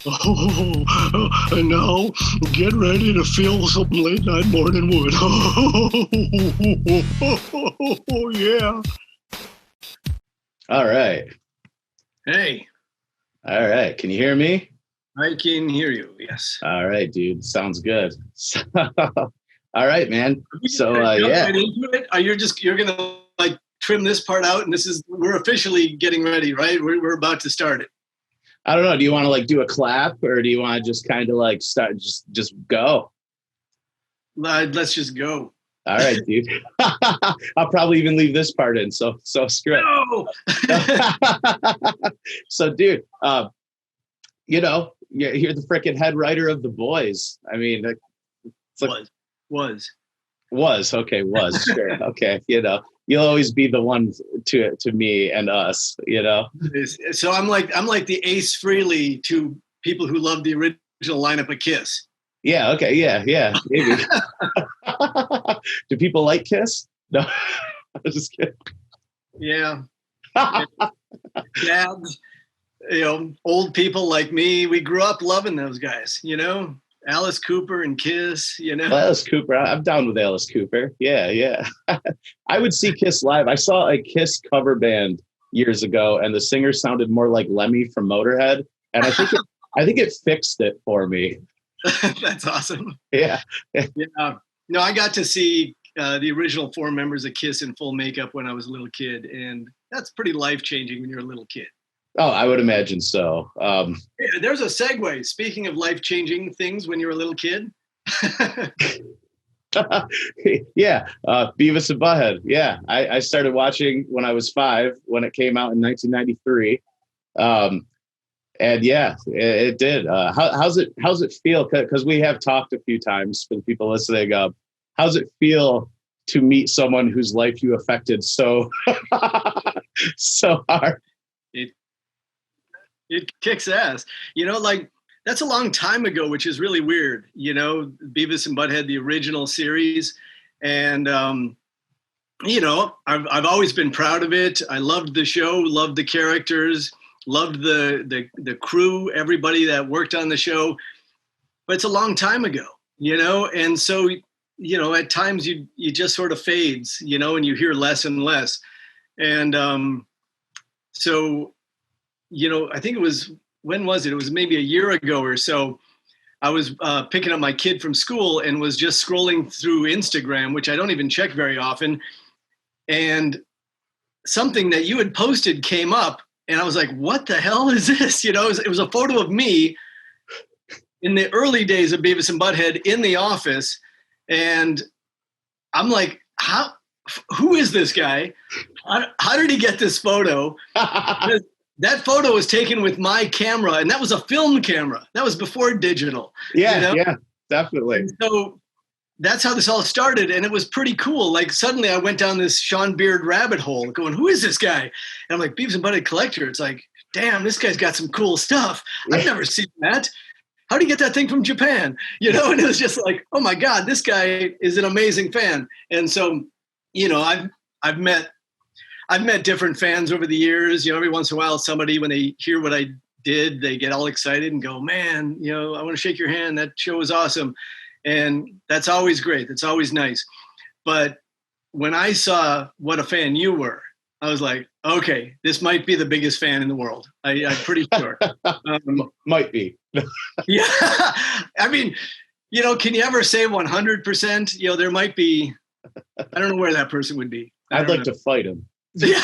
Oh, and now get ready to feel some late night morning wood. Oh, yeah. All right. Hey, All right. Can you hear me? I can hear you. Yes. All right, dude. Sounds good. All right, man. So, Jump yeah. right into it? You're gonna like trim this part out, and we're officially getting ready, right? We're about to start it. I don't know. Do you want to like do a clap, or do you want to just kind of like start, just go? Let's just go. All right, dude. I'll probably even leave this part in. So screw it. No. So, dude, you're the freaking head writer of The Boys. I mean, it's like, was okay. Was sure. Okay. You'll always be the one to me and us. So I'm like the Ace Frehley to people who love the original lineup of Kiss. Yeah. Okay. Yeah. Maybe. Do people like Kiss? No, I'm just kidding. Yeah. Dads, old people like me, we grew up loving those guys. Alice Cooper and Kiss. Alice Cooper. I'm down with Alice Cooper. Yeah. I would see Kiss live. I saw a Kiss cover band years ago, and the singer sounded more like Lemmy from Motorhead, and I think it fixed it for me. That's awesome. Yeah. No, I got to see the original 4 members of Kiss in full makeup when I was a little kid, and that's pretty life-changing when you're a little kid. Oh, I would imagine so. Yeah, there's a segue. Speaking of life-changing things when you're a little kid. Yeah, Beavis and Butt-Head. Yeah, I started watching when I was 5, when it came out in 1993. And yeah, it did. How's it feel? Because we have talked a few times for the people listening. How's it feel to meet someone whose life you affected so so hard? It kicks ass. That's a long time ago, which is really weird. Beavis and Butt-Head, the original series, and I've always been proud of it. I loved the show, loved the characters, loved the crew, everybody that worked on the show. But it's a long time ago, and so at times you just sort of fades, and you hear less and less, and so. I think when was it? It was maybe a year ago or so. I was picking up my kid from school and was just scrolling through Instagram, which I don't even check very often. And something that you had posted came up, and I was like, what the hell is this? It was a photo of me in the early days of Beavis and Butt-Head in the office. And I'm like, who is this guy? How did he get this photo? That photo was taken with my camera, and that was a film camera. That was before digital. Yeah, definitely. And so that's how this all started, and it was pretty cool. Like, suddenly I went down this Sean Beard rabbit hole going, who is this guy? And I'm like, Beavis and Butt-Head collector. It's like, damn, this guy's got some cool stuff. I've never seen that. How do you get that thing from Japan? And it was just like, oh my God, this guy is an amazing fan. And so, I've met different fans over the years. Every once in a while, somebody, when they hear what I did, they get all excited and go, man, I want to shake your hand. That show was awesome. And that's always great. That's always nice. But when I saw what a fan you were, I was like, okay, this might be the biggest fan in the world. I'm pretty sure. Might be. Yeah. I mean, can you ever say 100%? There might be, I don't know where that person would be. I'd like to fight him. Yeah,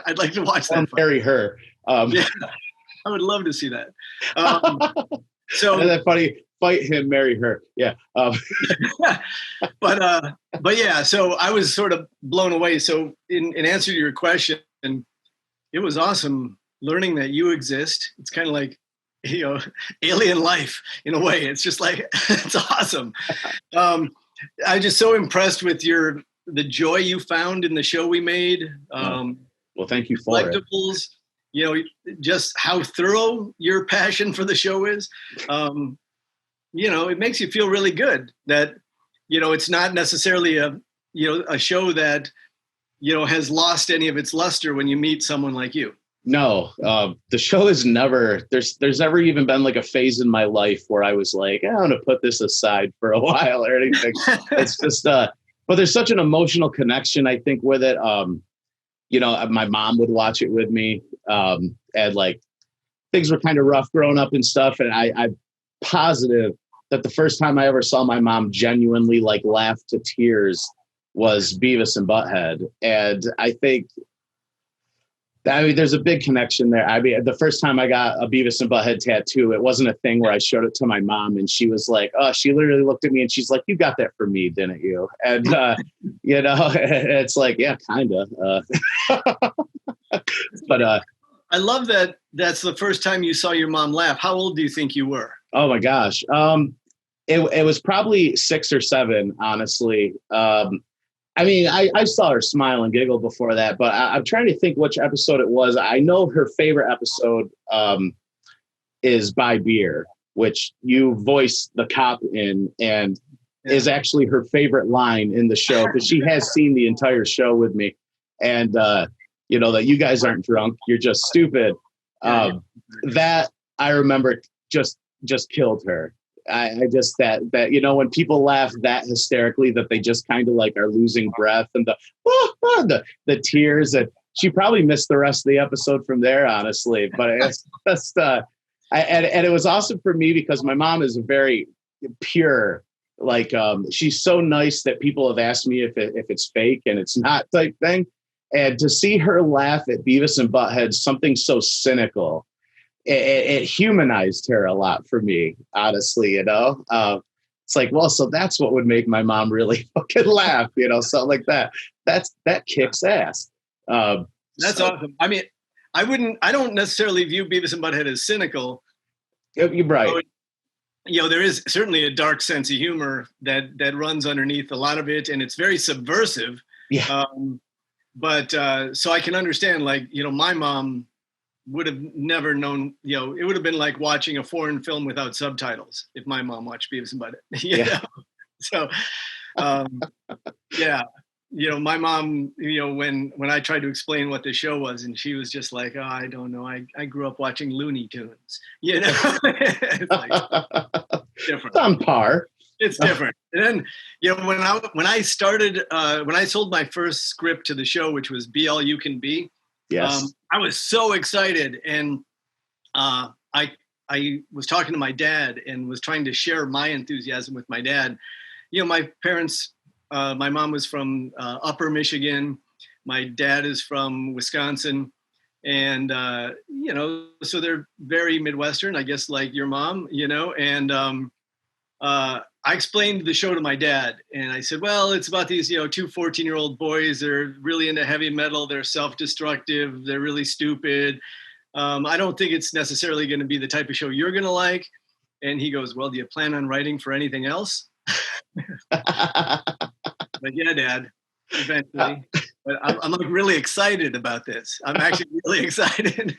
I'd like to watch that. Marry her. Yeah, I would love to see that. So isn't that funny? Fight him, marry her. Yeah. But yeah, so I was sort of blown away. So in answer to your question, it was awesome learning that you exist. It's kind of like alien life in a way. It's just like it's awesome. I'm just so impressed with the joy you found in the show we made. Well, thank you for collectibles, just how thorough your passion for the show is. It makes you feel really good that, it's not necessarily a show that, has lost any of its luster when you meet someone like you. No, the show is never, there's never even been like a phase in my life where I was like, I want to put this aside for a while or anything. It's just, but there's such an emotional connection, I think, with it. My mom would watch it with me. And like things were kind of rough growing up and stuff. And I'm positive that the first time I ever saw my mom genuinely like laugh to tears was Beavis and Butt-Head. And I think, there's a big connection there. The first time I got a Beavis and Butt-Head tattoo, it wasn't a thing where I showed it to my mom and she was like, oh, she literally looked at me and she's like, you got that for me, didn't you? And, it's like, yeah, kind of. But I love that. That's the first time you saw your mom laugh. How old do you think you were? Oh my gosh. It was probably 6 or 7, honestly. I saw her smile and giggle before that, but I'm trying to think which episode it was. I know her favorite episode is Buy Beer, which you voice the cop in, and is actually her favorite line in the show because she has seen the entire show with me. And, that you guys aren't drunk, you're just stupid. That I remember just killed her. I just that when people laugh that hysterically that they just kind of like are losing breath and the tears, and she probably missed the rest of the episode from there, honestly. But it's just and it was awesome for me because my mom is a very pure, like she's so nice that people have asked me if it's fake and it's not type thing, and to see her laugh at Beavis and Butt-Head, something so cynical. It humanized her a lot for me, honestly, it's like, well, so that's what would make my mom really fucking laugh, something like that. That kicks ass. That's awesome. I mean, I don't necessarily view Beavis and Butt-Head as cynical. You're right. There is certainly a dark sense of humor that runs underneath a lot of it, and it's very subversive. Yeah. But so I can understand, like, my mom would have never known, it would have been like watching a foreign film without subtitles if my mom watched Beavis and Butt-Head. So my mom, when I tried to explain what the show was, and she was just like, oh, I don't know, I grew up watching Looney Tunes, it's like different. It's on par. It's different. And then, when I started, when I sold my first script to the show, which was Be All You Can Be, yes. I was so excited, and I was talking to my dad and was trying to share my enthusiasm with my dad. My parents, my mom was from Upper Michigan, my dad is from Wisconsin, and so they're very Midwestern, I guess, like your mom, and I explained the show to my dad, and I said, well, it's about these, 2 14-year-old boys. They're really into heavy metal. They're self-destructive. They're really stupid. I don't think it's necessarily going to be the type of show you're going to like. And he goes, well, do you plan on writing for anything else? But yeah, Dad, eventually. But I'm like really excited about this. I'm actually really excited.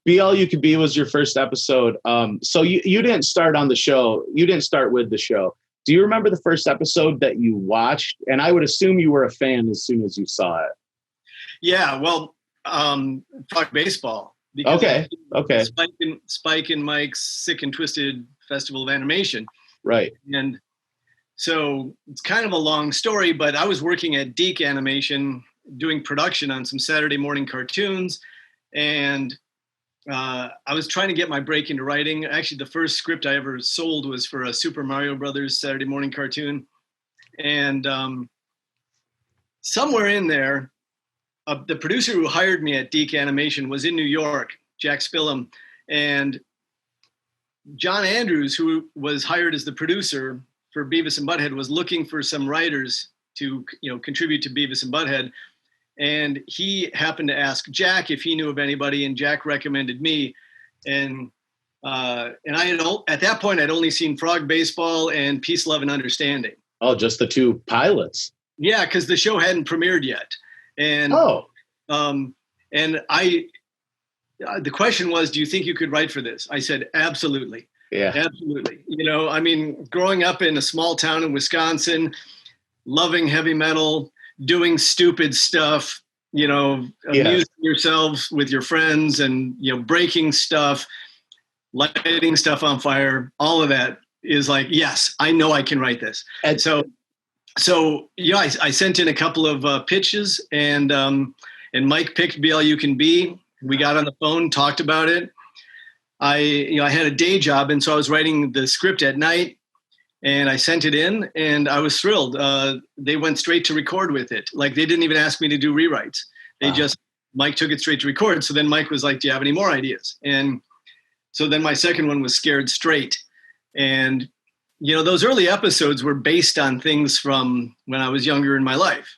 Be All You Could Be was your first episode. So you didn't start on the show. You didn't start with the show. Do you remember the first episode that you watched? And I would assume you were a fan as soon as you saw it. Yeah, well, talk baseball. Okay. Spike and Mike's Sick and Twisted Festival of Animation. Right. And so it's kind of a long story, but I was working at Deke Animation doing production on some Saturday morning cartoons. And I was trying to get my break into writing. Actually, the first script I ever sold was for a Super Mario Brothers Saturday morning cartoon. And somewhere in there, the producer who hired me at Deke Animation was in New York, Jack Spillum. And John Andrews, who was hired as the producer for Beavis and Butt-Head, was looking for some writers to contribute to Beavis and Butt-Head. And he happened to ask Jack if he knew of anybody, and Jack recommended me. And I had, at that point, I'd only seen Frog Baseball and Peace, Love, and Understanding. Oh, just the 2 pilots. Yeah, because the show hadn't premiered yet. And and the question was, do you think you could write for this? I said, absolutely. Yeah, absolutely. Growing up in a small town in Wisconsin, loving heavy metal, doing stupid stuff, amusing yourselves with your friends and, breaking stuff, lighting stuff on fire, all of that is like, yes, I know I can write this. And so I sent in a couple of pitches, and Mike picked Be All You Can Be. We got on the phone, talked about it. I had a day job, and so I was writing the script at night, and I sent it in, and I was thrilled. They went straight to record with it. Like, they didn't even ask me to do rewrites. Mike took it straight to record. So then Mike was like, do you have any more ideas? And so then my second one was Scared Straight. And, those early episodes were based on things from when I was younger in my life,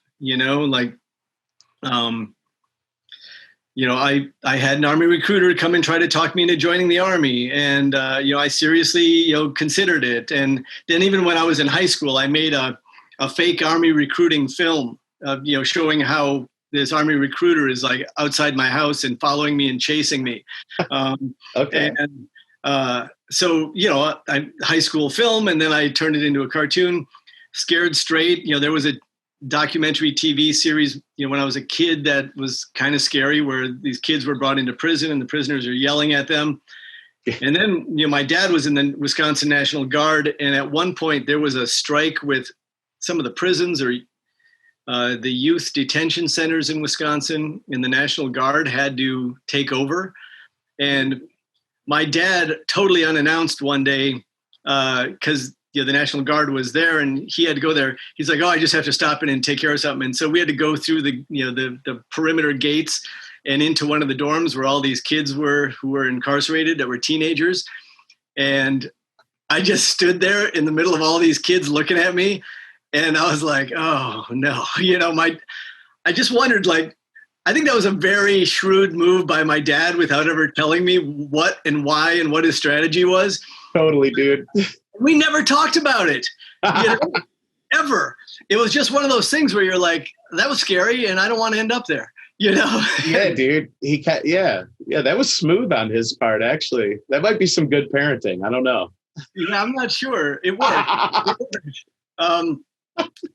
I had an Army recruiter come and try to talk me into joining the Army. And, I seriously, considered it. And then even when I was in high school, I made a fake Army recruiting film, showing how this Army recruiter is like outside my house and following me and chasing me. Okay. And so, high school film, and then I turned it into a cartoon, Scared Straight. There was a documentary TV series, when I was a kid, that was kind of scary, where these kids were brought into prison and the prisoners are yelling at them. And then, my dad was in the Wisconsin National Guard. And at one point there was a strike with some of the prisons or the youth detention centers in Wisconsin, and the National Guard had to take over. And my dad, totally unannounced one day, because the National Guard was there and he had to go there. He's like, oh, I just have to stop in and take care of something. And so we had to go through the perimeter gates and into one of the dorms where all these kids were who were incarcerated, that were teenagers. And I just stood there in the middle of all these kids looking at me. And I was like, oh no, I just wondered, like, I think that was a very shrewd move by my dad without ever telling me what and why and what his strategy was. Totally, dude. We never talked about it, ever. It was just one of those things where you're like, that was scary and I don't want to end up there, Yeah, dude. That was smooth on his part, actually. That might be some good parenting. I don't know. Yeah, I'm not sure. It worked.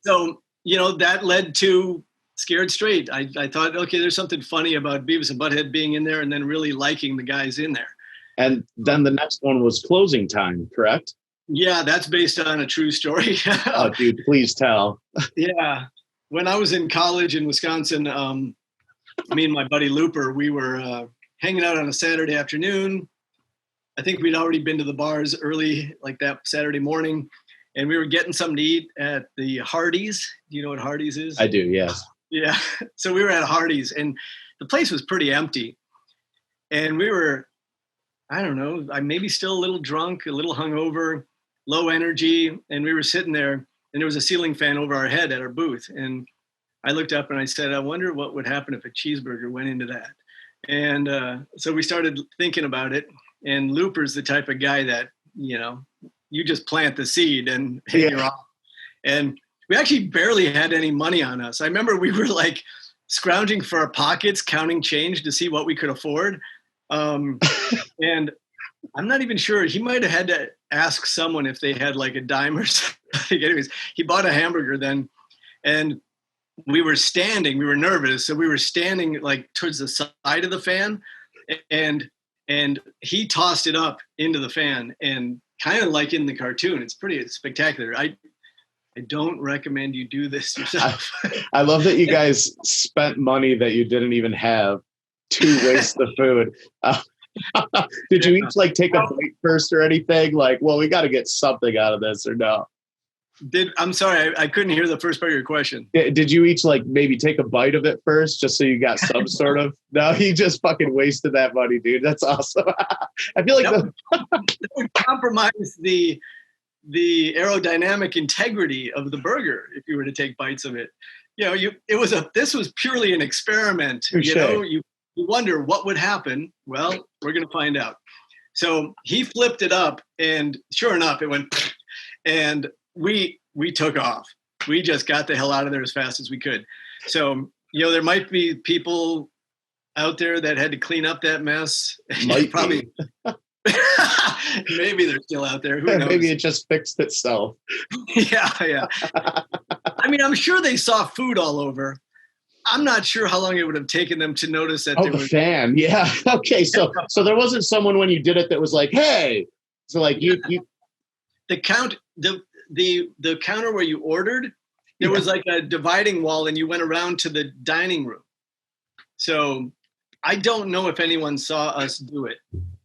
So, that led to Scared Straight. I thought, okay, there's something funny about Beavis and Butt-Head being in there and then really liking the guys in there. And then the next one was Closing Time, correct? Yeah, that's based on a true story. Oh, dude, please tell. Yeah. When I was in college in Wisconsin, me and my buddy Looper, we were hanging out on a Saturday afternoon. I think we'd already been to the bars early, like that Saturday morning. And we were getting something to eat at the Hardee's. Do you know what Hardee's is? I do, yes. Yeah. So we were at Hardee's and the place was pretty empty. And we were, I don't know, I maybe still a little drunk, a little hungover, low energy. And we were sitting there and there was a ceiling fan over our head at our booth. And I looked up and I said, I wonder what would happen if a cheeseburger went into that. And so we started thinking about it. And Looper's the type of guy that, you just plant the seed and you're off. And we actually barely had any money on us. I remember we were like scrounging for our pockets, counting change to see what we could afford. And I'm not even sure. He might have had to ask someone if they had like a dime or something. Anyways, he bought a hamburger then. And we were nervous. So we were standing like towards the side of the fan. And he tossed it up into the fan, and kind of like in the cartoon, it's pretty spectacular. I don't recommend you do this yourself. I love that you guys spent money that you didn't even have to waste the food. Did you each like take a bite first or anything? Like, well, we got to get something out of this, or no? I'm sorry, I couldn't hear the first part of your question. Did you each like maybe take a bite of it first just so you got some sort of? No, you just fucking wasted that money, dude. That's awesome. I feel like that would compromise the aerodynamic integrity of the burger if you were to take bites of it. This was purely an experiment. You wonder what would happen. Well, we're going to find out. So he flipped it up, and sure enough, it went, and we took off. We just got the hell out of there as fast as we could. So, there might be people out there that had to clean up that mess. Probably. Maybe they're still out there. Who knows? Maybe it just fixed itself. Yeah. I mean, I'm sure they saw food all over. I'm not sure how long it would have taken them to notice that. Oh, the fan. Yeah. Okay. So there wasn't someone when you did it that was like, hey. So like you the counter where you ordered, there was like a dividing wall and you went around to the dining room. So I don't know if anyone saw us do it.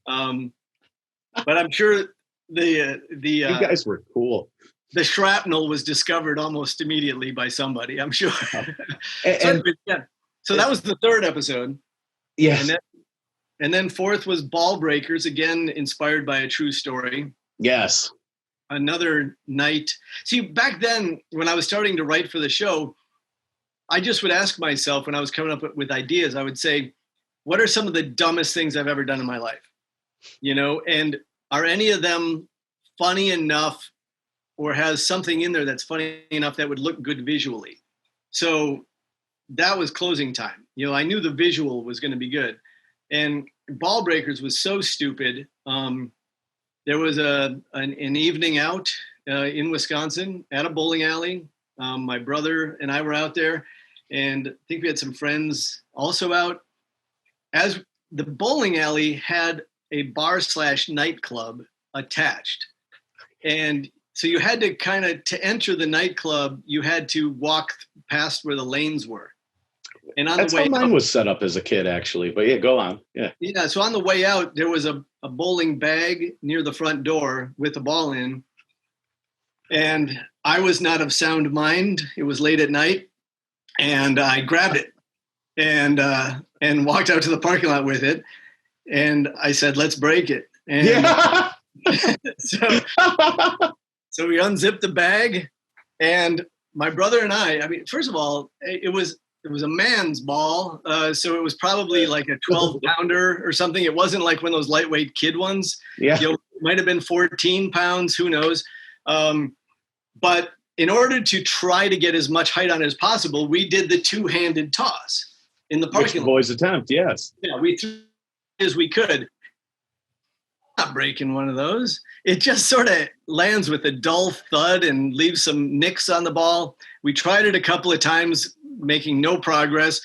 But I'm sure you guys were cool. The shrapnel was discovered almost immediately by somebody, I'm sure. So that was the third episode. Yes. And then fourth was Ball Breakers, again, inspired by a true story. Yes. Another night. See, back then, when I was starting to write for the show, I just would ask myself when I was coming up with ideas, I would say, what are some of the dumbest things I've ever done in my life? You know, and are any of them funny enough or has something in there that's funny enough that would look good visually? So that was closing time. You know, I knew the visual was going to be good. And Ball Breakers was so stupid. There was an evening out in Wisconsin at a bowling alley. My brother and I were out there, and I think we had some friends also out. As the bowling alley had a bar/nightclub attached. And so you had to to enter the nightclub, you had to walk past where the lanes were. And on That's the way how mine out, was set up as a kid, actually. But yeah, go on. Yeah. Yeah. So on the way out, there was a bowling bag near the front door with a ball in. And I was not of sound mind. It was late at night. And I grabbed it and walked out to the parking lot with it. And I said, let's break it. And Yeah. so we unzipped the bag. And my brother and I mean, first of all, it was a man's ball, so it was probably like a 12-pounder or something. It wasn't like one of those lightweight kid ones. Yeah. You know, it might have been 14 pounds, who knows. But in order to try to get as much height on it as possible, we did the two-handed toss in the parking lot. Boys attempt, yes. Yeah, we threw as we could. Not breaking one of those. It just sort of lands with a dull thud and leaves some nicks on the ball. We tried it a couple of times, making no progress.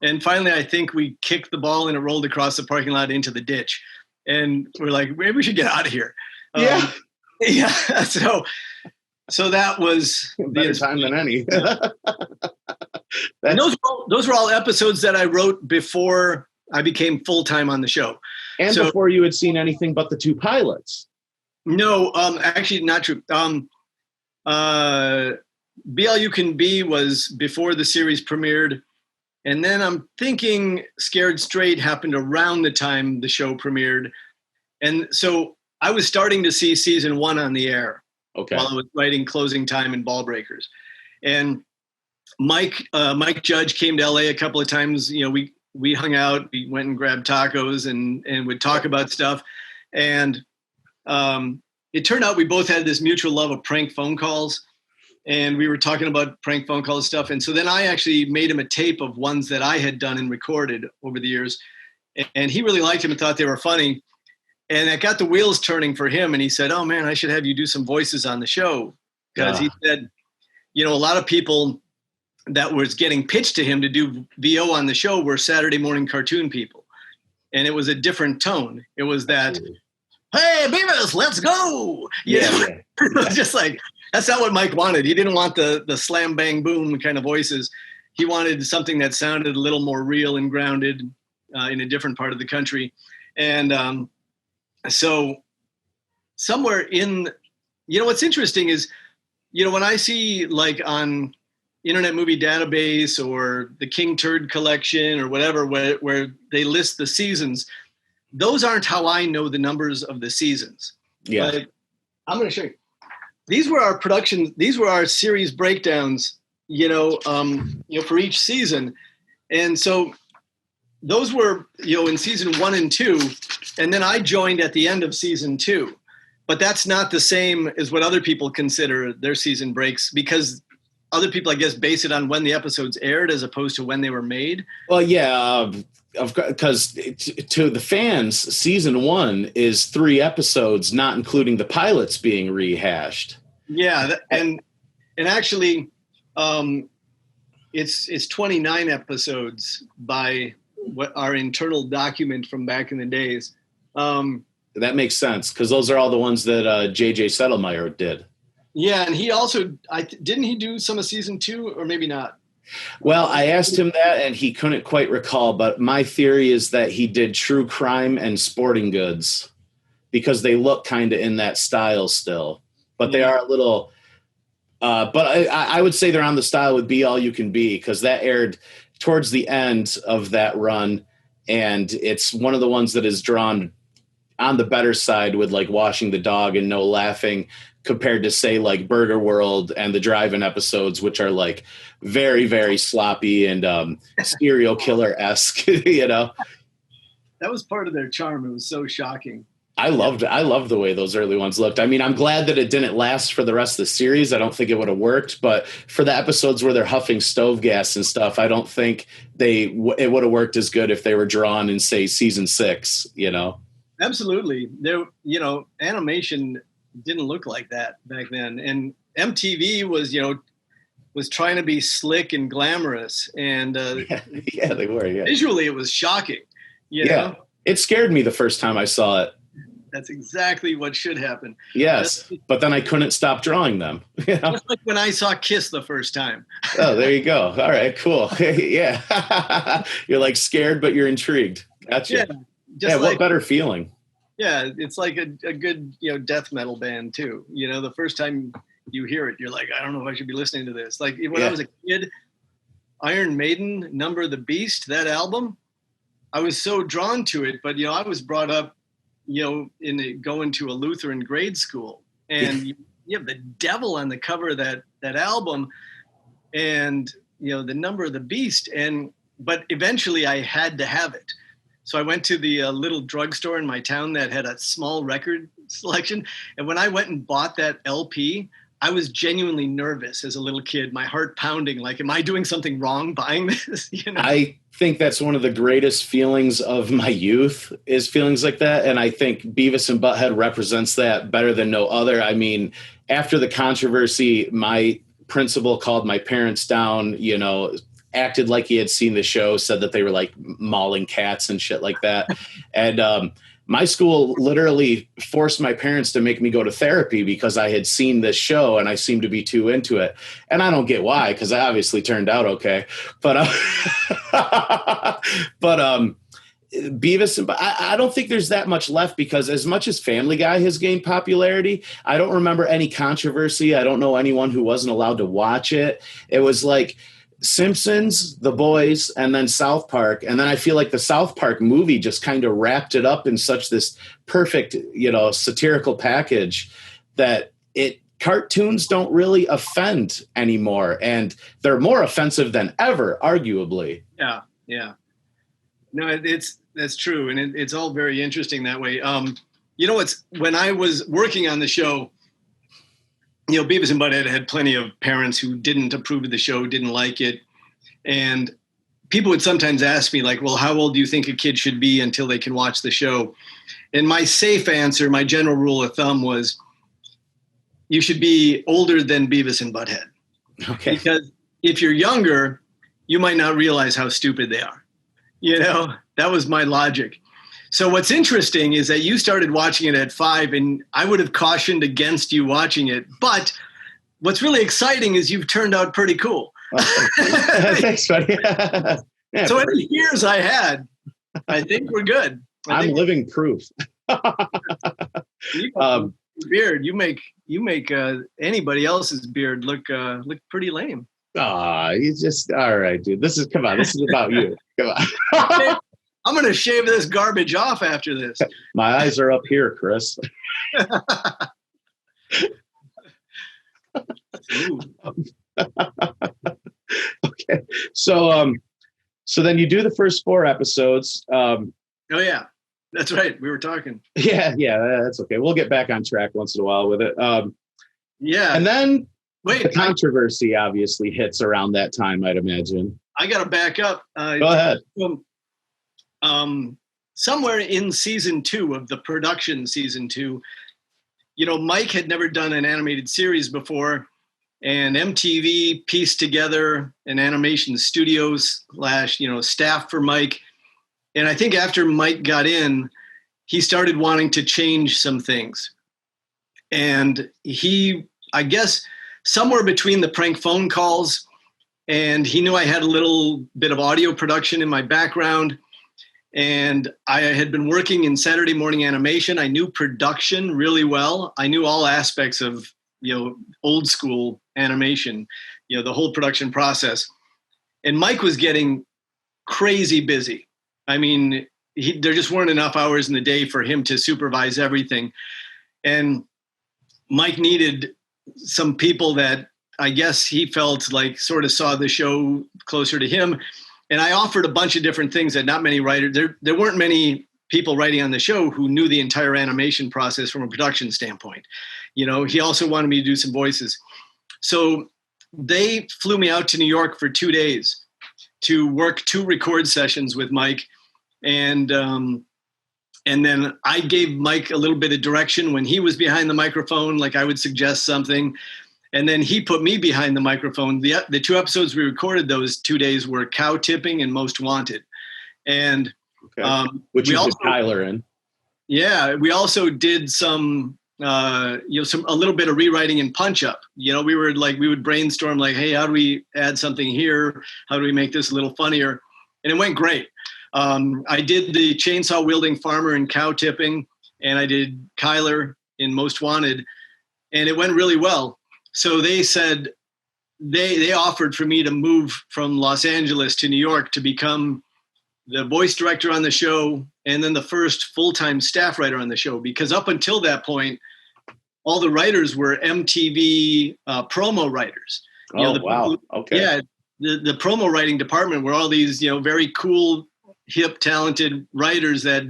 And finally, I think we kicked the ball and it rolled across the parking lot into the ditch. And we're like, maybe we should get out of here. Yeah. Yeah. So that was better time than any. And those were all episodes that I wrote before I became full-time on the show. And before you had seen anything but the two pilots. No, actually not true. Be All You Can Be was before the series premiered. And then I'm thinking Scared Straight happened around the time the show premiered. And so I was starting to see season 1 on the air while I was writing Closing Time and Ball Breakers. And Mike Judge came to LA a couple of times. You know, we hung out, we went and grabbed tacos and would talk about stuff. And it turned out we both had this mutual love of prank phone calls. And we were talking about prank phone call stuff. And so then I actually made him a tape of ones that I had done and recorded over the years. And he really liked them and thought they were funny. And it got the wheels turning for him. And he said, oh, man, I should have you do some voices on the show. Because he said, you know, a lot of people that was getting pitched to him to do VO on the show were Saturday morning cartoon people. And it was a different tone. It was that, hey, Beavis, let's go. It was just like, that's not what Mike wanted. He didn't want the slam, bang, boom kind of voices. He wanted something that sounded a little more real and grounded in a different part of the country. And so somewhere in, you know, what's interesting is, you know, when I see like on Internet Movie Database or the King Turd Collection or whatever, where they list the seasons, those aren't how I know the numbers of the seasons. Yeah. But I'm going to show you. These were our productions. These were our series breakdowns, for each season. And so those were, in season 1 and 2. And then I joined at the end of season 2. But that's not the same as what other people consider their season breaks, because other people, I guess, base it on when the episodes aired as opposed to when they were made. Well, yeah, because to the fans, season 1 is 3 episodes, not including the pilots being rehashed. Yeah, and actually, It's 29 episodes by what our internal document from back in the days. That makes sense, because those are all the ones that J.J. Settlemeyer did. Yeah, and he also didn't he do some of season 2, or maybe not? Well, I asked him that, and he couldn't quite recall. But my theory is that he did true crime and sporting goods, because they look kind of in that style still. But they are a little. But I would say they're on the style with Be All You Can Be, because that aired towards the end of that run, and it's one of the ones that is drawn on the better side with like Washing the Dog and No Laughing, compared to say like Burger World and the Drive-In episodes, which are like very, very sloppy and serial killer-esque, you know. That was part of their charm. It was so shocking. I loved the way those early ones looked. I mean, I'm glad that it didn't last for the rest of the series. I don't think it would have worked, but for the episodes where they're huffing stove gas and stuff, I don't think it would have worked as good if they were drawn in, say, season 6, you know? Absolutely. There, you know, animation didn't look like that back then. And MTV was trying to be slick and glamorous. And yeah, they were. Yeah. Visually, it was shocking. You know? It scared me the first time I saw it. That's exactly what should happen. Yes, but then I couldn't stop drawing them. You know? Just like when I saw Kiss the first time. Oh, there you go. All right, cool. Yeah. You're like scared, but you're intrigued. Gotcha. Yeah, what better feeling? Yeah, it's like a good, death metal band too. You know, the first time you hear it, you're like, I don't know if I should be listening to this. Like when I was a kid, Iron Maiden, Number of the Beast, that album, I was so drawn to it. But, I was brought up, going to a Lutheran grade school. And you have the devil on the cover of that album and, the Number of the Beast. But eventually I had to have it. So I went to the little drugstore in my town that had a small record selection. And when I went and bought that LP, I was genuinely nervous as a little kid, my heart pounding, like, am I doing something wrong buying this? I think that's one of the greatest feelings of my youth, is feelings like that. And I think Beavis and Butt-Head represents that better than no other. I mean, after the controversy, my principal called my parents down, acted like he had seen the show, said that they were like mauling cats and shit like that. And my school literally forced my parents to make me go to therapy because I had seen this show and I seemed to be too into it. And I don't get why, because I obviously turned out okay. But Beavis and I don't think there's that much left, because as much as Family Guy has gained popularity, I don't remember any controversy. I don't know anyone who wasn't allowed to watch it. It was like Simpsons, The Boys, and then South Park. And then I feel like the South Park movie just kind of wrapped it up in such this perfect, satirical package that cartoons don't really offend anymore. And they're more offensive than ever, arguably. Yeah. No, that's true. And it's all very interesting that way. When I was working on the show, Beavis and Butt-Head had plenty of parents who didn't approve of the show, didn't like it. And people would sometimes ask me, like, well, how old do you think a kid should be until they can watch the show? And my safe answer, my general rule of thumb was, you should be older than Beavis and Butt-Head. Okay. Because if you're younger, you might not realize how stupid they are. That was my logic. So what's interesting is that you started watching it at 5, and I would have cautioned against you watching it. But what's really exciting is you've turned out pretty cool. Thanks, buddy. Yeah, so any fears I had, I think we're good. I'm living proof. Beard, you make anybody else's beard look pretty lame. You just all right, dude. This is about you. Come on. I'm going to shave this garbage off after this. My eyes are up here, Chris. Okay. So then you do the first 4 episodes. Oh yeah, that's right. We were talking. Yeah, that's okay. We'll get back on track once in a while with it. Yeah. And then the controversy obviously hits around that time, I'd imagine. I got to back up. Go ahead. Somewhere in season 2 of the production season 2, Mike had never done an animated series before. and MTV pieced together an animation studio slash, staff for Mike. And I think after Mike got in, he started wanting to change some things. And he, I guess, somewhere between the prank phone calls, and he knew I had a little bit of audio production in my background, and I had been working in Saturday morning animation. I knew production really well. I knew all aspects of, old school animation, the whole production process. And Mike was getting crazy busy. I mean, there just weren't enough hours in the day for him to supervise everything. And Mike needed some people that I guess he felt like sort of saw the show closer to him. And I offered a bunch of different things that not many writers, there weren't many people writing on the show who knew the entire animation process from a production standpoint. He also wanted me to do some voices. So they flew me out to New York for 2 days to work 2 record sessions with Mike. And then I gave Mike a little bit of direction when he was behind the microphone, like I would suggest something. And then he put me behind the microphone. The 2 episodes we recorded those 2 days were Cow Tipping and Most Wanted. And which you put Tyler in. Yeah, we also did some a little bit of rewriting and punch up. We would brainstorm like, hey, how do we add something here? How do we make this a little funnier? And it went great. I did the chainsaw wielding farmer in Cow Tipping, and I did Kyler in Most Wanted, and it went really well. So they said they offered for me to move from Los Angeles to New York to become the voice director on the show and then the first full-time staff writer on the show, because up until that point, all the writers were MTV promo writers. Wow. Okay. Yeah, the promo writing department were all these, very cool, hip, talented writers that,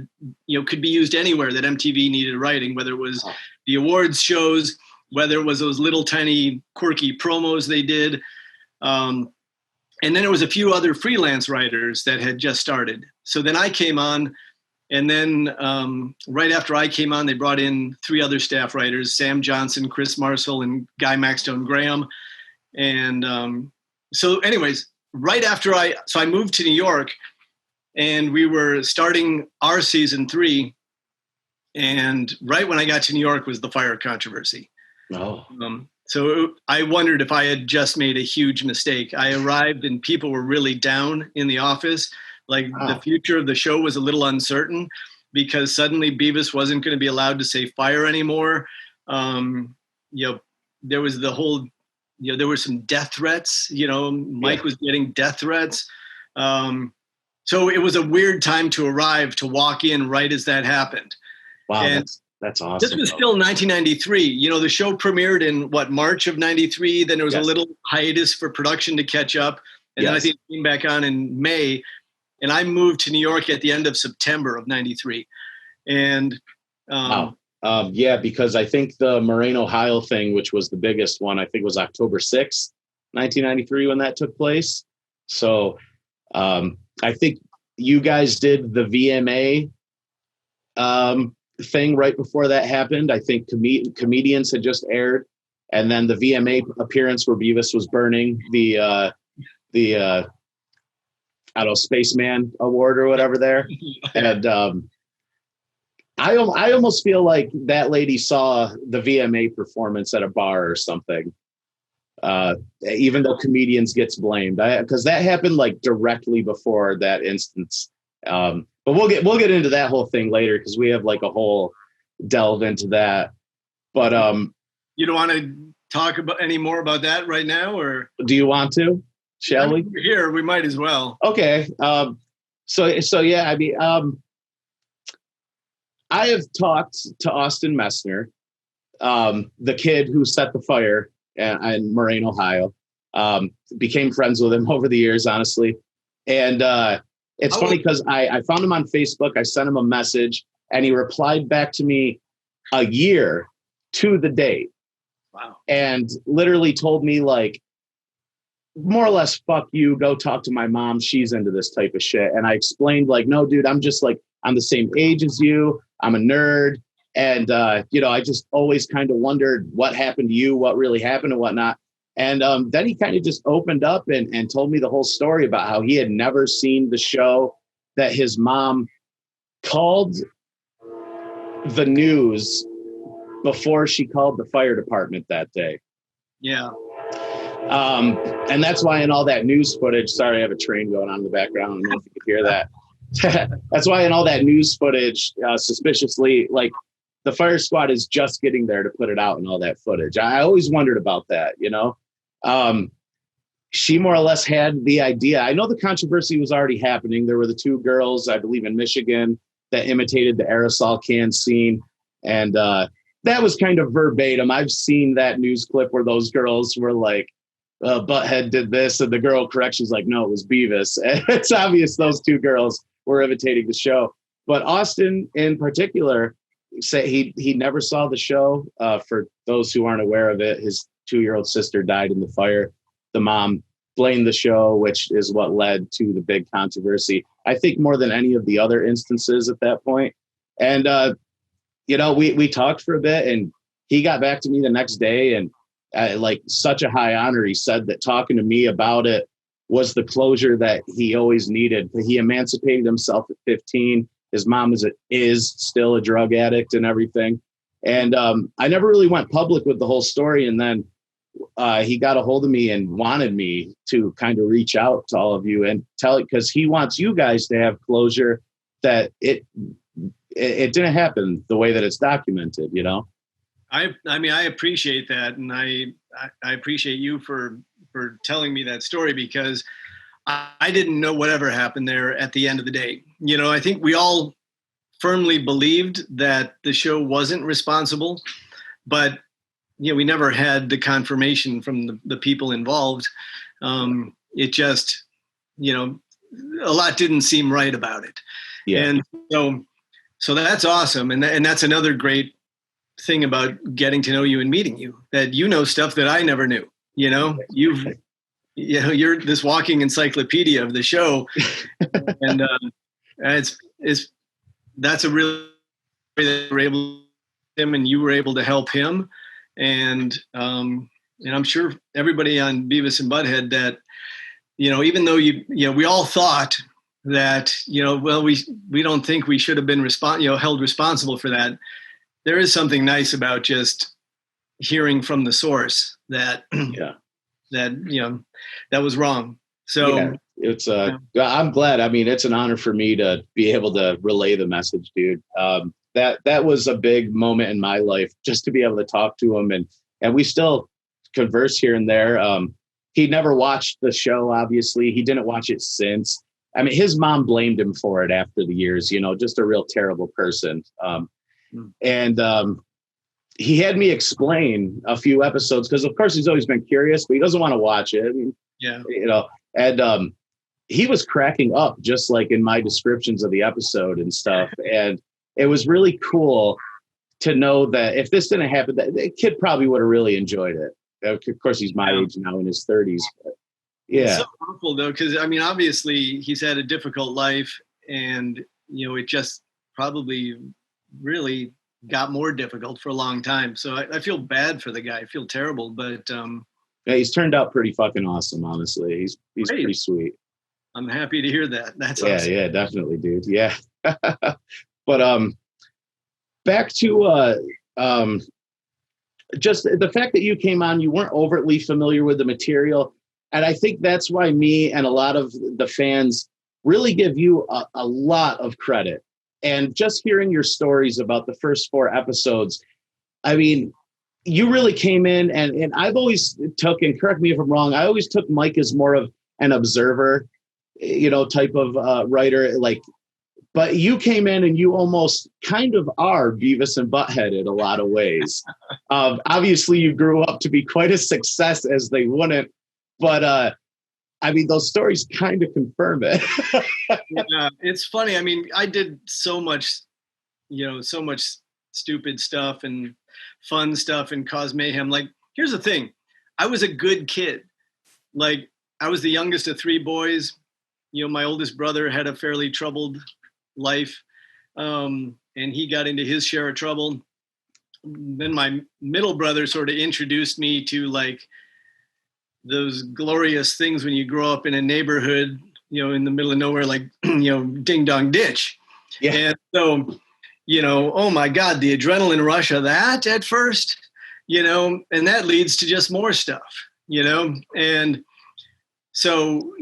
could be used anywhere that MTV needed writing, whether it was the awards shows, whether it was those little tiny quirky promos they did. And then there was a few other freelance writers that had just started. So then I came on, and then right after I came on, they brought in 3 other staff writers, Sam Johnson, Chris Marcel, and Guy Maxstone Graham. And so anyways, right after I moved to New York, and we were starting our season 3. And right when I got to New York was the fire controversy. Oh. So I wondered if I had just made a huge mistake. I arrived and people were really down in the office. Like The future of the show was a little uncertain because suddenly Beavis wasn't going to be allowed to say fire anymore. There was the whole, there were some death threats. Mike was getting death threats. So it was a weird time to arrive, to walk in right as that happened. Wow, and that's awesome. This was still 1993. The show premiered in March of 93. Then there was a little hiatus for production to catch up. And then I think it came back on in May. And I moved to New York at the end of September of 93. And because I think the Moreno-Heil thing, which was the biggest one, I think was October 6th, 1993 when that took place. So I think you guys did the VMA thing right before that happened. I think Comedians had just aired, and then the VMA appearance where Beavis was burning the Spaceman Award or whatever there. And I almost feel like that lady saw the VMA performance at a bar or something. Even though Comedians gets blamed, because that happened like directly before that instance. But we'll get into that whole thing later because we have like a whole delve into that. But you don't want to talk about any more about that right now, or do you want to? Shall we? Here, we might as well. Okay. So yeah, I mean, I have talked to Austin Messner, the kid who set the fire in Moraine, Ohio. Became friends with him over the years, honestly. And it's funny because I found him on Facebook. I sent him a message and he replied back to me a year to the date. Wow. And literally told me like, more or less, fuck you, go talk to my mom. She's into this type of shit. And I explained like, no, dude, I'm just like, I'm the same age as you. I'm a nerd. And, I just always kind of wondered what happened to you, what really happened and whatnot. And then he kind of just opened up and told me the whole story about how he had never seen the show, that his mom called the news before she called the fire department that day. Yeah. And that's why in all that news footage, sorry, I have a train going on in the background. I don't know if you could hear that. That's why in all that news footage, suspiciously, like the fire squad is just getting there to put it out and all that footage. I always wondered about that, you know? She more or less had the idea. I know the controversy was already happening. There were the two girls, I believe in Michigan, that imitated the aerosol can scene. And that was kind of verbatim. I've seen that news clip where those girls were like, Butt-Head did this, and the girl correction's like, no, it was Beavis. And it's obvious those two girls were imitating the show. But Austin in particular said he never saw the show. For those who aren't aware of it, his 2-year-old sister died in the fire. The mom blamed the show, which is what led to the big controversy, I think, more than any of the other instances at that point. And, you know, we talked for a bit, and he got back to me the next day, and like such a high honor. He said that talking to me about it was the closure that he always needed. He emancipated himself at 15. His mom is still a drug addict and everything. And I never really went public with the whole story. And then he got a hold of me and wanted me to kind of reach out to all of you and tell it, because he wants you guys to have closure, that it didn't happen the way that it's documented, you know? I mean, I appreciate that. And I appreciate you for telling me that story, because I didn't know whatever happened there at the end of the day. You know, I think we all firmly believed that the show wasn't responsible, but you know, we never had the confirmation from the people involved. It just, you know, a lot didn't seem right about it. Yeah. And so that's awesome. And that's another great thing about getting to know you and meeting you, that you know stuff that I never knew. You know, you're this walking encyclopedia of the show. And that's a real way that we're able to him, and you were able to help him. And I'm sure everybody on Beavis and Butt-Head that, you know, even though we all thought that, you know, well, we don't think we should have been held responsible for that. There is something nice about just hearing from the source that, that was wrong. So yeah, it's I'm glad. I mean, it's an honor for me to be able to relay the message, dude. That was a big moment in my life, just to be able to talk to him, and we still converse here and there. He never watched the show. Obviously, he didn't watch it since. I mean, his mom blamed him for it after the years, you know, just a real terrible person. And he had me explain a few episodes, because of course he's always been curious, but he doesn't want to watch it. I mean, yeah, you know, and he was cracking up just like in my descriptions of the episode and stuff. And it was really cool to know that if this didn't happen, that the kid probably would have really enjoyed it. Of course, he's my age now, in his 30s. But yeah. It's so awful though, because I mean, obviously he's had a difficult life, and you know, it just probably really got more difficult for a long time. So I feel bad for the guy. I feel terrible, but yeah, he's turned out pretty fucking awesome. Honestly, he's pretty sweet. I'm happy to hear that. That's awesome. Yeah, definitely, dude. Yeah. But back to just the fact that you came on, you weren't overtly familiar with the material. And I think that's why me and a lot of the fans really give you a lot of credit. And just hearing your stories about the first 4 episodes, I mean, you really came in, and I've always took, and correct me if I'm wrong, I always took Mike as more of an observer, you know, type of writer, like, but you came in and you almost kind of are Beavis and Butt-Head in a lot of ways. Obviously, you grew up to be quite a success, as they wouldn't, but I mean, those stories kind of confirm it. Yeah, it's funny. I mean, I did so much stupid stuff and fun stuff and cause mayhem. Like, here's the thing. I was a good kid. Like, I was the youngest of 3 boys. You know, my oldest brother had a fairly troubled life, and he got into his share of trouble. Then my middle brother sort of introduced me to, like, those glorious things when you grow up in a neighborhood, in the middle of nowhere, like, Ding Dong Ditch. Yeah. And so, oh my God, the adrenaline rush of that at first, and that leads to just more stuff, and so,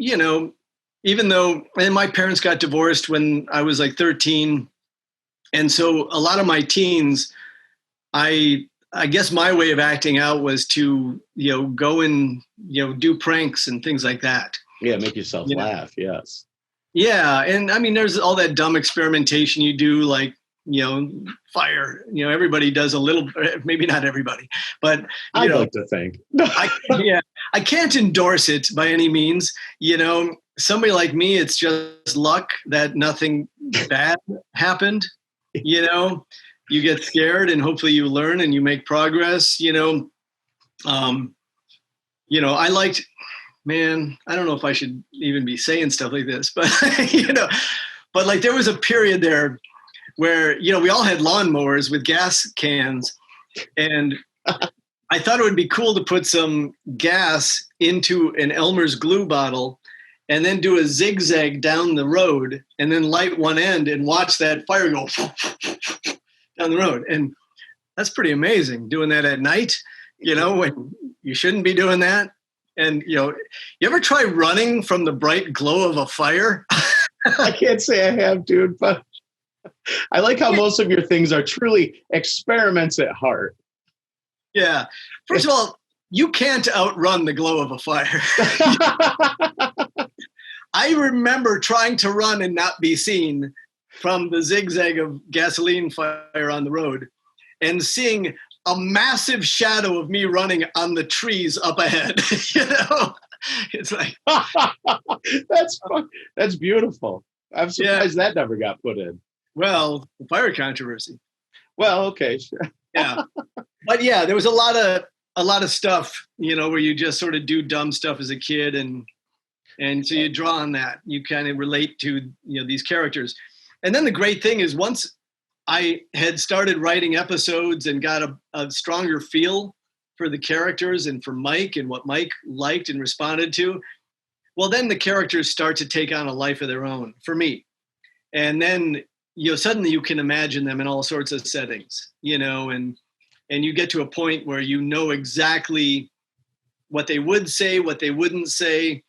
even though, and my parents got divorced when I was like 13. And so a lot of my teens, I guess my way of acting out was to, go and, do pranks and things like that. Yeah. Make yourself laugh. Yes. Yeah. And I mean, there's all that dumb experimentation you do, like, fire, everybody does a little, maybe not everybody, but I'd like to think. I can't endorse it by any means. Somebody like me, it's just luck that nothing bad happened. You get scared and hopefully you learn and you make progress. I liked, man, I don't know if I should even be saying stuff like this, but but like there was a period there where, we all had lawnmowers with gas cans, and I thought it would be cool to put some gas into an Elmer's glue bottle and then do a zigzag down the road and then light one end and watch that fire go down the road. And that's pretty amazing, doing that at night, when you shouldn't be doing that. And, you ever try running from the bright glow of a fire? I can't say I have, dude, but I like how most of your things are truly experiments at heart. Yeah. First of all, you can't outrun the glow of a fire. I remember trying to run and not be seen from the zigzag of gasoline fire on the road and seeing a massive shadow of me running on the trees up ahead. It's like, that's beautiful. I'm surprised that never got put in. Well, the fire controversy. Well, okay, sure. Yeah. But yeah, there was a lot of stuff, where you just sort of do dumb stuff as a kid, and so you draw on that. You kind of relate to, these characters. And then the great thing is, once I had started writing episodes and got a stronger feel for the characters and for Mike and what Mike liked and responded to, well, then the characters start to take on a life of their own for me. And then, suddenly you can imagine them in all sorts of settings, and you get to a point where exactly what they would say, what they wouldn't say,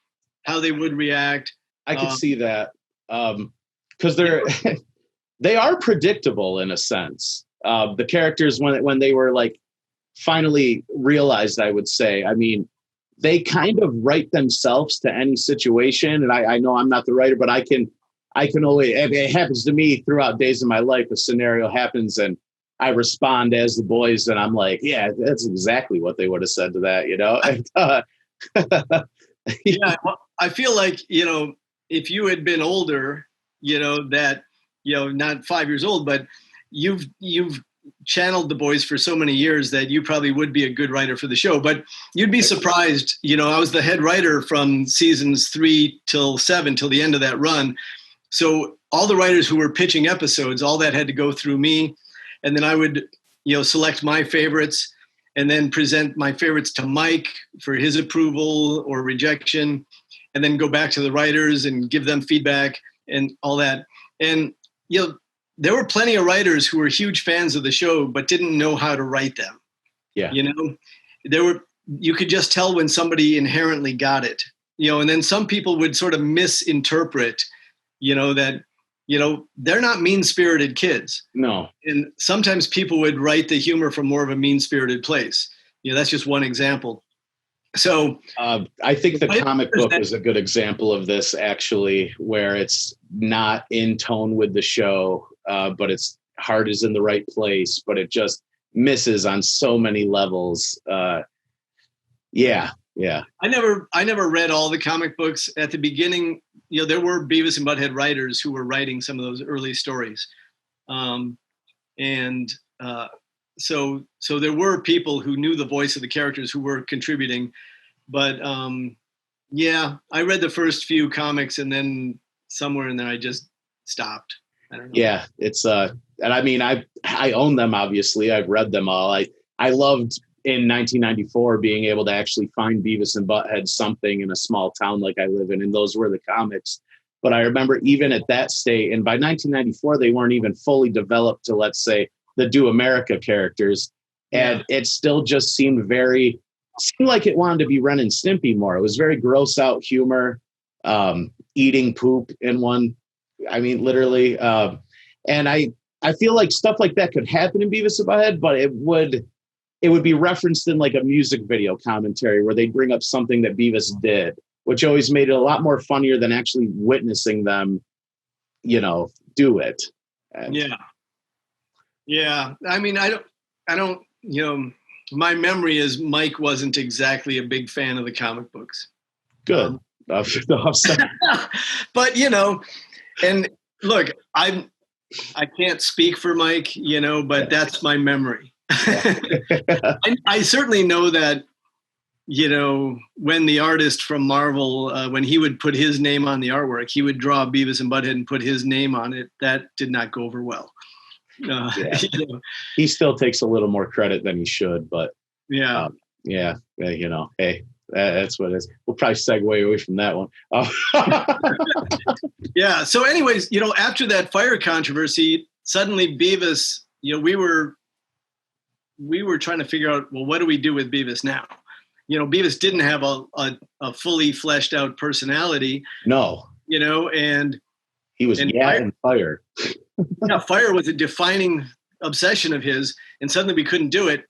how they would react. I could see that, because they are predictable in a sense. The characters, when they were like finally realized, I would say, I mean, they kind of write themselves to any situation. And I know I'm not the writer, but I can only, it happens to me throughout days of my life. A scenario happens and I respond as the boys, and I'm like, yeah, that's exactly what they would have said to that, And, yeah, well, I feel like, if you had been older, that, not 5 years old, but you've channeled the boys for so many years that you probably would be a good writer for the show. But you'd be surprised, I was the head writer from seasons 3 till 7 till the end of that run. So all the writers who were pitching episodes, all that had to go through me. And then I would, select my favorites and then present my favorites to Mike for his approval or rejection, and then go back to the writers and give them feedback and all that. And, there were plenty of writers who were huge fans of the show, but didn't know how to write them. Yeah. You could just tell when somebody inherently got it, and then some people would sort of misinterpret, that, they're not mean-spirited kids. No. And sometimes people would write the humor from more of a mean-spirited place. That's just one example. So I think the comic book is a good example of this, actually, where it's not in tone with the show, but its heart is in the right place, but it just misses on so many levels. Yeah. I never read all the comic books at the beginning. There were Beavis and Butt-Head writers who were writing some of those early stories. So there were people who knew the voice of the characters who were contributing, but I read the first few comics and then somewhere in there I just stopped. I don't know. Yeah, it's and I mean I own them, obviously. I've read them all. I loved in 1994 being able to actually find Beavis and Butt-Head something in a small town like I live in, and those were the comics. But I remember even at that state, and by 1994, they weren't even fully developed to, let's say, the Do America characters. And it still just seemed like it wanted to be Ren and Stimpy more. It was very gross out humor, eating poop in one. I mean, literally. And I feel like stuff like that could happen in Beavis and Butt-Head, but it would be referenced in like a music video commentary where they'd bring up something that Beavis did, which always made it a lot more funnier than actually witnessing them, do it. And yeah. I mean, I don't, my memory is Mike wasn't exactly a big fan of the comic books. Good. But, and look, I can't speak for Mike, but that's my memory. I certainly know that, when the artist from Marvel, when he would put his name on the artwork, he would draw Beavis and Butt-Head and put his name on it. That did not go over well. He still takes a little more credit than he should, but hey, that's what it is. We'll probably segue away from that one. Yeah. So anyways, after that fire controversy, suddenly Beavis, we were trying to figure out, well, what do we do with Beavis now? Beavis didn't have a fully fleshed out personality. No. And he was fire. Yeah, fire was a defining obsession of his, and suddenly we couldn't do it.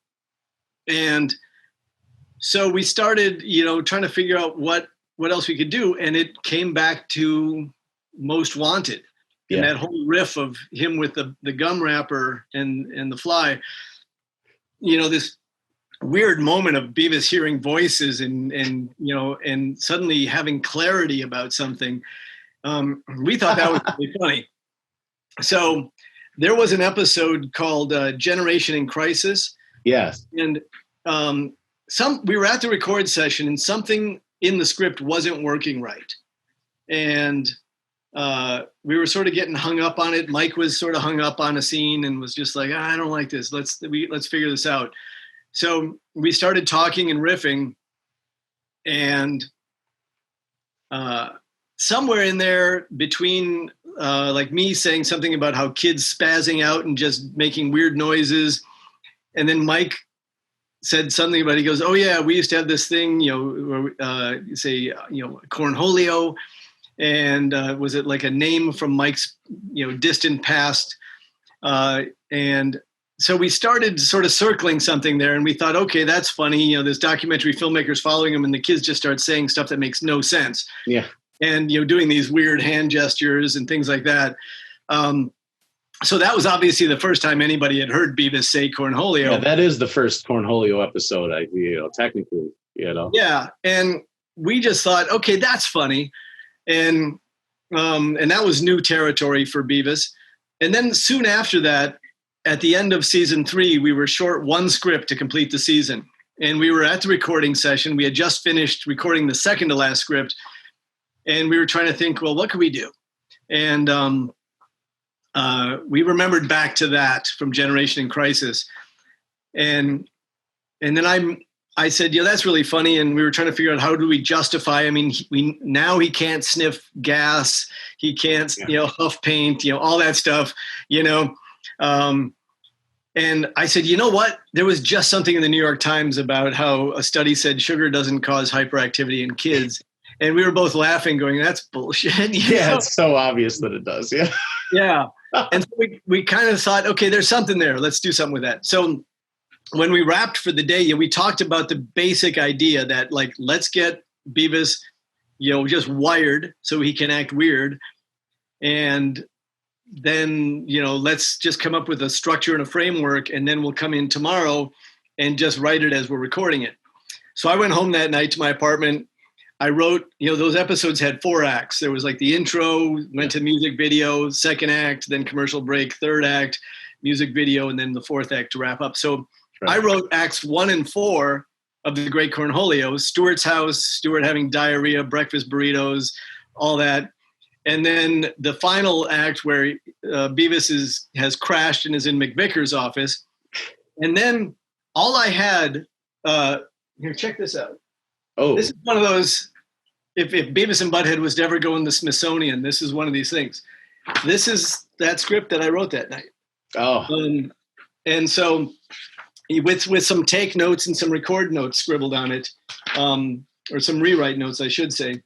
And so we started, trying to figure out what else we could do. And it came back to Most Wanted. Yeah. And that whole riff of him with the gum wrapper and the fly, this weird moment of Beavis hearing voices and suddenly having clarity about something. We thought that was really funny. So there was an episode called Generation in Crisis. Yes. And we were at the record session and something in the script wasn't working right. And we were sort of getting hung up on it. Mike was sort of hung up on a scene and was just like, I don't like this. Let's figure this out. So we started talking and riffing, and somewhere in there between like me saying something about how kids spazzing out and just making weird noises, and then Mike said something about, he goes, oh yeah, we used to have this thing, Cornholio, and was it like a name from Mike's distant past, and so we started sort of circling something there, and we thought, okay, that's funny. This documentary filmmaker's following him, and the kids just start saying stuff that makes no sense. Yeah. And, doing these weird hand gestures and things like that. So that was obviously the first time anybody had heard Beavis say Cornholio. Yeah, that is the first Cornholio episode, technically, Yeah. And we just thought, okay, that's funny. And that was new territory for Beavis. And then soon after that, at the end of season 3, we were short one script to complete the season. And we were at the recording session. We had just finished recording the second to last script. And we were trying to think, well, what could we do? And we remembered back to that from Generation in Crisis. And then I said, that's really funny. And we were trying to figure out, how do we justify? I mean, now he can't sniff gas. He can't, huff paint, all that stuff, and I said, you know what? There was just something in the New York Times about how a study said sugar doesn't cause hyperactivity in kids. And we were both laughing, going, that's bullshit. It's so obvious that it does. Yeah. Yeah. And so we kind of thought, okay, there's something there. Let's do something with that. So when we wrapped for the day, we talked about the basic idea that, like, let's get Beavis, just wired so he can act weird. And then, let's just come up with a structure and a framework, and then we'll come in tomorrow and just write it as we're recording it. So I went home that night to my apartment. I wrote, those episodes had 4 acts. There was like the intro, went to music video, second act, then commercial break, third act, music video, and then the 4th act to wrap up. So I wrote acts 1 and 4 of The Great Cornholio, Stuart's house, Stuart having diarrhea, breakfast burritos, all that. And then the final act where Beavis has crashed and is in McVicker's office. And then all I had Here, check this out. Oh, This is one of those. If Beavis and Butt-Head was to ever go in the Smithsonian, this is one of these things. This is that script that I wrote that night. oh, And so with some take notes and some record notes scribbled on it, or some rewrite notes, I should say.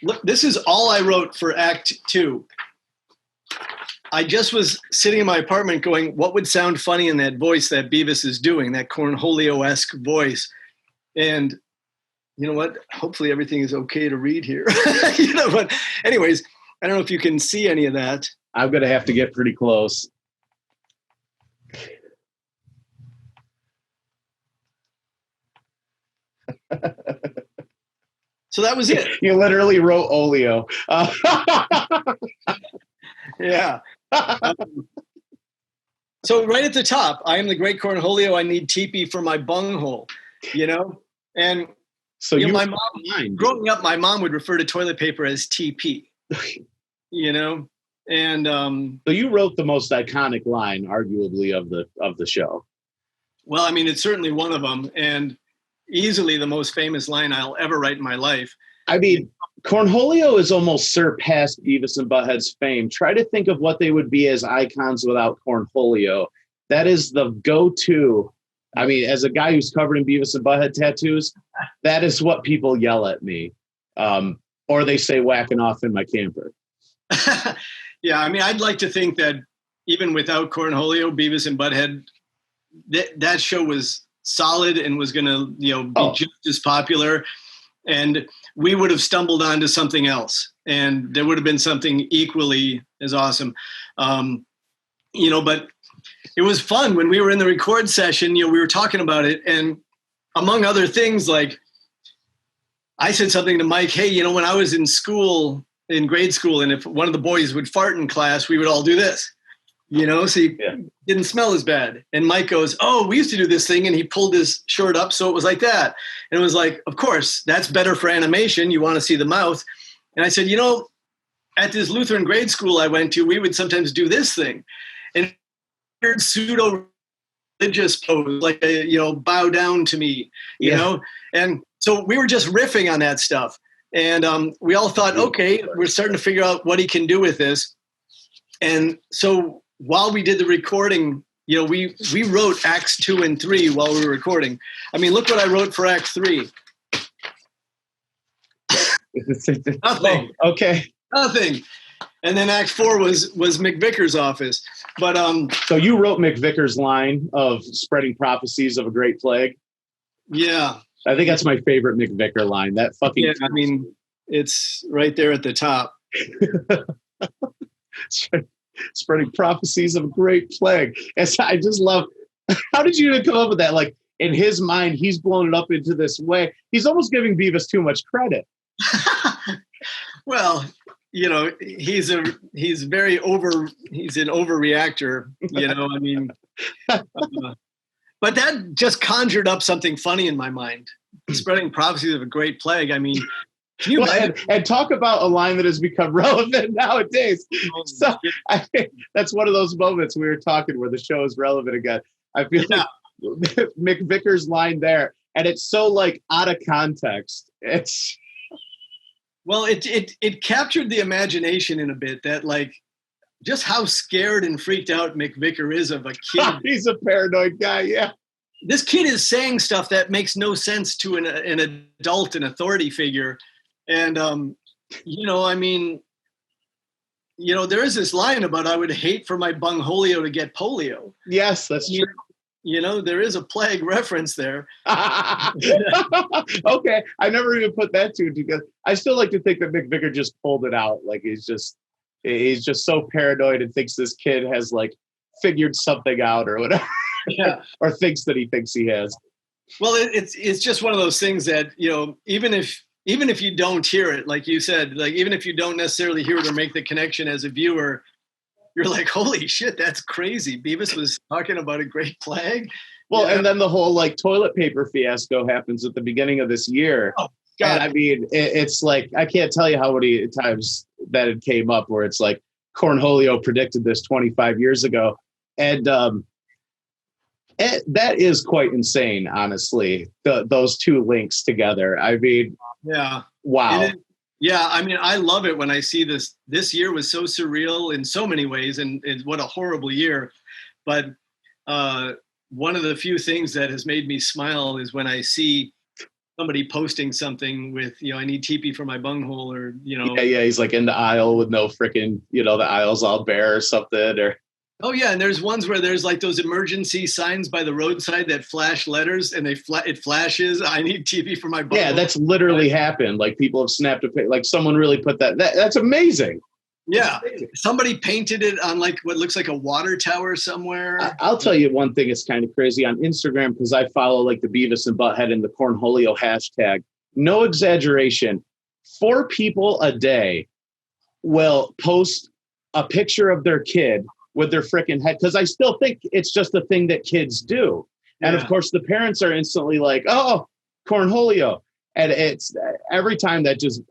Look, this is all I wrote for Act 2. I just was sitting in my apartment going, what would sound funny in that voice that Beavis is doing, that Cornholio-esque voice? And you know what? Hopefully everything is okay to read here. But anyways, I don't know if you can see any of that. I'm going to have to get pretty close. So that was it. You literally wrote Olio. Yeah. So right at the top, I am the great Cornholio. I need teepee for my bunghole, And so my mom, growing up, my mom would refer to toilet paper as TP, And so you wrote the most iconic line, arguably, of the show. Well, I mean, it's certainly one of them, and easily the most famous line I'll ever write in my life. I mean, Cornholio has almost surpassed Beavis and Butt-Head's fame. Try to think of what they would be as icons without Cornholio. That is the go-to. I mean, as a guy who's covered in Beavis and Butt-Head tattoos, that is what people yell at me. Or they say whacking off in my camper. Yeah, I mean, I'd like to think that even without Cornholio, Beavis and Butt-Head, that show was solid and was going to, be just as popular. And we would have stumbled onto something else, and there would have been something equally as awesome. But it was fun when we were in the record session. We were talking about it, and among other things, like I said something to Mike, hey, when I was in grade school, and if one of the boys would fart in class, we would all do this, so you didn't smell as bad. And Mike goes, oh, we used to do this thing. And he pulled his shirt up. So it was like that. And it was like, of course, that's better for animation. You want to see the mouth. And I said, at this Lutheran grade school I went to, we would sometimes do this thing. And pseudo religious pose, like bow down to me, you know. And so we were just riffing on that stuff, and we all thought, okay, we're starting to figure out what he can do with this. And so while we did the recording, we wrote Acts 2 and 3 while we were recording. I mean, look what I wrote for Act 3. Nothing. Oh, okay. Nothing. And then Act 4 was McVicker's office. But so you wrote McVicker's line of spreading prophecies of a great plague. Yeah. I think that's my favorite McVicker line. That fucking. Yeah, I mean, it's right there at the top. Spreading prophecies of a great plague. And so I just love. How did you even come up with that? Like in his mind, he's blown it up into this way. He's almost giving Beavis too much credit. Well, he's an overreactor, I mean, but that just conjured up something funny in my mind. Spreading prophecies of a great plague. I mean, can you and talk about a line that has become relevant nowadays. So that's one of those moments we were talking where the show is relevant again. I feel like McVicker's line there, and it's so like out of context. It's. Well, it captured the imagination in a bit, that like just how scared and freaked out McVicker is of a kid. He's a paranoid guy, yeah. This kid is saying stuff that makes no sense to an adult, an authority figure. And, I mean, there is this line about I would hate for my bungholio to get polio. Yes, that's true. There is a plague reference there. Okay, I never even put that two together. I still like to think that McVicker just pulled it out. Like he's just so paranoid and thinks this kid has like figured something out or whatever. Yeah. Or thinks that he thinks he has. Well, it's just one of those things that even if you don't hear it, like you said, like even if you don't necessarily hear it or make the connection as a viewer, you're like, holy shit, that's crazy. Beavis was talking about a great plague. Well, and then the whole like toilet paper fiasco happens at the beginning of this year. Oh, God. And I mean, it's like, I can't tell you how many times that it came up where it's like Cornholio predicted this 25 years ago. And That is quite insane, honestly. Those two links together. I mean, yeah, wow. Yeah, I mean, I love it when I see this. This year was so surreal in so many ways, and what a horrible year. But one of the few things that has made me smile is when I see somebody posting something with, I need teepee for my bunghole, or, Yeah, he's like in the aisle with no freaking, the aisle's all bare or something, or. Oh yeah, and there's ones where there's like those emergency signs by the roadside that flash letters, and it flashes, I need TV for my bunghole. Yeah, that's literally happened. Like people have snapped a pic. Like someone really put that's amazing. Yeah, somebody painted it on like what looks like a water tower somewhere. I'll tell you one thing. It's kind of crazy on Instagram, because I follow like the Beavis and Butt-Head and the Cornholio hashtag. No exaggeration. 4 people a day will post a picture of their kid with their freaking head, because I still think it's just a thing that kids do. And of course, the parents are instantly like, oh, Cornholio. And it's every time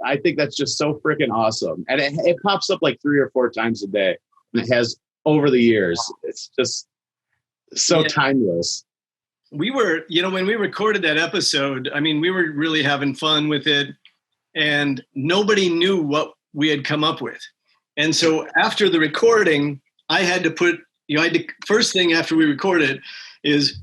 I think that's just so freaking awesome. And it pops up like 3 or 4 times a day. And it has over the years. It's just so timeless. We were, when we recorded that episode, I mean, we were really having fun with it, and nobody knew what we had come up with. And so after the recording, I had to put, first thing after we recorded is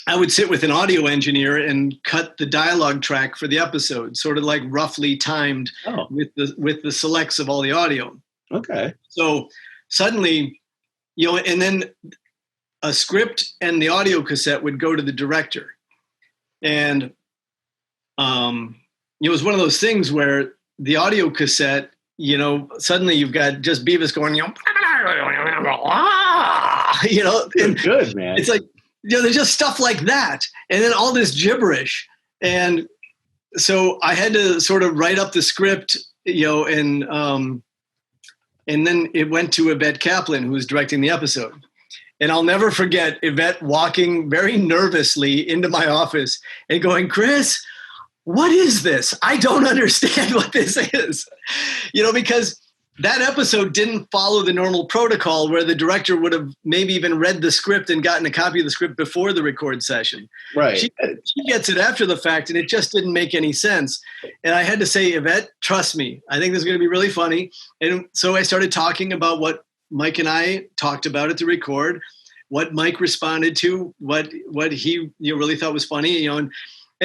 I would sit with an audio engineer and cut the dialogue track for the episode, sort of like roughly timed with the selects of all the audio. Okay. So suddenly, and then a script and the audio cassette would go to the director. And it was one of those things where the audio cassette, suddenly you've got just Beavis going, and good, man. It's like, there's just stuff like that. And then all this gibberish. And so I had to sort of write up the script, and then it went to Yvette Kaplan, who was directing the episode. And I'll never forget Yvette walking very nervously into my office and going, Chris, what is this? I don't understand what this is. Because that episode didn't follow the normal protocol where the director would have maybe even read the script and gotten a copy of the script before the record session. Right. She gets it after the fact, and it just didn't make any sense. And I had to say, Yvette, trust me, I think this is going to be really funny. And so I started talking about what Mike and I talked about at the record, what Mike responded to, what he really thought was funny, and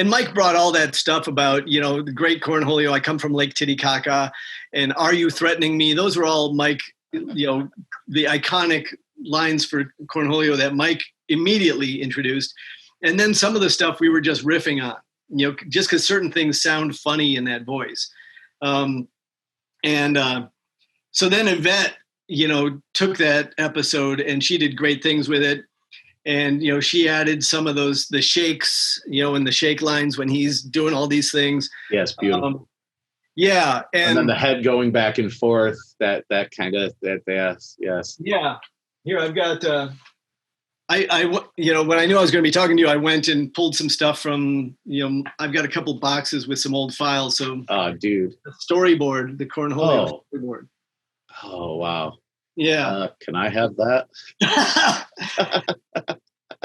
Mike brought all that stuff about, the great Cornholio, I come from Lake Titicaca, and Are You Threatening Me? Those were all Mike, the iconic lines for Cornholio that Mike immediately introduced. And then some of the stuff we were just riffing on, just because certain things sound funny in that voice. So then Yvette, took that episode and she did great things with it. And, she added some of the shakes, and the shake lines when he's doing all these things. Yes, beautiful. Yeah. And then the head going back and forth, that kind of, yes. Yeah. Here, I've got, when I knew I was going to be talking to you, I went and pulled some stuff from, I've got a couple boxes with some old files. So, oh, dude. The storyboard, the Cornholio storyboard. Oh, wow. Yeah. Can I have that?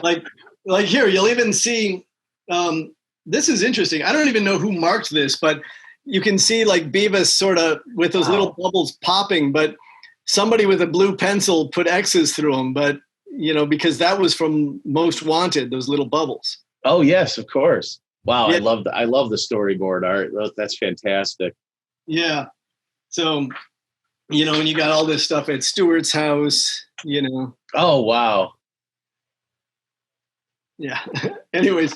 like here, you'll even see, this is interesting. I don't even know who marked this, but you can see like Beavis sort of with those little bubbles popping, but somebody with a blue pencil put X's through them, but because that was from Most Wanted, those little bubbles. Oh yes, of course. Wow. Yeah. I love the storyboard art. That's fantastic. Yeah. So, and you got all this stuff at Stewart's house, Oh, wow. Yeah. Anyways.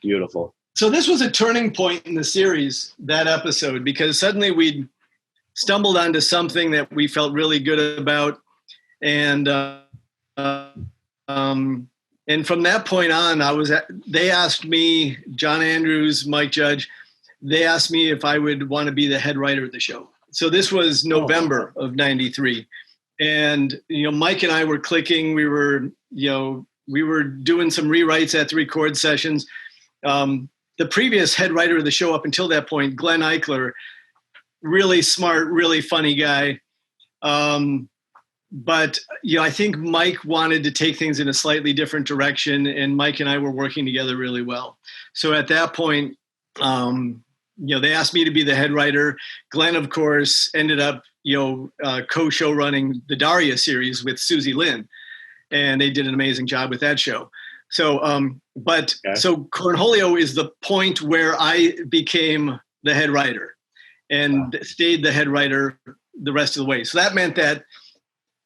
Beautiful. So this was a turning point in the series, that episode, because suddenly we stumbled onto something that we felt really good about. And from that point on, they asked me, John Andrews, Mike Judge, they asked me if I would want to be the head writer of the show. So this was November of '93. And, Mike and I were clicking. We were doing some rewrites at the record sessions. The previous head writer of the show up until that point, Glenn Eichler, really smart, really funny guy. but I think Mike wanted to take things in a slightly different direction, and Mike and I were working together really well. So at that point, they asked me to be the head writer. Glenn, of course, ended up, co-show running the Daria series with Susie Lynn, and they did an amazing job with that show. So, So Cornholio is the point where I became the head writer and stayed the head writer the rest of the way. So that meant that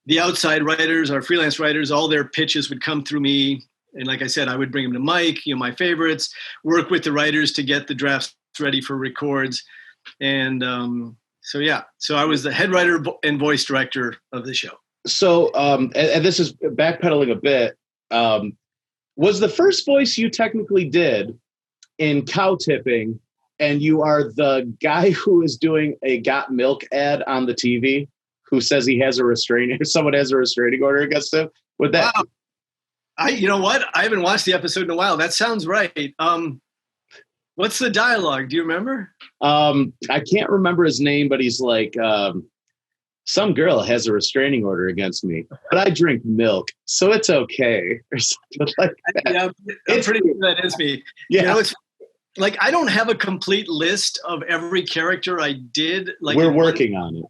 the outside writers, our freelance writers, all their pitches would come through me. And like I said, I would bring them to Mike, my favorites, work with the writers to get the drafts ready for records. And so I was the head writer and voice director of the show. So, and this is backpedaling a bit. Was the first voice you technically did in cow tipping, and you are the guy who is doing a Got Milk ad on the TV, who says he has someone has a restraining order against him? Would that? Wow. You know what? I haven't watched the episode in a while. That sounds right. What's the dialogue? Do you remember? I can't remember his name, but he's like, some girl has a restraining order against me, but I drink milk, so it's okay, or something like that. Yeah, I'm pretty sure that is me. Yeah. It's like I don't have a complete list of every character I did. Like we're working on it.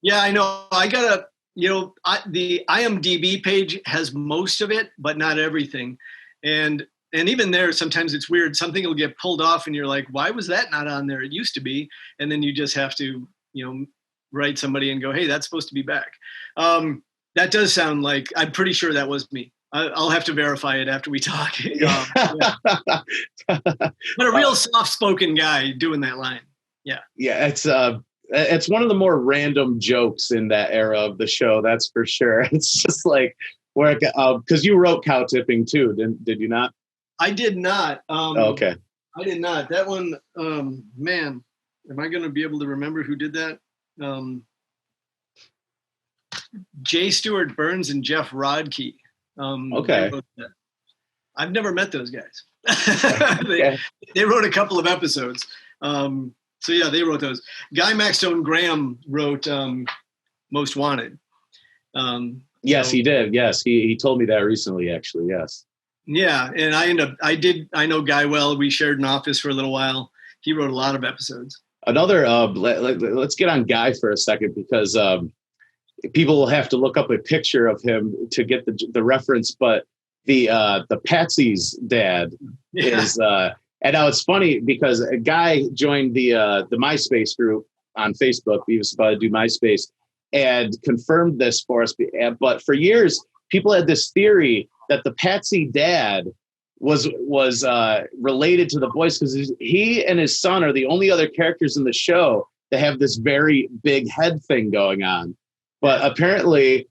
Yeah, I know. I gotta, the IMDb page has most of it, but not everything. And even there, sometimes it's weird. Something will get pulled off and you're like, why was that not on there? It used to be. And then you just have to, write somebody and go, hey, that's supposed to be back. That does sound like, I'm pretty sure that was me. I'll have to verify it after we talk. But a real soft-spoken guy doing that line. Yeah. Yeah, it's one of the more random jokes in that era of the show, that's for sure. It's just like, where because you wrote cow tipping too, did you not? I did not. Okay. I did not. That one, man, am I going to be able to remember who did that? J. Stewart Burns and Jeff Rodkey. Okay. I've never met those guys. Okay. They wrote a couple of episodes. So yeah, they wrote those. Guy Maxstone Graham wrote Most Wanted. Yes, he did. Yes, he told me that recently, actually. Yes. Yeah, and I know Guy well. We shared an office for a little while. He wrote a lot of episodes. Another, let's get on Guy for a second, because people will have to look up a picture of him to get the reference. But the Patsy's dad is, and now it's funny because a guy joined the MySpace group on Facebook. He was about to do MySpace and confirmed this for us. But for years, people had this theory that the Patsy dad was related to the voice, because he and his son are the only other characters in the show that have this very big head thing going on. But apparently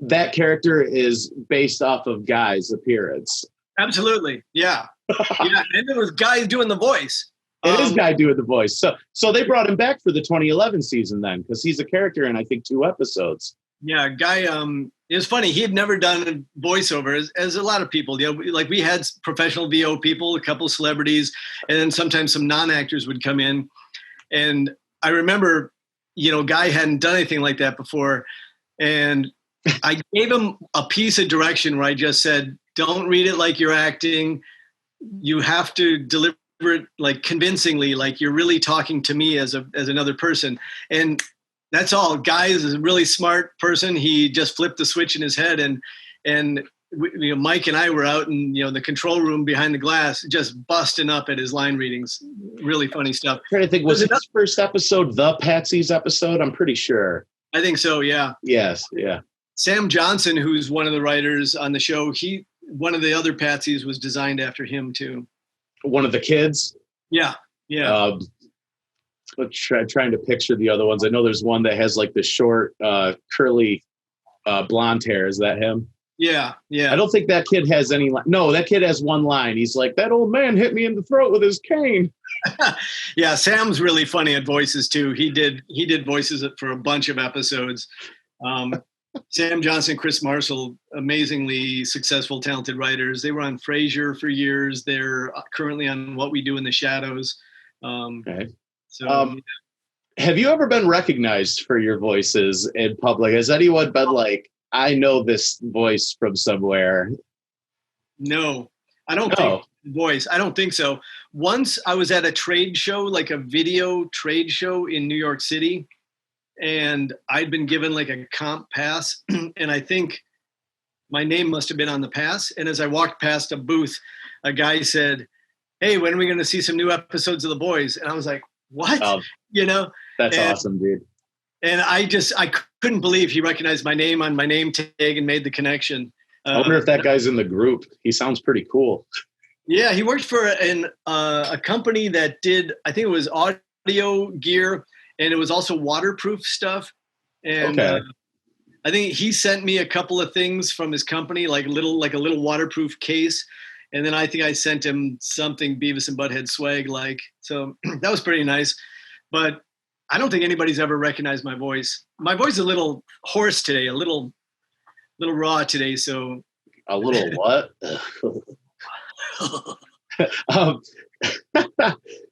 that character is based off of Guy's appearance. Absolutely. Yeah. Yeah. And it was Guy doing the voice. It is Guy doing the voice. So they brought him back for the 2011 season then, because he's a character in, I think, 2 episodes. Yeah, Guy, it was funny. He had never done a voiceover, as a lot of people. Like we had professional VO people, a couple of celebrities, and then sometimes some non-actors would come in. And I remember, Guy hadn't done anything like that before. And I gave him a piece of direction where I just said, don't read it like you're acting. You have to deliver it like convincingly, like you're really talking to me as another person. And that's all. Guy is a really smart person. He just flipped the switch in his head, and Mike and I were out in the control room behind the glass, just busting up at his line readings. Really funny stuff. I'm trying to think, was his first episode the Patsy's episode? I'm pretty sure. I think so. Yeah. Yes. Yeah. Sam Johnson, who's one of the writers on the show, one of the other Patsy's was designed after him too. One of the kids. Yeah. Yeah. Trying to picture the other ones. I know there's one that has like the short, curly, blonde hair. Is that him? Yeah, yeah. I don't think that kid has any. No, that kid has one line. He's like, "That old man hit me in the throat with his cane." Yeah, Sam's really funny at voices too. He did voices for a bunch of episodes. Sam Johnson, Chris Marshall, amazingly successful, talented writers. They were on Frasier for years. They're currently on What We Do in the Shadows. Okay. So Have you ever been recognized for your voices in public? Has anyone been like, I know this voice from somewhere? No, I don't think voice. I don't think so. Once I was at a trade show, like a video trade show in New York City, and I'd been given like a comp pass, and I think my name must have been on the pass. And as I walked past a booth, a guy said, "Hey, when are we going to see some new episodes of The Boys?" And I was like, "What?" That's awesome, dude. And I couldn't believe he recognized my name on my name tag and made the connection. I wonder if that guy's in the group. He sounds pretty cool. Yeah, he worked for a company that did, I think it was audio gear, and it was also waterproof stuff. And I think he sent me a couple of things from his company, like a little waterproof case. And then I think I sent him something Beavis and Butt-Head swag like. So that was pretty nice. But I don't think anybody's ever recognized my voice. My voice is a little hoarse today, a little raw today. So a little what?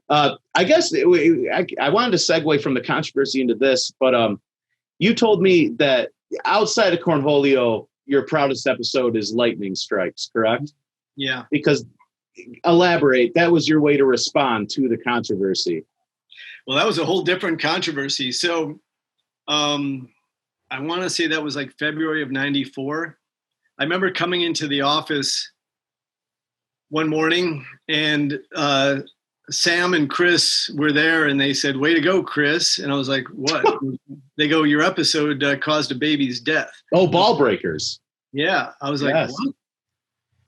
I guess I wanted to segue from the controversy into this, but you told me that outside of Cornholio, your proudest episode is Lightning Strikes, correct? Yeah. Because elaborate, that was your way to respond to the controversy. Well, that was a whole different controversy. So I want to say that was like February of 94. I remember coming into the office one morning, and Sam and Chris were there, and they said, "Way to go, Chris." And I was like, "What?" They go, "Your episode caused a baby's death." Oh, Ball Breakers. Yeah. I was like, yes. What?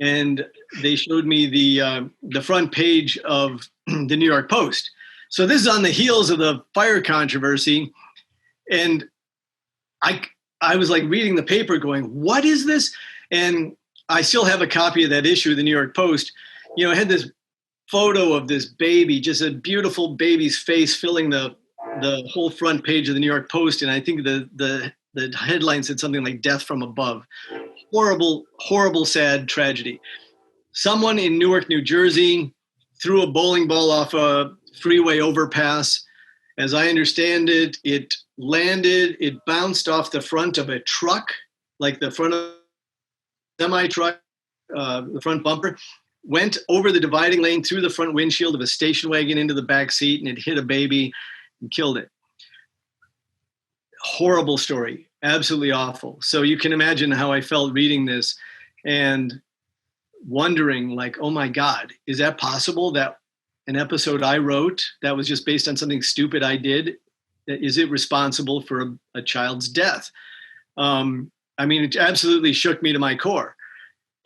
And they showed me the front page of the New York Post. So this is on the heels of the fire controversy. And I was like reading the paper going, what is this? And I still have a copy of that issue of the New York Post. You know, it had this photo of this baby, just a beautiful baby's face filling the whole front page of the New York Post. And I think the headline said something like "Death from Above." Horrible, horrible, sad tragedy. Someone in Newark, New Jersey threw a bowling ball off a freeway overpass. As I understand it, it landed, it bounced off the front of a truck, like the front of a semi-truck, the front bumper, went over the dividing lane through the front windshield of a station wagon into the back seat, and it hit a baby and killed it. Horrible story. Absolutely awful. So you can imagine how I felt reading this and wondering, like, oh my God, is that possible that an episode I wrote that was just based on something stupid I did, is it responsible for a child's death? I mean, it absolutely shook me to my core.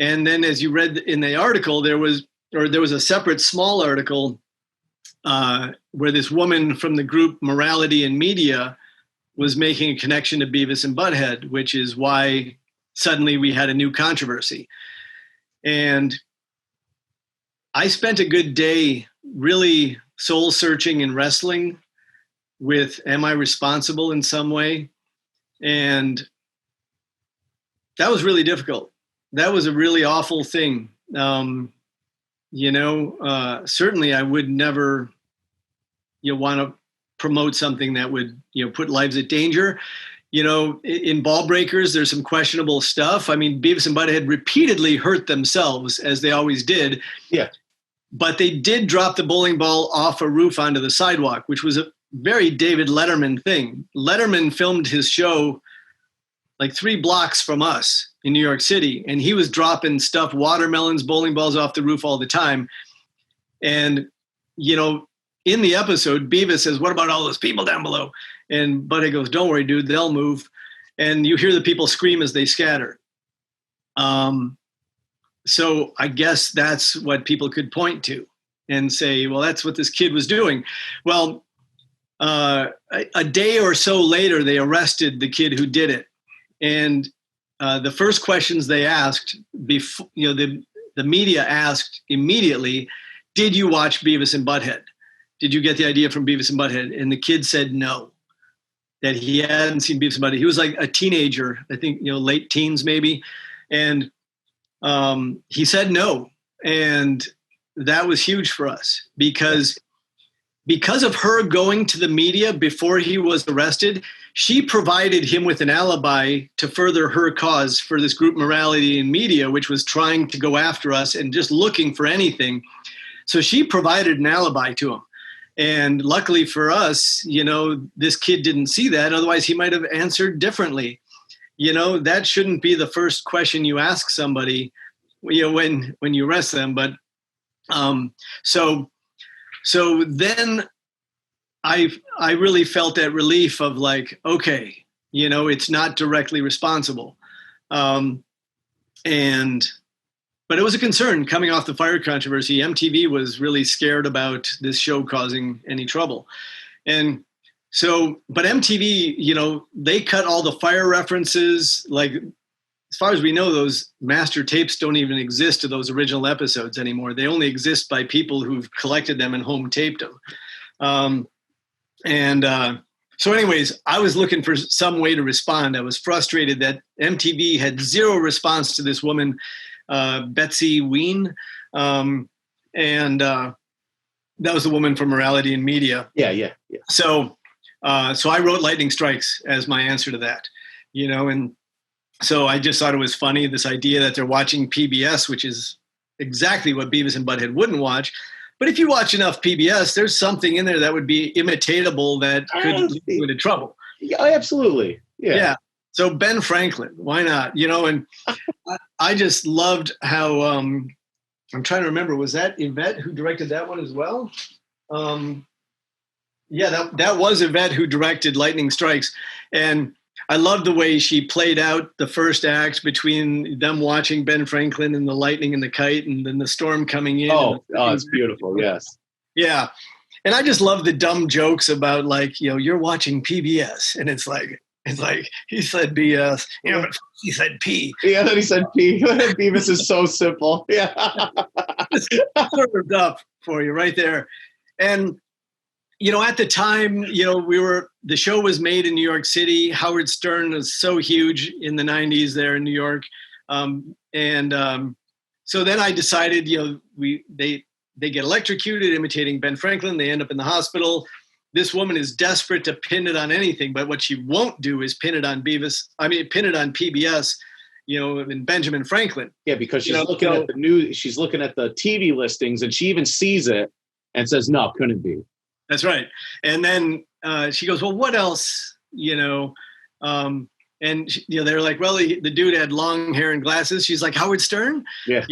And then as you read in the article, there was a separate small article where this woman from the group Morality and Media was making a connection to Beavis and Butt-Head, which is why suddenly we had a new controversy. And I spent a good day really soul searching and wrestling with, am I responsible in some way? And that was really difficult. That was a really awful thing. Certainly I would never, want to promote something that would, put lives at danger. In Ball Breakers, there's some questionable stuff. I mean, Beavis and Butt-Head repeatedly hurt themselves, as they always did. Yeah. But they did drop the bowling ball off a roof onto the sidewalk, which was a very David Letterman thing. Letterman filmed his show like 3 blocks from us in New York City, and he was dropping stuff, watermelons, bowling balls off the roof all the time. And, in the episode, Beavis says, "What about all those people down below?" And Butt-Head goes, "Don't worry, dude, they'll move." And you hear the people scream as they scatter. So I guess that's what people could point to and say, well, that's what this kid was doing. Well, a day or so later, they arrested the kid who did it. And the first questions they asked, before, the media asked immediately, "Did you watch Beavis and Butt-Head? Did you get the idea from Beavis and Butt-Head?" And the kid said no, that he hadn't seen Beavis and Butt-Head. He was like a teenager, I think, late teens maybe. And he said no. And that was huge for us because because of her going to the media before he was arrested, she provided him with an alibi to further her cause for this group Morality in Media, which was trying to go after us and just looking for anything. So she provided an alibi to him. And luckily for us, this kid didn't see that. Otherwise, he might have answered differently. That shouldn't be the first question you ask somebody, when you arrest them. But so then I really felt that relief of like, okay, it's not directly responsible. But it was a concern coming off the fire controversy. MTV was really scared about this show causing any trouble. And so, but MTV, they cut all the fire references. Like, as far as we know, those master tapes don't even exist to those original episodes anymore. They only exist by people who've collected them and home taped them. So anyways, I was looking for some way to respond. I was frustrated that MTV had zero response to this woman, Betsy Ween. And that was the woman from Morality in Media. Yeah. So I wrote Lightning Strikes as my answer to that, and so I just thought it was funny, this idea that they're watching PBS, which is exactly what Beavis and Butt-Head wouldn't watch. But if you watch enough PBS, there's something in there that would be imitatable that could lead you into trouble. Yeah, absolutely. Yeah. So Ben Franklin, why not? And I just loved how, I'm trying to remember, was that Yvette who directed that one as well? Yeah, that was Yvette who directed Lightning Strikes. And I loved the way she played out the first act between them watching Ben Franklin and the lightning and the kite and then the storm coming in. Oh, it's beautiful. Yes. Yeah. And I just love the dumb jokes about like, you're watching PBS and it's like, he said BS, but he said P. Yeah, then he said P. Beavis is so simple. Yeah. Served up for you right there. And, at the time, the show was made in New York City. Howard Stern was so huge in the 90s there in New York. So then I decided, they get electrocuted imitating Ben Franklin. They end up in the hospital. This woman is desperate to pin it on anything, but what she won't do is pin it on PBS, and Benjamin Franklin. Yeah, because she's looking at she's looking at the TV listings and she even sees it and says, no, couldn't be. That's right. And then she goes, well, what else, they're like, well, the dude had long hair and glasses. She's like, Howard Stern? Yeah.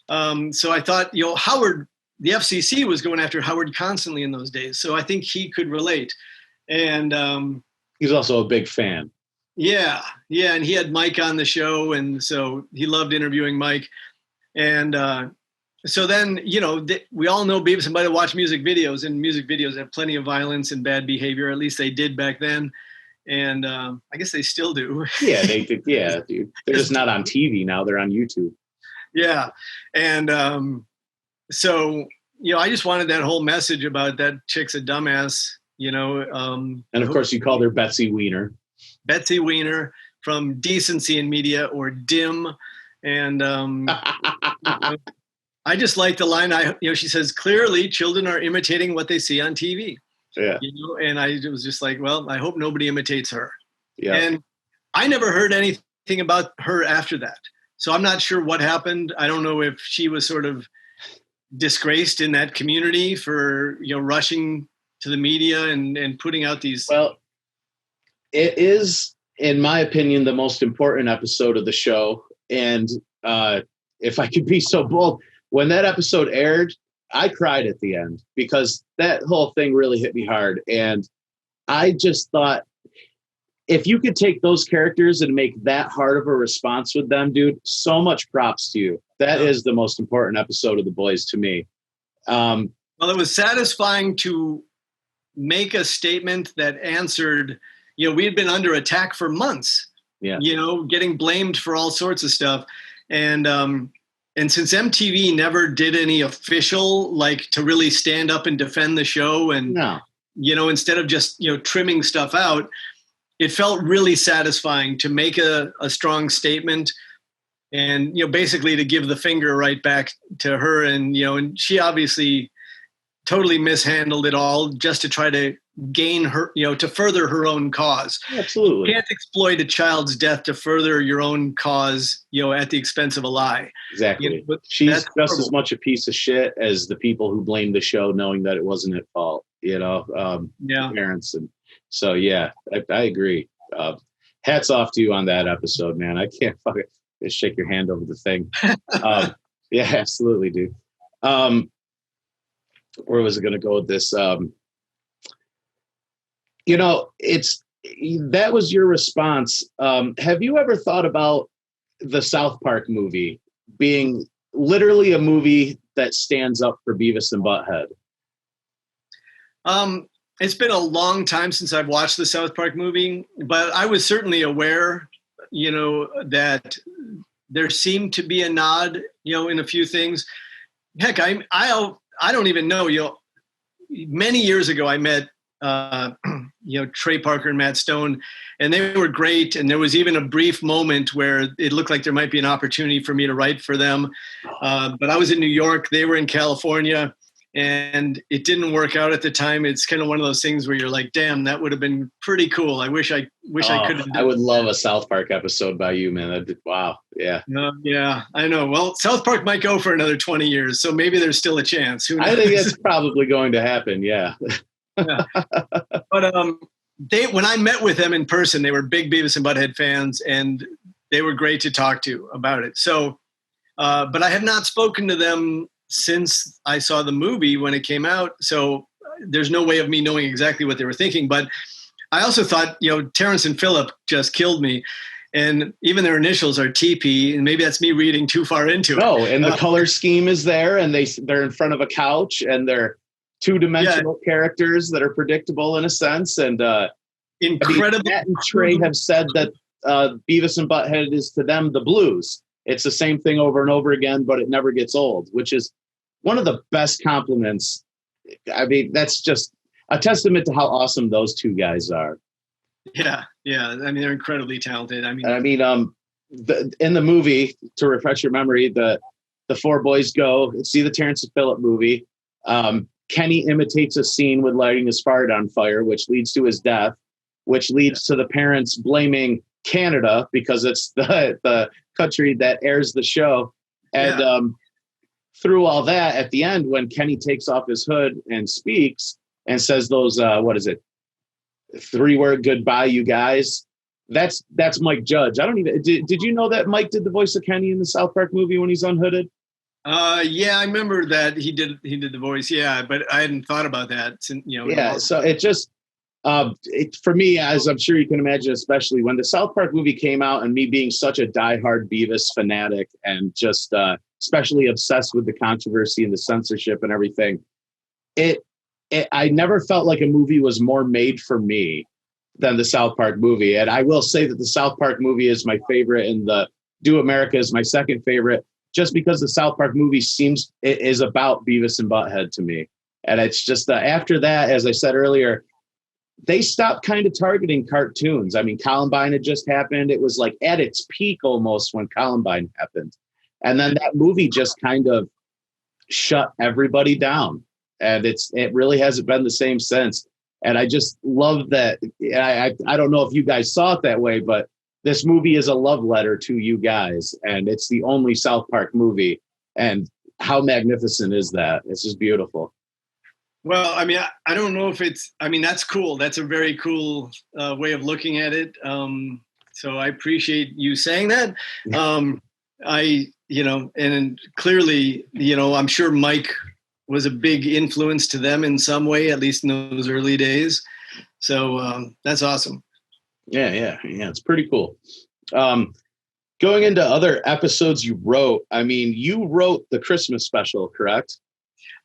So I thought, Howard, the FCC was going after Howard constantly in those days. So I think he could relate. And he's also a big fan. Yeah. And he had Mike on the show. And so he loved interviewing Mike. And so then, we all know Beavis and Butt-Head watch music videos, and music videos have plenty of violence and bad behavior. At least they did back then. And I guess they still do. Yeah, they did. Yeah, dude. They're just not on TV now. They're on YouTube. Yeah. And so, I just wanted that whole message about that chick's a dumbass, And of course, you called her Betsy Wiener. Betsy Wiener from Decency in Media, or DIM. And I just like the line, she says, clearly children are imitating what they see on TV. Yeah. And I was just like, well, I hope nobody imitates her. Yeah. And I never heard anything about her after that. So I'm not sure what happened. I don't know if she was sort of disgraced in that community for, rushing to the media and putting out these. Well, it is, in my opinion, the most important episode of the show. And if I could be so bold, when that episode aired, I cried at the end because that whole thing really hit me hard. And I just thought, if you could take those characters and make that hard of a response with them, dude, so much props to you. That is the most important episode of The Boys to me. Well, it was satisfying to make a statement that answered, we had been under attack for months, getting blamed for all sorts of stuff. And since MTV never did any official, like, to really stand up and defend the show and, instead of just, trimming stuff out, it felt really satisfying to make a strong statement and, basically to give the finger right back to her. And, and she obviously totally mishandled it all just to try to gain her, to further her own cause. Absolutely. You can't exploit a child's death to further your own cause, at the expense of a lie. Exactly. She's just as much a piece of shit as the people who blame the show, knowing that it wasn't at fault, the parents. And so, yeah, I agree. Hats off to you on that episode, man. I can't fucking just shake your hand over the thing. Yeah, absolutely, dude. Where was I going to go with this? That was your response. Have you ever thought about the South Park movie being literally a movie that stands up for Beavis and Butt-Head? It's been a long time since I've watched the South Park movie, but I was certainly aware, that there seemed to be a nod, in a few things. Heck, I don't even know, many years ago I met, Trey Parker and Matt Stone, and they were great. And there was even a brief moment where it looked like there might be an opportunity for me to write for them. But I was in New York, they were in California, and it didn't work out at the time. It's kind of one of those things where you're like, damn, that would have been pretty cool. I wish I could have. I would love a South Park episode by you, man. Wow. Yeah. Yeah, I know. Well, South Park might go for another 20 years, so maybe there's still a chance. Who knows? I think it's probably going to happen. Yeah. Yeah. But when I met with them in person, they were big Beavis and Butt-Head fans, and they were great to talk to about it. So, but I have not spoken to them since I saw the movie when it came out. So there's no way of me knowing exactly what they were thinking. But I also thought, Terrence and Phillip just killed me. And even their initials are TP, and maybe that's me reading too far into it. No, and the color scheme is there, and they're in front of a couch, and they're two-dimensional characters that are predictable in a sense. And incredible. Matt and Trey have said that Beavis and Butt-Head is to them the Blues. It's the same thing over and over again, but it never gets old, which is one of the best compliments. I mean, that's just a testament to how awesome those two guys are. Yeah. I mean, they're incredibly talented. In the movie, to refresh your memory, the four boys go see the Terrence and Phillip movie. Kenny imitates a scene with lighting his fart on fire, which leads to his death, which leads to the parents blaming Canada because it's the country that airs the show. And through all that, at the end, when Kenny takes off his hood and speaks and says those, 3-word goodbye, you guys, that's Mike Judge. I don't even, did you know that Mike did the voice of Kenny in the South Park movie when he's unhooded? Yeah, I remember that he did the voice. Yeah, but I hadn't thought about that. Yeah, so it just, for me, as I'm sure you can imagine, especially when the South Park movie came out and me being such a diehard Beavis fanatic and just especially obsessed with the controversy and the censorship and everything, I never felt like a movie was more made for me than the South Park movie. And I will say that the South Park movie is my favorite and the Do America is my second favorite, just because the South Park movie is about Beavis and Butt-Head to me. And it's just after that, as I said earlier, they stopped kind of targeting cartoons. I mean, Columbine had just happened. It was like at its peak almost when Columbine happened. And then that movie just kind of shut everybody down. And it really hasn't been the same since. And I just love that. I don't know if you guys saw it that way, but this movie is a love letter to you guys. And it's the only South Park movie. And how magnificent is that? It's just beautiful. Well, I mean, I don't know if that's cool. That's a very cool way of looking at it. So I appreciate you saying that. And clearly, I'm sure Mike was a big influence to them in some way, at least in those early days. So that's awesome. Yeah. It's pretty cool. Going into other episodes you wrote, I mean, you wrote the Christmas special, correct?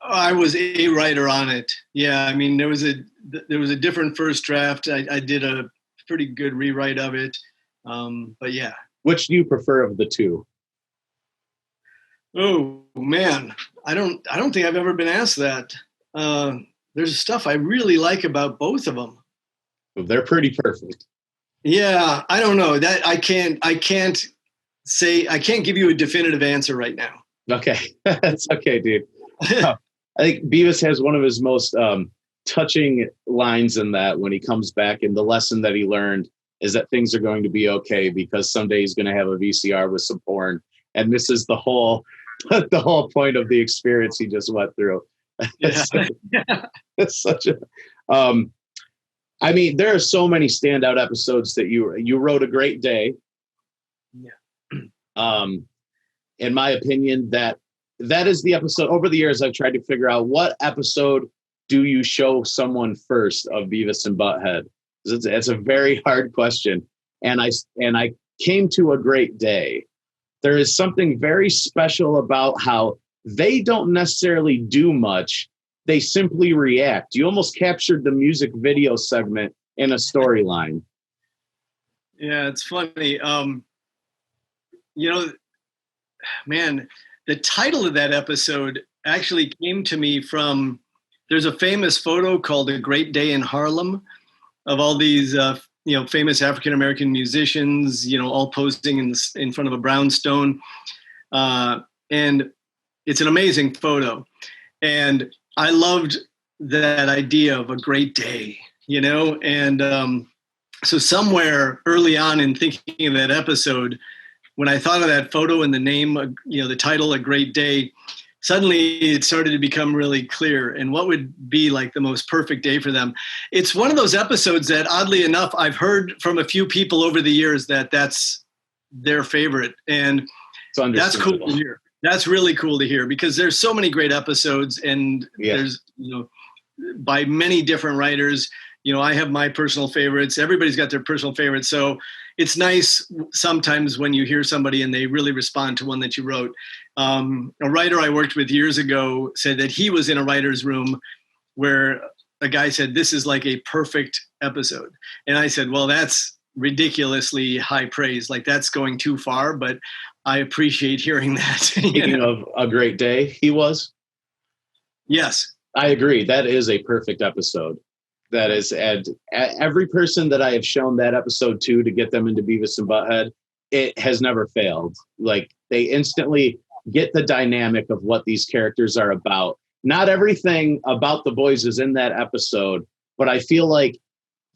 I was a writer on it. Yeah, I mean, there was a different first draft. I did a pretty good rewrite of it. But yeah. Which do you prefer of the two? Oh man, I don't think I've ever been asked that. There's stuff I really like about both of them. They're pretty perfect. Yeah, I don't know that I can't give you a definitive answer right now. Okay, that's okay, dude. I think Beavis has one of his most touching lines in that when he comes back, and the lesson that he learned is that things are going to be okay because someday he's going to have a VCR with some porn. And this is the whole point of the experience he just went through. Yeah. It's such a, I mean, there are so many standout episodes that you wrote A Great Day. Yeah. In my opinion, that is the episode. Over the years, I've tried to figure out what episode do you show someone first of Beavis and Butt-Head? It's a very hard question. And I came to A Great Day. There is something very special about how they don't necessarily do much. They simply react. You almost captured the music video segment in a storyline. Yeah, it's funny. Man, the title of that episode actually came to me from, there's a famous photo called A Great Day in Harlem of all these, famous African-American musicians, all posing in front of a brownstone. And it's an amazing photo. And I loved that idea of a great day, and so somewhere early on in thinking of that episode, when I thought of that photo and the name, the title, A Great Day, suddenly it started to become really clear and what would be like the most perfect day for them. It's one of those episodes that, oddly enough, I've heard from a few people over the years that that's their favorite. And that's cool to hear. That's really cool to hear because there's so many great episodes and there's, by many different writers. I have my personal favorites. Everybody's got their personal favorites. So it's nice sometimes when you hear somebody and they really respond to one that you wrote. A writer I worked with years ago said that he was in a writer's room where a guy said, "This is like a perfect episode." And I said, well, that's ridiculously high praise. Like that's going too far, but I appreciate hearing that. Speaking of A Great Day, he was? Yes. I agree. That is a perfect episode. That is, and every person that I have shown that episode to get them into Beavis and Butt-Head, it has never failed. Like they instantly get the dynamic of what these characters are about. Not everything about the boys is in that episode, but I feel like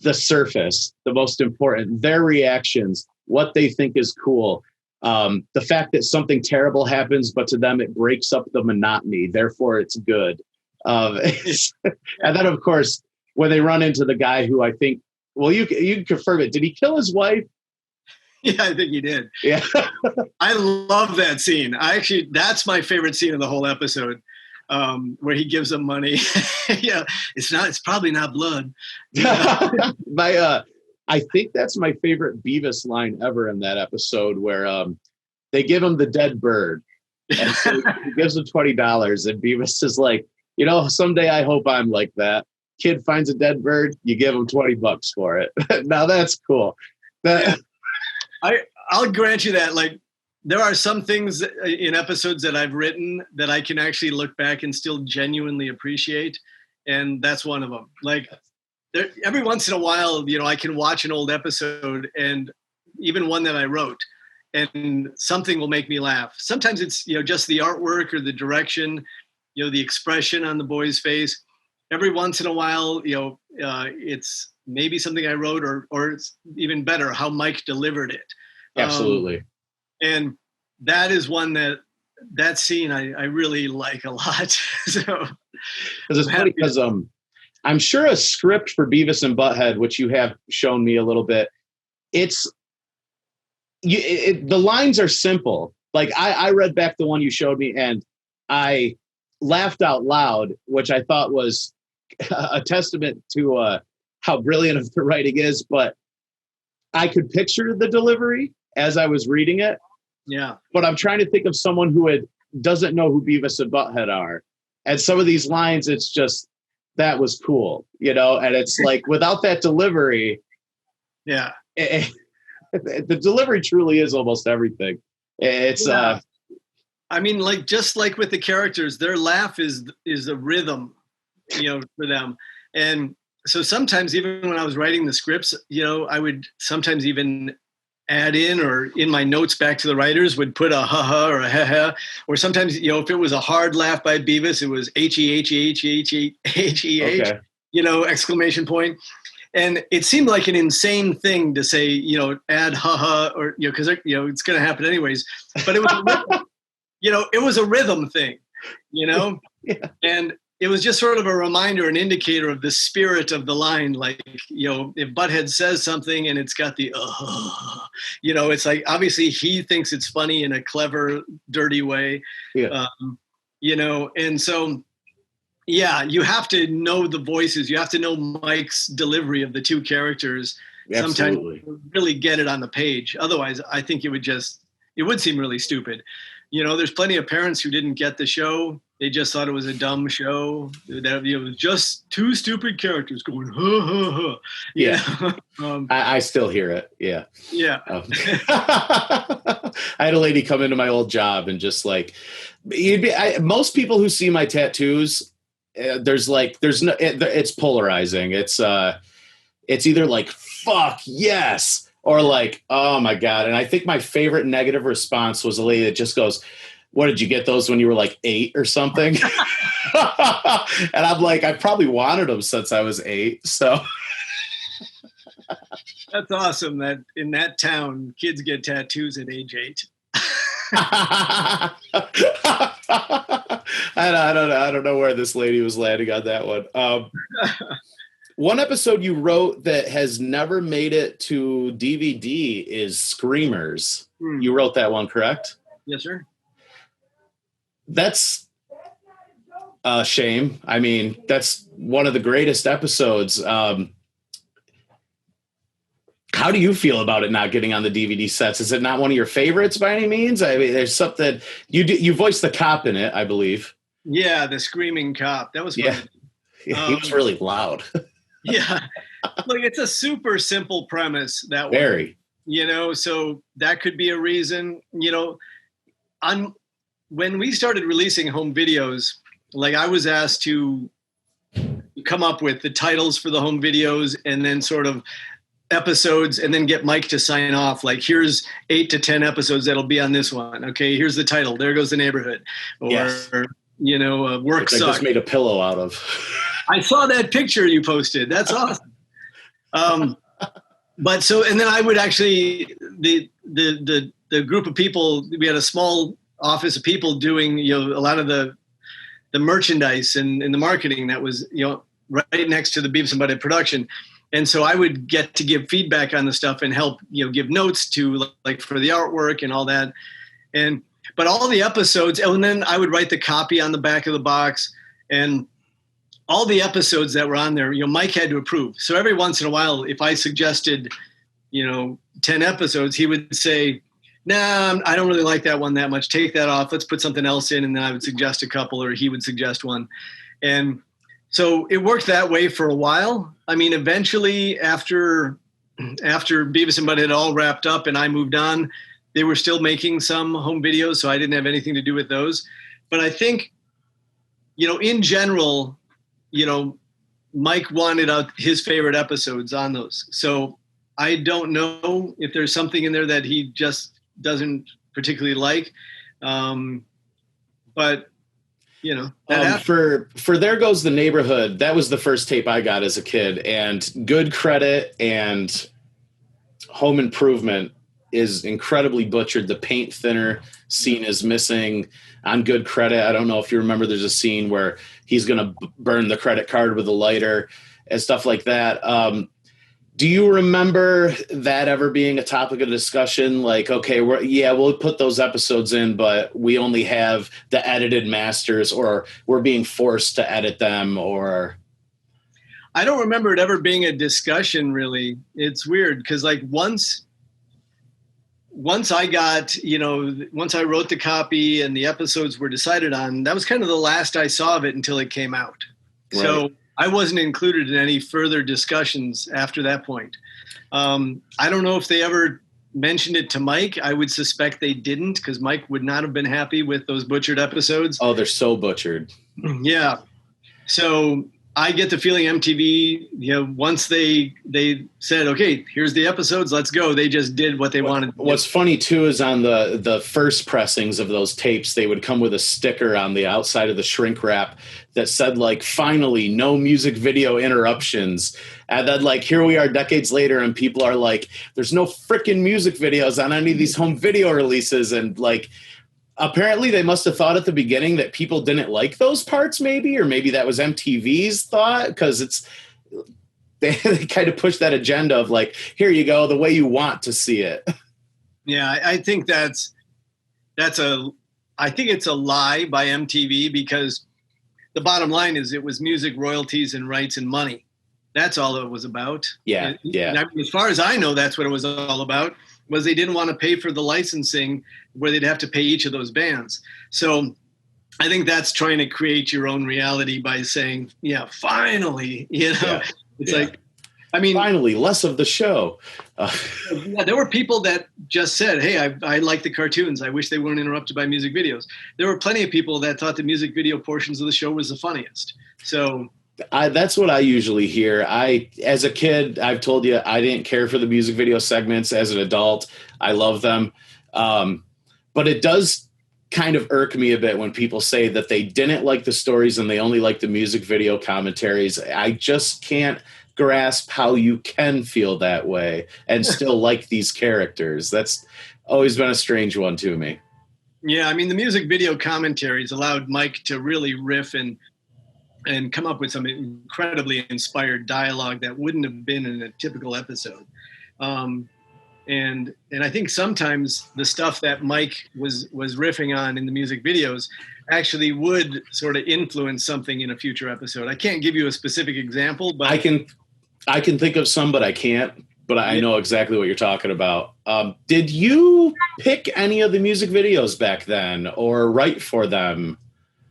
the surface, the most important, their reactions, what they think is cool. The fact that something terrible happens, but to them it breaks up the monotony. Therefore, it's good. And then, of course, when they run into the guy who I think, well, you can confirm it. Did he kill his wife? Yeah, I think he did. Yeah. I love that scene. That's my favorite scene of the whole episode, where he gives them money. Yeah, it's probably not blood. I think that's my favorite Beavis line ever in that episode where they give him the dead bird. And so he gives him $20 and Beavis is like, someday I hope I'm like that. Kid finds a dead bird, you give him $20 for it. Now that's cool. I'll grant you that. Like, there are some things in episodes that I've written that I can actually look back and still genuinely appreciate, and that's one of them. Like, every once in a while, I can watch an old episode, and even one that I wrote, and something will make me laugh. Sometimes it's just the artwork or the direction, the expression on the boy's face. Every once in a while, it's maybe something I wrote, or it's even better how Mike delivered it. Absolutely. And that is one that scene I really like a lot. So it's funny because I'm sure a script for Beavis and Butt-Head, which you have shown me a little bit, the lines are simple. Like I read back the one you showed me and I laughed out loud, which I thought was a testament to how brilliant the writing is, but I could picture the delivery as I was reading it. Yeah. But I'm trying to think of someone who doesn't know who Beavis and Butt-Head are. And some of these lines, it's just, that was cool, and it's like, without that delivery. Yeah. The delivery truly is almost everything. It's, I mean, just like with the characters, their laugh is a rhythm, for them. And so sometimes even when I was writing the scripts, I would sometimes even add in, or in my notes back to the writers would put a ha-ha or a ha-ha, or sometimes, if it was a hard laugh by Beavis, it was H-E-H-E-H-E-H-E-H-E-H, Okay. Exclamation point. And it seemed like an insane thing to say, add ha-ha, or, because, it's going to happen anyways. But it was, it was a rhythm thing, Yeah. and it was just sort of a reminder, an indicator of the spirit of the line. Like, if Butthead says something and it's got the, it's like, obviously he thinks it's funny in a clever, dirty way. Yeah. And so, yeah, you have to know the voices. You have to know Mike's delivery of the two characters. Absolutely. Sometimes really get it on the page. Otherwise, I think it would seem really stupid. There's plenty of parents who didn't get the show. They just thought it was a dumb show. That it was just two stupid characters going, ha, ha, ha. Yeah. I still hear it. Yeah. Yeah. I had a lady come into my old job and just like, most people who see my tattoos, it's polarizing. It's either like, fuck yes, or like, oh my God. And I think my favorite negative response was a lady that just goes, what, did you get those when you were like 8 or something? And I'm like, I probably wanted them since I was 8. So that's awesome that in that town, kids get tattoos at age 8. I don't know where this lady was landing on that one. One episode you wrote that has never made it to DVD is Screamers. You wrote that one, correct? Yes, sir. That's a shame. I mean, that's one of the greatest episodes. How do you feel about it not getting on the DVD sets? Is it not one of your favorites by any means? I mean, there's something you voiced the cop in it, I believe. Yeah, the screaming cop. That was fun. Yeah, he was really loud. Yeah. Look, it's a super simple premise, that one. Very. So that could be a reason. When we started releasing home videos, like I was asked to come up with the titles for the home videos and then sort of episodes, and then get Mike to sign off. Like, here's 8 to 10 episodes that'll be on this one. Okay, here's the title. There Goes the Neighborhood. Or, yes. Work Sucks. I just made a pillow out of. I saw that picture you posted. That's awesome. But so, and then I would actually, the group of people, we had a small office of people doing, a lot of the merchandise and the marketing that was, right next to the Beavis and Butt-Head production. And so I would get to give feedback on the stuff and help, give notes to, like, for the artwork and all that. But all the episodes, and then I would write the copy on the back of the box, and all the episodes that were on there, Mike had to approve. So every once in a while, if I suggested, 10 episodes, he would say, nah, I don't really like that one that much. Take that off. Let's put something else in. And then I would suggest a couple, or he would suggest one. And so it worked that way for a while. I mean, eventually after Beavis and Butt-Head all wrapped up and I moved on, they were still making some home videos. So I didn't have anything to do with those. But I think, in general, Mike wanted out his favorite episodes on those. So I don't know if there's something in there that he just doesn't particularly like. But, for There Goes the Neighborhood, that was the first tape I got as a kid, and Good Credit and Home Improvement is incredibly butchered. The paint thinner scene is missing on Good Credit. I don't know if you remember, there's a scene where he's going to burn the credit card with a lighter and stuff like that. Do you remember that ever being a topic of discussion? Like, okay, we'll put those episodes in, but we only have the edited masters, or we're being forced to edit them, or... I don't remember it ever being a discussion, really. It's weird because, like, once I got, once I wrote the copy and the episodes were decided on, that was kind of the last I saw of it until it came out. Right. So I wasn't included in any further discussions after that point. I don't know if they ever mentioned it to Mike. I would suspect they didn't, because Mike would not have been happy with those butchered episodes. Oh, they're so butchered. Yeah. So I get the feeling MTV, once they said, okay, here's the episodes, let's go, they just did what they wanted to do. What's funny too is on the first pressings of those tapes, they would come with a sticker on the outside of the shrink wrap that said like, finally, no music video interruptions. And then like, here we are decades later and people are like, there's no freaking music videos on any of these home video releases. And like, apparently they must have thought at the beginning that people didn't like those parts maybe, or maybe that was MTV's thought, because they kind of pushed that agenda of like, here you go, the way you want to see it. Yeah, I think I think it's a lie by MTV, because the bottom line is it was music royalties and rights and money. That's all it was about. Yeah. As far as I know, that's what it was all about, was they didn't want to pay for the licensing where they'd have to pay each of those bands. So I think that's trying to create your own reality by saying, yeah, finally, it's like, I mean, finally, less of the show. There were people that just said, hey, I like the cartoons. I wish they weren't interrupted by music videos. There were plenty of people that thought the music video portions of the show was the funniest. So that's what I usually hear. As a kid, I've told you, I didn't care for the music video segments. As an adult, I love them. But it does kind of irk me a bit when people say that they didn't like the stories and they only like the music video commentaries. I just can't grasp how you can feel that way and still like these characters. That's always been a strange one to me. Yeah, I mean, the music video commentaries allowed Mike to really riff and come up with some incredibly inspired dialogue that wouldn't have been in a typical episode. And I think sometimes the stuff that Mike was riffing on in the music videos actually would sort of influence something in a future episode. I can't give you a specific example, but I can think of some, but I can't. But I know exactly what you're talking about. Did you pick any of the music videos back then or write for them?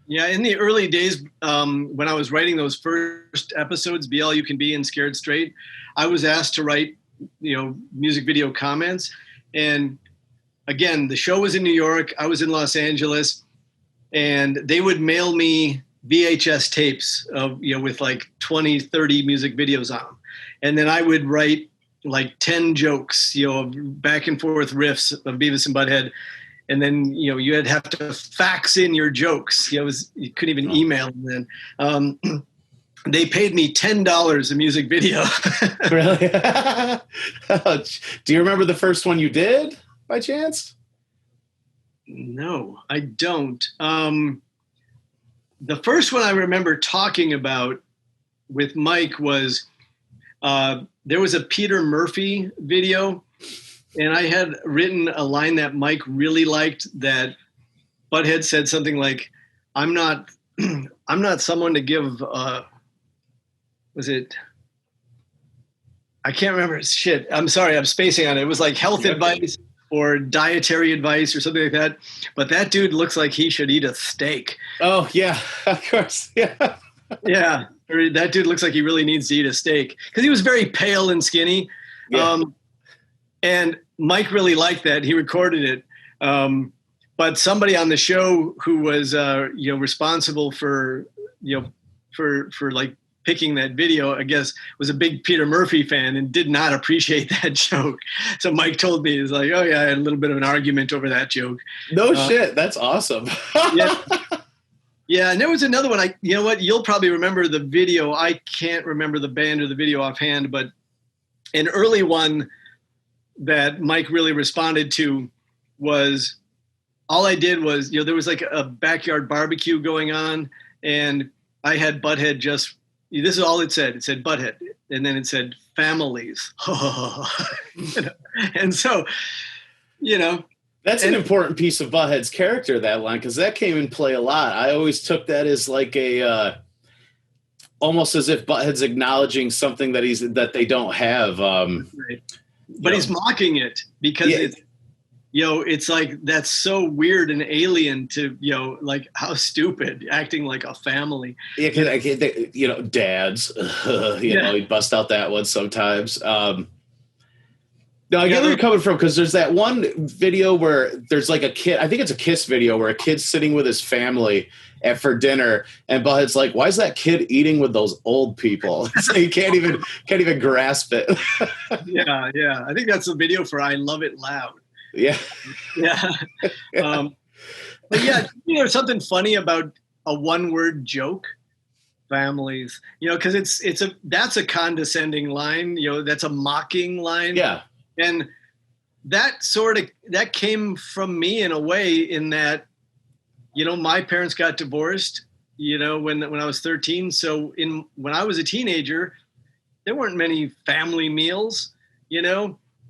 Yeah, in the early days, when I was writing those first episodes, Be All You Can Be and Scared Straight, I was asked to write, music video comments. And again, the show was in New York, I was in Los Angeles, and they would mail me VHS tapes of, with like 20, 30 music videos on them. And then I would write like 10 jokes, back and forth riffs of Beavis and Butt-Head. And then, you'd have to fax in your jokes. You couldn't even email them then. They paid me $10 a music video. Really? Do you remember the first one you did by chance? No, I don't. The first one I remember talking about with Mike was there was a Peter Murphy video. And I had written a line that Mike really liked, that Butthead said something like, I'm not someone to give, was it, I can't remember. Shit. I'm sorry. I'm spacing on it. It was like health advice or dietary advice or something like that. But that dude looks like he should eat a steak. Oh yeah, of course. Yeah. Yeah. Or that dude looks like he really needs to eat a steak, because he was very pale and skinny. Yeah. And Mike really liked that. He recorded it. But somebody on the show who was, responsible for like picking that video, I guess, was a big Peter Murphy fan and did not appreciate that joke. So Mike told me, he was like, oh yeah, I had a little bit of an argument over that joke. No shit. That's awesome. Yeah. Yeah. And there was another one. You know what? You'll probably remember the video. I can't remember the band or the video offhand, but an early one that Mike really responded to was, all I did was, there was like a backyard barbecue going on, and I had Butthead this is all it said. It said Butthead, and then it said families. And so, That's an important piece of Butthead's character, that line, because that came in play a lot. I always took that as like almost as if Butthead's acknowledging something that they don't have. Right. But he's mocking it because it's like, that's so weird and alien to, like, how stupid, acting like a family. Yeah, dads, he'd bust out that one sometimes. No, I get where you're coming from, because there's that one video where there's like a kid, I think it's a Kiss video, where a kid's sitting with his family for dinner, and Butthead's like, "Why is that kid eating with those old people?" So he can't even grasp it. Yeah. I think that's the video for "I Love It Loud." Yeah. But yeah, there's something funny about a one-word joke. Families, because that's a condescending line. That's a mocking line. Yeah. And that came from me in a way, in that, my parents got divorced, when I was 13. So when I was a teenager, there weren't many family meals,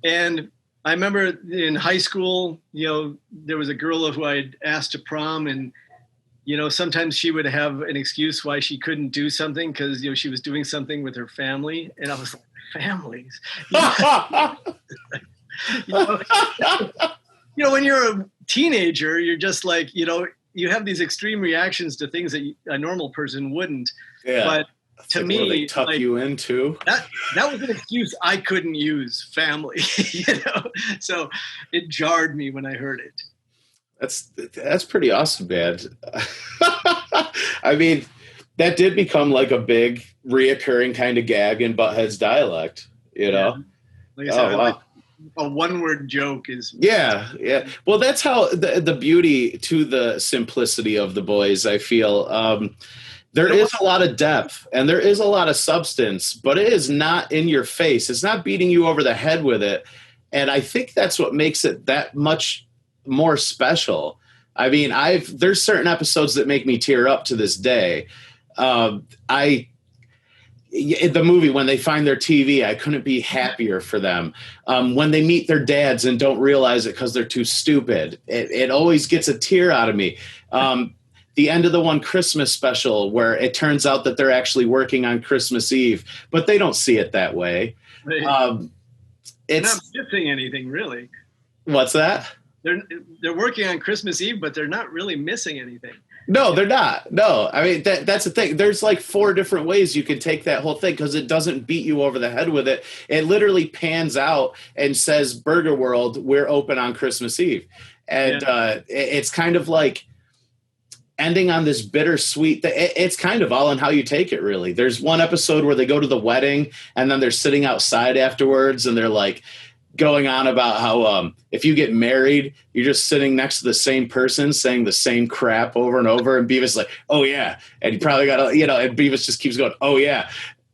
and I remember in high school, there was a girl who I'd asked to prom, and, sometimes she would have an excuse why she couldn't do something, because, she was doing something with her family. And I was like, families? When you're a teenager, you're just like, you have these extreme reactions to things that a normal person wouldn't. Yeah. But to like, me, they tuck you into that was an excuse I couldn't use, family. So it jarred me when I heard it. That's pretty awesome, man. I mean, that did become like a big reoccurring kind of gag in Butthead's dialect, Yeah. Like I said, like a one-word joke is. Yeah. Well, that's how the beauty to the simplicity of the boys, I feel. There is a lot of depth and there is a lot of substance, but it is not in your face. It's not beating you over the head with it. And I think that's what makes it that much more special. I mean, there's certain episodes that make me tear up to this day. The movie, when they find their TV, I couldn't be happier for them. When they meet their dads and don't realize it because they're too stupid, it always gets a tear out of me. The end of the one Christmas special where it turns out that they're actually working on Christmas Eve, but they don't see it that way. They're not missing anything, really. What's that? They're working on Christmas Eve, but they're not really missing anything. No, they're not. No, I mean, that's the thing. There's like 4 different ways you can take that whole thing, because it doesn't beat you over the head with it. It literally pans out and says, Burger World, we're open on Christmas Eve. And it's kind of like ending on this bittersweet it's kind of all in how you take it, really. There's one episode where they go to the wedding and then they're sitting outside afterwards and they're like going on about how if you get married, you're just sitting next to the same person saying the same crap over and over. And Beavis is like, oh yeah. And you probably got to, and Beavis just keeps going, oh yeah.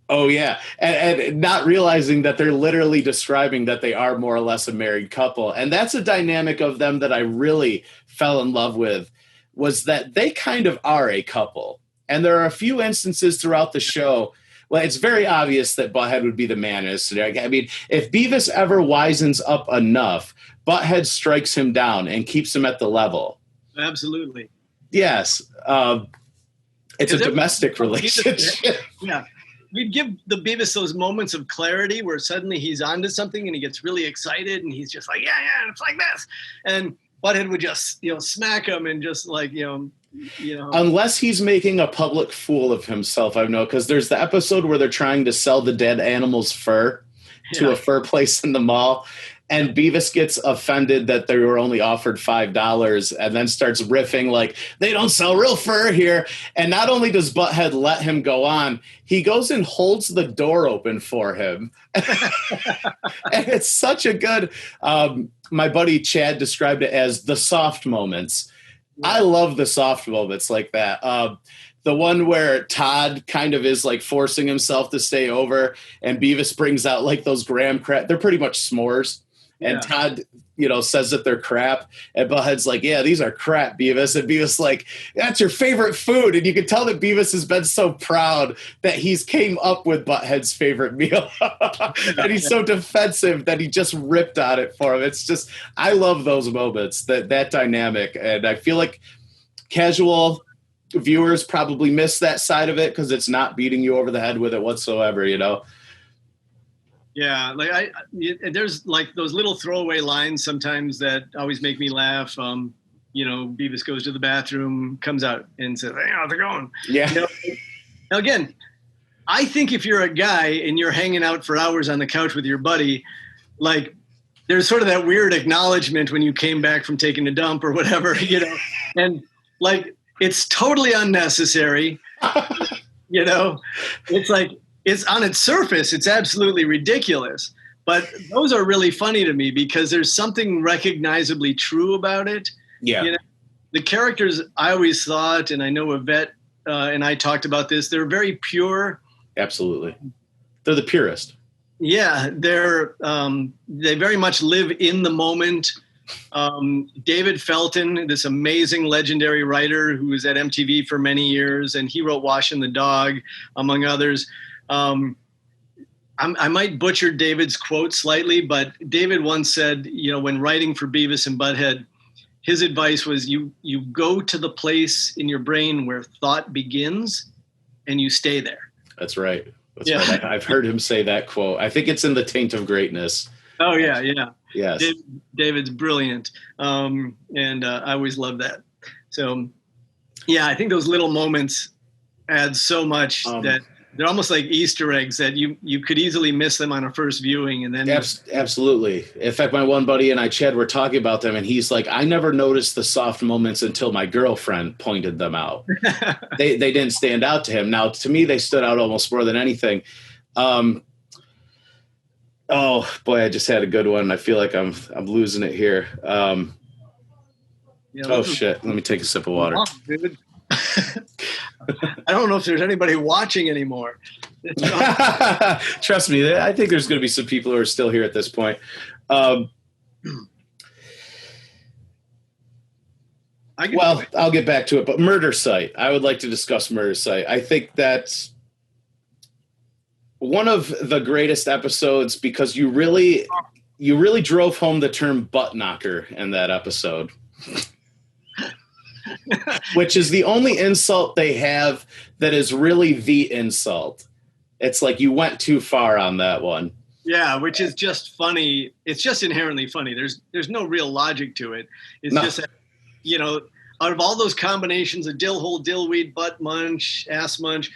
Oh yeah. And not realizing that they're literally describing that they are more or less a married couple. And that's a dynamic of them that I really fell in love with, was that they kind of are a couple. And there are a few instances throughout the show. Well, it's very obvious that Butthead would be the man in this scenario. I mean, if Beavis ever wisens up enough, Butthead strikes him down and keeps him at the level. Absolutely. Yes. It's a domestic relationship. Yeah. We'd give the Beavis those moments of clarity where suddenly he's onto something and he gets really excited and he's just like, yeah, it's like this. And Butthead would just, smack him and just like, Unless he's making a public fool of himself, I know, because there's the episode where they're trying to sell the dead animal's fur to a fur place in the mall. And Beavis gets offended that they were only offered $5 and then starts riffing like, they don't sell real fur here. And not only does Butthead let him go on, he goes and holds the door open for him. And it's such a good, my buddy Chad described it as the soft moments. I love the soft moments like that. The one where Todd kind of is like forcing himself to stay over and Beavis brings out like those graham crap. They're pretty much s'mores. And Todd, says that they're crap. And Butthead's like, yeah, these are crap, Beavis. And Beavis like, that's your favorite food. And you can tell that Beavis has been so proud that he's came up with Butthead's favorite meal. And he's so defensive that he just ripped on it for him. It's just, I love those moments, that dynamic. And I feel like casual viewers probably miss that side of it because it's not beating you over the head with it whatsoever, Yeah, like there's like those little throwaway lines sometimes that always make me laugh. Beavis goes to the bathroom, comes out and says, "Hey, how's it going?" Yeah. Now again, I think if you're a guy and you're hanging out for hours on the couch with your buddy, like there's sort of that weird acknowledgement when you came back from taking a dump or whatever, and like, it's totally unnecessary. It's like, it's on its surface, it's absolutely ridiculous. But those are really funny to me because there's something recognizably true about it. Yeah. The characters, I always thought, and I know Yvette and I talked about this, they're very pure. Absolutely. They're the purest. Yeah, they very much live in the moment. David Felton, this amazing legendary writer who was at MTV for many years, and he wrote Washing the Dog, among others. I might butcher David's quote slightly, but David once said, when writing for Beavis and Butt-Head, his advice was you go to the place in your brain where thought begins and you stay there. That's right. Right. I've heard him say that quote. I think it's in The Taint of Greatness. Oh, yeah. Yes. David's brilliant. And I always love that. So, yeah, I think those little moments add so much that they're almost like Easter eggs that you could easily miss them on a first viewing. And then absolutely. In fact, my one buddy and I, Chad, were talking about them, and he's like, I never noticed the soft moments until my girlfriend pointed them out. They didn't stand out to him. Now, to me, they stood out almost more than anything. Oh boy, I just had a good one. I feel like I'm losing it here. Shit. Let me take a sip of water. I don't know if there's anybody watching anymore. Trust me, I think there's going to be some people who are still here at this point. I'll get back to it, but Murder Site. I would like to discuss Murder Site. I think that's one of the greatest episodes because you really drove home the term butt knocker in that episode. Which is the only insult they have that is really the insult. It's like you went too far on that one. Yeah, which is just funny. It's just inherently funny. There's no real logic to it. It's just that, out of all those combinations of dill hole, dillweed, butt munch, ass munch,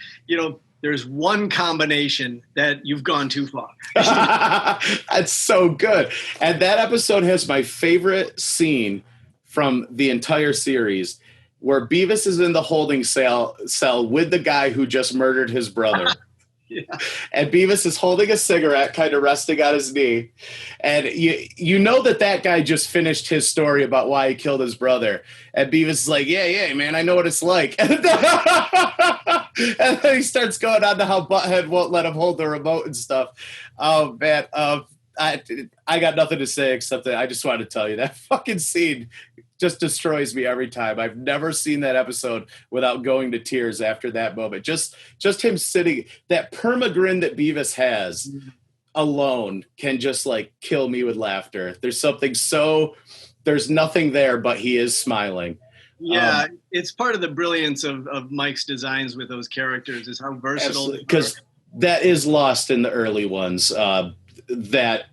there's one combination that you've gone too far. That's so good. And that episode has my favorite scene from the entire series, where Beavis is in the holding cell with the guy who just murdered his brother. Yeah. And Beavis is holding a cigarette, kind of resting on his knee. And you know that guy just finished his story about why he killed his brother. And Beavis is like, yeah, man, I know what it's like. And then he starts going on to how Butthead won't let him hold the remote and stuff. Oh, man. I got nothing to say except that I just wanted to tell you that fucking scene just destroys me every time. I've never seen that episode without going to tears after that moment. Just him sitting, that perma-grin that Beavis has alone can just like kill me with laughter. There's nothing there, but he is smiling. Yeah, it's part of the brilliance of Mike's designs with those characters is how versatile. Because that is lost in the early ones. That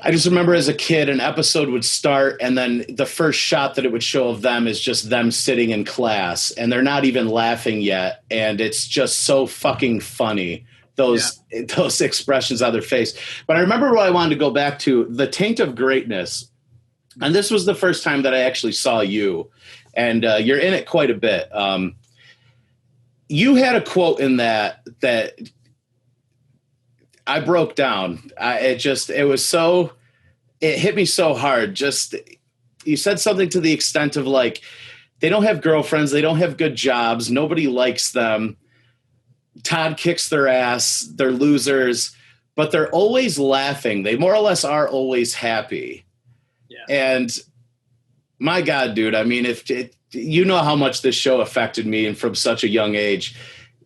I just remember as a kid, an episode would start and then the first shot that it would show of them is just them sitting in class and they're not even laughing yet. And it's just so fucking funny, those expressions on their face. But I remember what I wanted to go back to, the Taint of Greatness. And this was the first time that I actually saw you. And you're in it quite a bit. You had a quote in that I broke down. It hit me so hard. Just, you said something to the extent of like, they don't have girlfriends. They don't have good jobs. Nobody likes them. Todd kicks their ass. They're losers, but they're always laughing. They more or less are always happy. Yeah. And my God, dude, I mean, you know how much this show affected me and from such a young age.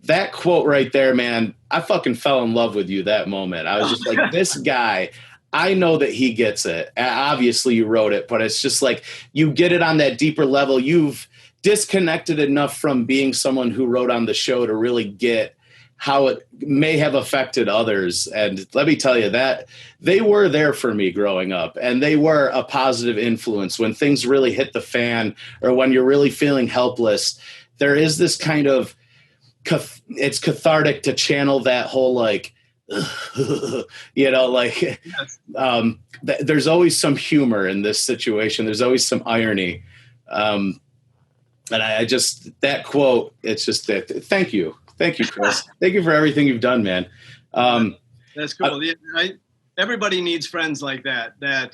That quote right there, man, I fucking fell in love with you that moment. I was just like, this guy, I know that he gets it. Obviously you wrote it, but it's just like, you get it on that deeper level. You've disconnected enough from being someone who wrote on the show to really get how it may have affected others. And let me tell you that they were there for me growing up, and they were a positive influence when things really hit the fan or when you're really feeling helpless. There is this kind of, it's cathartic to channel that whole like you know, like, Yes. there's always some humor in this situation. There's always some irony. And I just, that quote, it's just that. Thank you, Chris. Thank you for everything you've done, man. That's cool. Everybody needs friends like that. That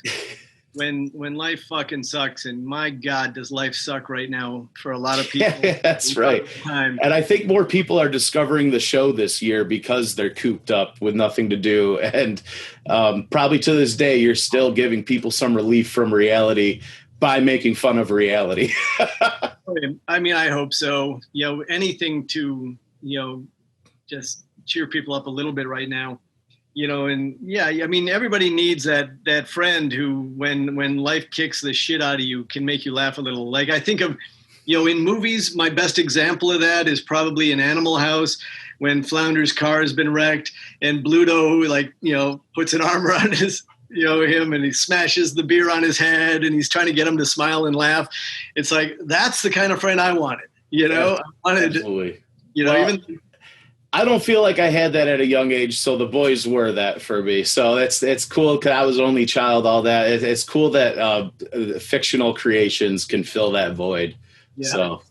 when life fucking sucks, and my God, does life suck right now for a lot of people. Yeah, that's right. And I think more people are discovering the show this year because they're cooped up with nothing to do. And probably to this day, you're still giving people some relief from reality by making fun of reality. I mean, I hope so. You know, anything to, you know, just cheer people up a little bit right now. You know, and yeah, I mean, everybody needs that friend who, when life kicks the shit out of you, can make you laugh a little. Like, I think of, you know, in movies, my best example of that is probably in Animal House, when Flounder's car has been wrecked and Bluto, like, you know, puts an arm around him, and he smashes the beer on his head and he's trying to get him to smile and laugh. It's like, that's the kind of friend I wanted, you know. Yeah, I wanted, absolutely. you know, well, even. I don't feel like I had that at a young age, so the boys were that for me. So it's cool because I was only child. All that it's cool that fictional creations can fill that void. Yeah. So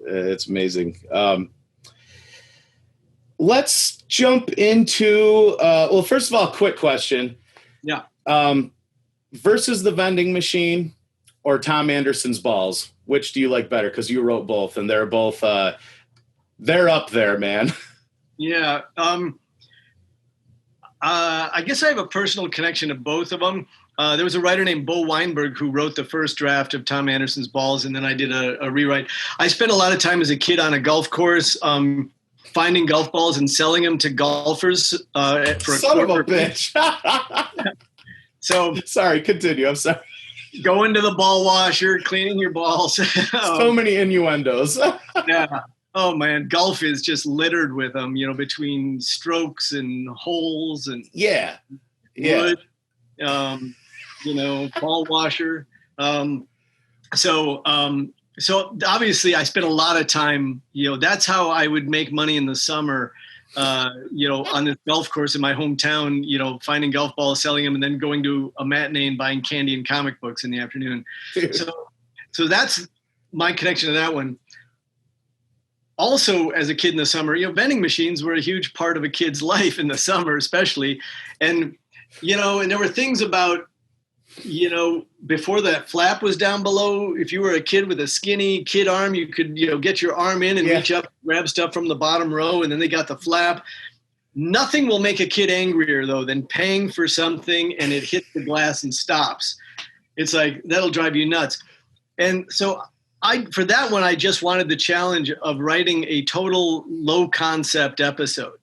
it's amazing. Let's jump into well, first of all, quick question. Yeah. Versus the vending machine or Tom Anderson's balls, which do you like better? Because you wrote both, and they're both they're up there, man. Yeah. I guess I have a personal connection to both of them. There was a writer named Bo Weinberg who wrote the first draft of Tom Anderson's Balls, and then I did a rewrite. I spent a lot of time as a kid on a golf course, finding golf balls and selling them to golfers for a son of a bitch. So sorry, continue. I'm sorry. Going to the ball washer, cleaning your balls. So many innuendos. Yeah. Oh man, golf is just littered with them, you know, between strokes and holes and wood, you know, ball washer. So obviously I spent a lot of time, you know, that's how I would make money in the summer, you know, on this golf course in my hometown, you know, finding golf balls, selling them, and then going to a matinee and buying candy and comic books in the afternoon. So that's my connection to that one. Also, as a kid in the summer, you know, vending machines were a huge part of a kid's life in the summer, especially. And, you know, and there were things about, you know, before that flap was down below, if you were a kid with a skinny kid arm, you could, you know, get your arm in and reach up, grab stuff from the bottom row, and then they got the flap. Nothing will make a kid angrier, though, than paying for something and it hits the glass and stops. It's like, that'll drive you nuts. And so for that one, I just wanted the challenge of writing a total low concept episode.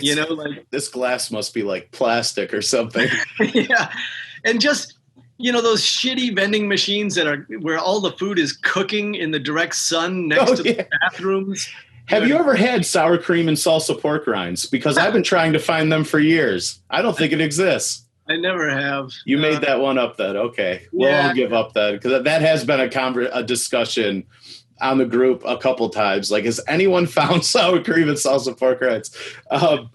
You know, like, this glass must be like plastic or something. Yeah. And just, you know, those shitty vending machines that are where all the food is cooking in the direct sun next to the bathrooms. Have you ever had sour cream and salsa pork rinds? Because I've been trying to find them for years. I don't think it exists. I never have. You made that one up then. Okay. Well, I'll give up that because that has been a discussion on the group a couple times. Like, has anyone found sour cream and salsa pork rinds? And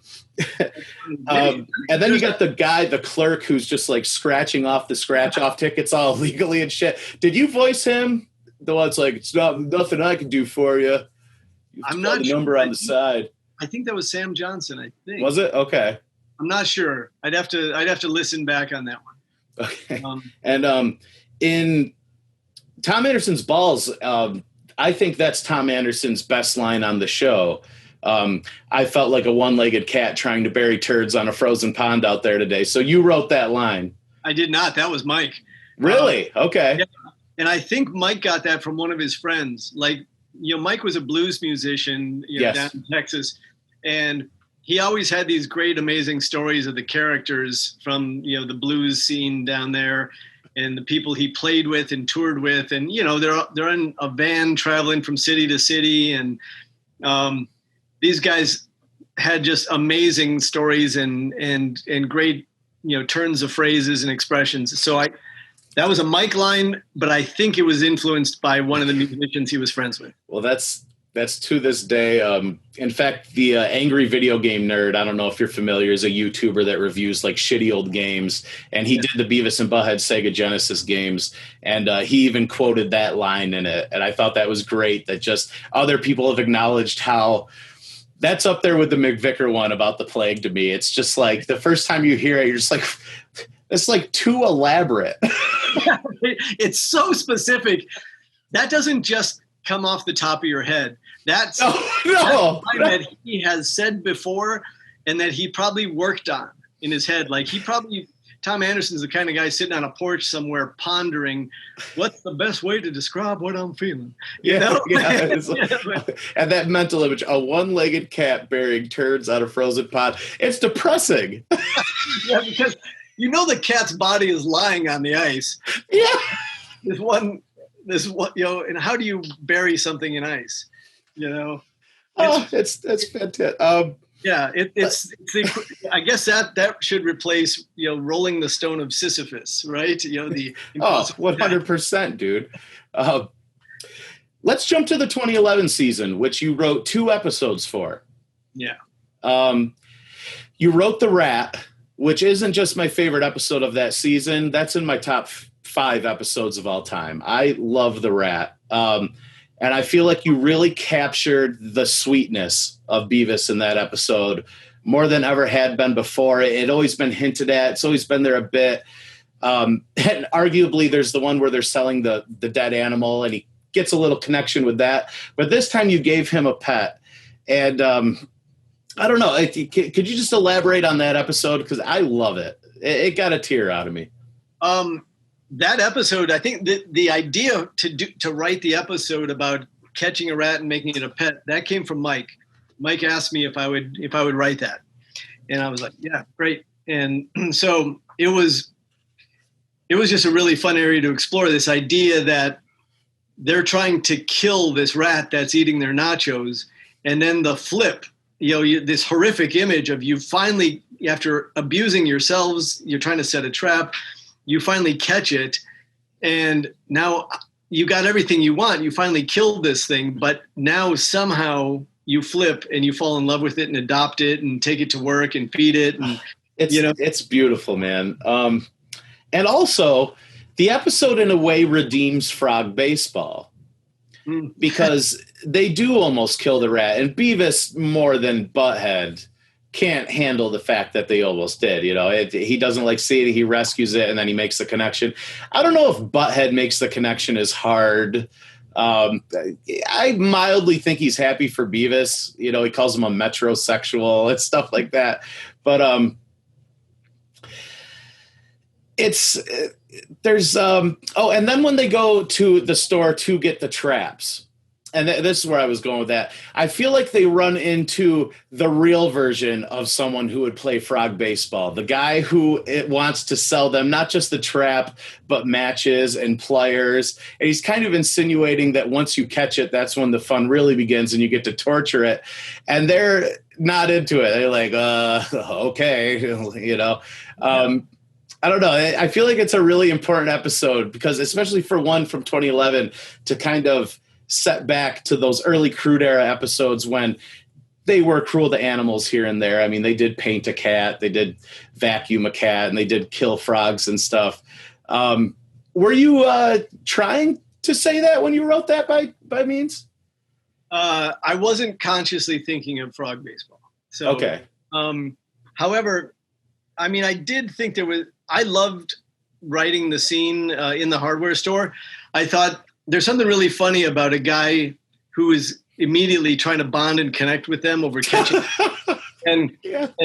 then you got the clerk who's just like scratching off the scratch off tickets all legally and shit. Did you voice him? The one that's like, it's not nothing I can do for you. I'm not the number on the side. I think that was Sam Johnson. I think. Was it? Okay. I'm not sure. I'd have to listen back on that one. Okay. And in Tom Anderson's Balls, I think that's Tom Anderson's best line on the show. I felt like a one-legged cat trying to bury turds on a frozen pond out there today. So you wrote that line. I did not. That was Mike. Really? Okay. Yeah. And I think Mike got that from one of his friends. Like, you know, Mike was a blues musician, you know, down in Texas, and he always had these great, amazing stories of the characters from, you know, the blues scene down there and the people he played with and toured with. And, you know, they're in a van traveling from city to city. And these guys had just amazing stories and great, you know, turns of phrases and expressions. So that was a Mike line, but I think it was influenced by one of the musicians he was friends with. Well, that's That's to this day. In fact, the Angry Video Game Nerd, I don't know if you're familiar, is a YouTuber that reviews like shitty old games. And he did the Beavis and Butt-Head Sega Genesis games. And he even quoted that line in it. And I thought that was great, that just other people have acknowledged how that's up there with the McVicker one about the plague to me. It's just like the first time you hear it, you're just like, it's like too elaborate. It's so specific. That doesn't just come off the top of your head. That's no. That he has said before and that he probably worked on in his head. Like Tom Anderson's the kind of guy sitting on a porch somewhere pondering what's the best way to describe what I'm feeling. You know? And that mental image, a one-legged cat bearing turds out of frozen pot. It's depressing. Yeah, because you know the cat's body is lying on the ice. Yeah. This one, and how do you bury something in ice? It's fantastic. Yeah, I guess that should replace rolling the stone of Sisyphus, right? The 100%, dude. Let's jump to the 2011 season, which you wrote 2 episodes for. Yeah. You wrote The Rat, which isn't just my favorite episode of that season. That's in my top 5 episodes of all time. I love The Rat. And I feel like you really captured the sweetness of Beavis in that episode more than ever had been before. It had always been hinted at. It's always been there a bit. And arguably there's the one where they're selling the dead animal and he gets a little connection with that. But this time you gave him a pet. And I don't know. Could you just elaborate on that episode? Because I love it. It got a tear out of me. That episode, I think the idea to write the episode about catching a rat and making it a pet, that came from Mike. Mike asked me if I would write that. And I was like, yeah, great. And so it was just a really fun area to explore, this idea that they're trying to kill this rat that's eating their nachos. And then the flip, this horrific image of you finally, after abusing yourselves, you're trying to set a trap, you finally catch it, and now you got everything you want. You finally killed this thing, but now somehow you flip and you fall in love with it and adopt it and take it to work and feed it. And it's beautiful, man. And also, the episode in a way redeems Frog Baseball because they do almost kill the rat, and Beavis more than Butthead can't handle the fact that they almost did. He doesn't like see it. He rescues it, and then he makes the connection. I don't know if Butthead makes the connection as hard. I mildly think he's happy for Beavis. He calls him a metrosexual and stuff like that. But and then when they go to the store to get the traps, and this is where I was going with that, I feel like they run into the real version of someone who would play Frog Baseball. The guy who wants to sell them not just the trap, but matches and pliers. And he's kind of insinuating that once you catch it, that's when the fun really begins and you get to torture it. And they're not into it. They're like, okay, I don't know. I feel like it's a really important episode because, especially for one from 2011, to kind of set back to those early Crude era episodes when they were cruel to animals here and there. I mean, they did paint a cat, they did vacuum a cat, and they did kill frogs and stuff. Were you trying to say that when you wrote that by means? I wasn't consciously thinking of Frog Baseball. So, okay. However, I mean, I did think I loved writing the scene in the hardware store. I thought there's something really funny about a guy who is immediately trying to bond and connect with them over catching. and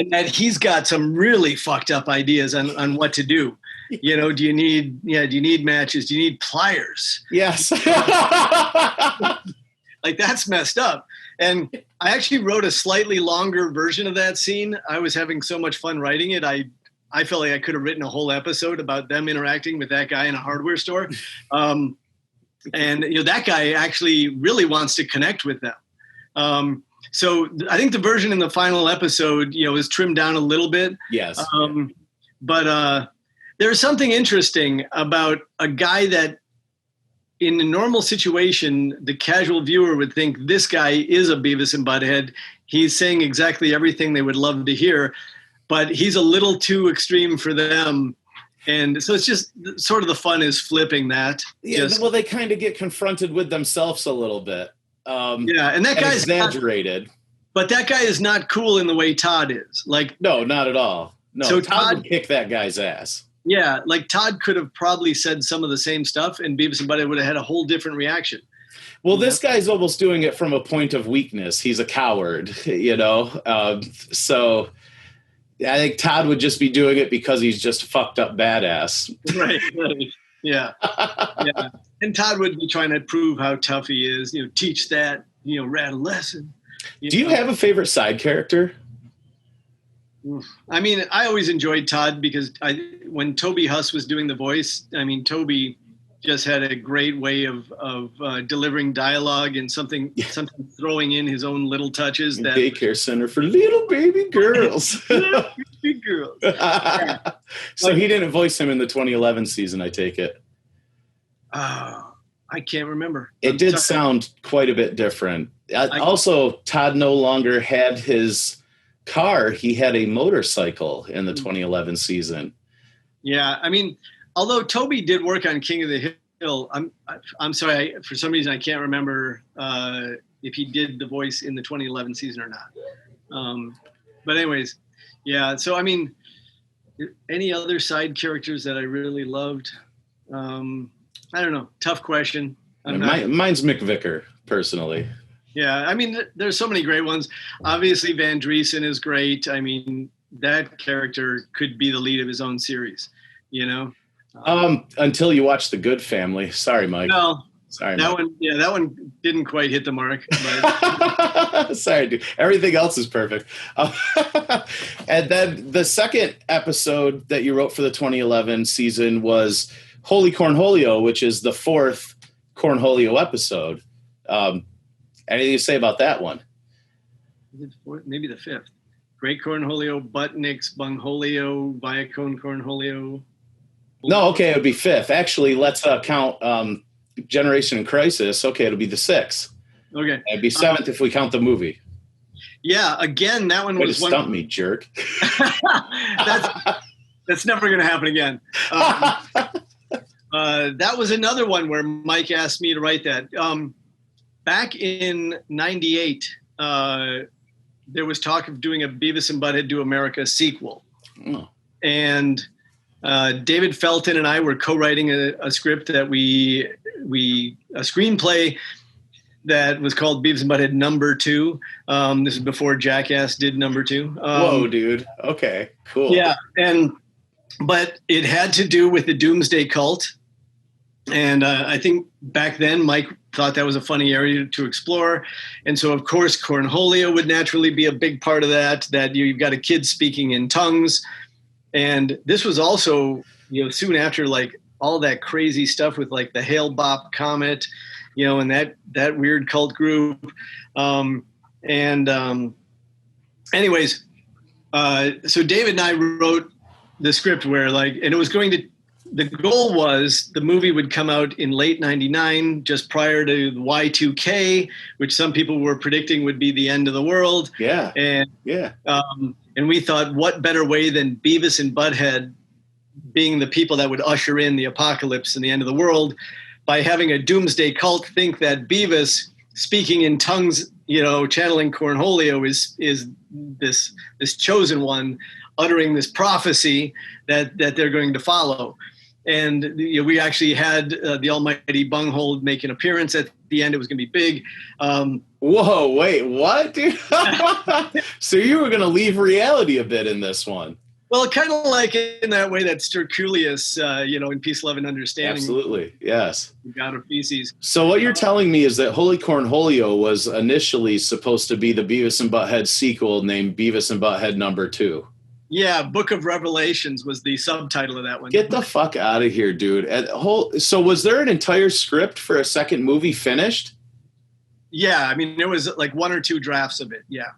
that he's got some really fucked up ideas on what to do. Do you need matches? Do you need pliers? Yes. Like, that's messed up. And I actually wrote a slightly longer version of that scene. I was having so much fun writing it. I felt like I could have written a whole episode about them interacting with that guy in a hardware store. And that guy actually really wants to connect with them. So I think the version in the final episode, is trimmed down a little bit. Yes. But there's something interesting about a guy that in a normal situation, the casual viewer would think this guy is a Beavis and Butt-Head. He's saying exactly everything they would love to hear, but he's a little too extreme for them. And so it's just sort of the fun is flipping that. Yeah, well, they kind of get confronted with themselves a little bit. And that guy's exaggerated. But that guy is not cool in the way Todd is. Like, no, not at all. No, so Todd would kick that guy's ass. Yeah, like Todd could have probably said some of the same stuff, and Beavis and Butt-Head would have had a whole different reaction. Well, this guy's almost doing it from a point of weakness. He's a coward, you know? So I think Todd would just be doing it because he's just a fucked up badass. Right. Yeah. Yeah. And Todd would be trying to prove how tough he is, you know, teach that, you know, rat a lesson. Do you have a favorite side character? I mean, I always enjoyed Todd because when Toby Huss was doing the voice, I mean, Toby just had a great way of delivering dialogue and something throwing in his own little touches. That daycare center for little baby girls. Little baby girls. Yeah. So he didn't voice him in the 2011 season, I take it. I can't remember. It did sound quite a bit different. Also, Todd no longer had his car. He had a motorcycle in the 2011 season. Yeah, I mean, although Toby did work on King of the Hill, I'm sorry, for some reason I can't remember if he did the voice in the 2011 season or not. But anyways, yeah. So I mean, any other side characters that I really loved? I don't know. Tough question. Mine's Mick Vicker, personally. Yeah, I mean, there's so many great ones. Obviously, Van Driesen is great. I mean, that character could be the lead of his own series, you know? Until you watch The Good Family. Sorry, Mike. No. Sorry, that Mike. one. Yeah, that one didn't quite hit the mark. But. Sorry, dude. Everything else is perfect. And then the second episode that you wrote for the 2011 season was Holy Cornholio, which is the fourth Cornholio episode. Anything to say about that one? Maybe the fifth. Great Cornholio, Buttnicks, Bungholio, Viacone Cornholio. No, okay, it would be fifth. Actually, let's count Generation in Crisis. Okay, it'll be the sixth. Okay. It'd be seventh if we count the movie. Yeah, again, that one was one. Stump me, jerk. That's never going to happen again. That was another one where Mike asked me to write that. Back in '98, there was talk of doing a Beavis and Butt-Head Do America sequel. Oh. And David Felton and I were co-writing a script that a screenplay that was called Beavis and Butt-Head Number 2. This is before Jackass did Number 2. Whoa, dude. Okay, cool. Yeah, but it had to do with the Doomsday Cult. And I think back then Mike thought that was a funny area to explore. And so, of course, Cornholio would naturally be a big part of that you've got a kid speaking in tongues. And this was also, you know, soon after like all that crazy stuff with like the Hale Bopp Comet, you know, and that weird cult group. Anyways, so David and I wrote the script where and it was the goal was the movie would come out in late 99, just prior to Y2K, which some people were predicting would be the end of the world. Yeah. And we thought, what better way than Beavis and Butt-Head being the people that would usher in the apocalypse and the end of the world by having a doomsday cult think that Beavis speaking in tongues, you know, channeling Cornholio is this chosen one uttering this prophecy that they're going to follow. And you know, we actually had the almighty Bunghold make an appearance at the end. It was going to be big. Whoa, wait, what, dude? So you were going to leave reality a bit in this one. Well, kind of like in that way that Sterculius, you know, in Peace, Love, and Understanding. Absolutely, yes. The God of Feces. So what you're telling me is that Holy Cornholio was initially supposed to be the Beavis and Butt-Head sequel named Beavis and Butt-Head Number 2. Yeah, Book of Revelations was the subtitle of that one. Get the fuck out of here, dude. So was there an entire script for a second movie finished? Yeah, I mean, there was like one or two drafts of it, yeah.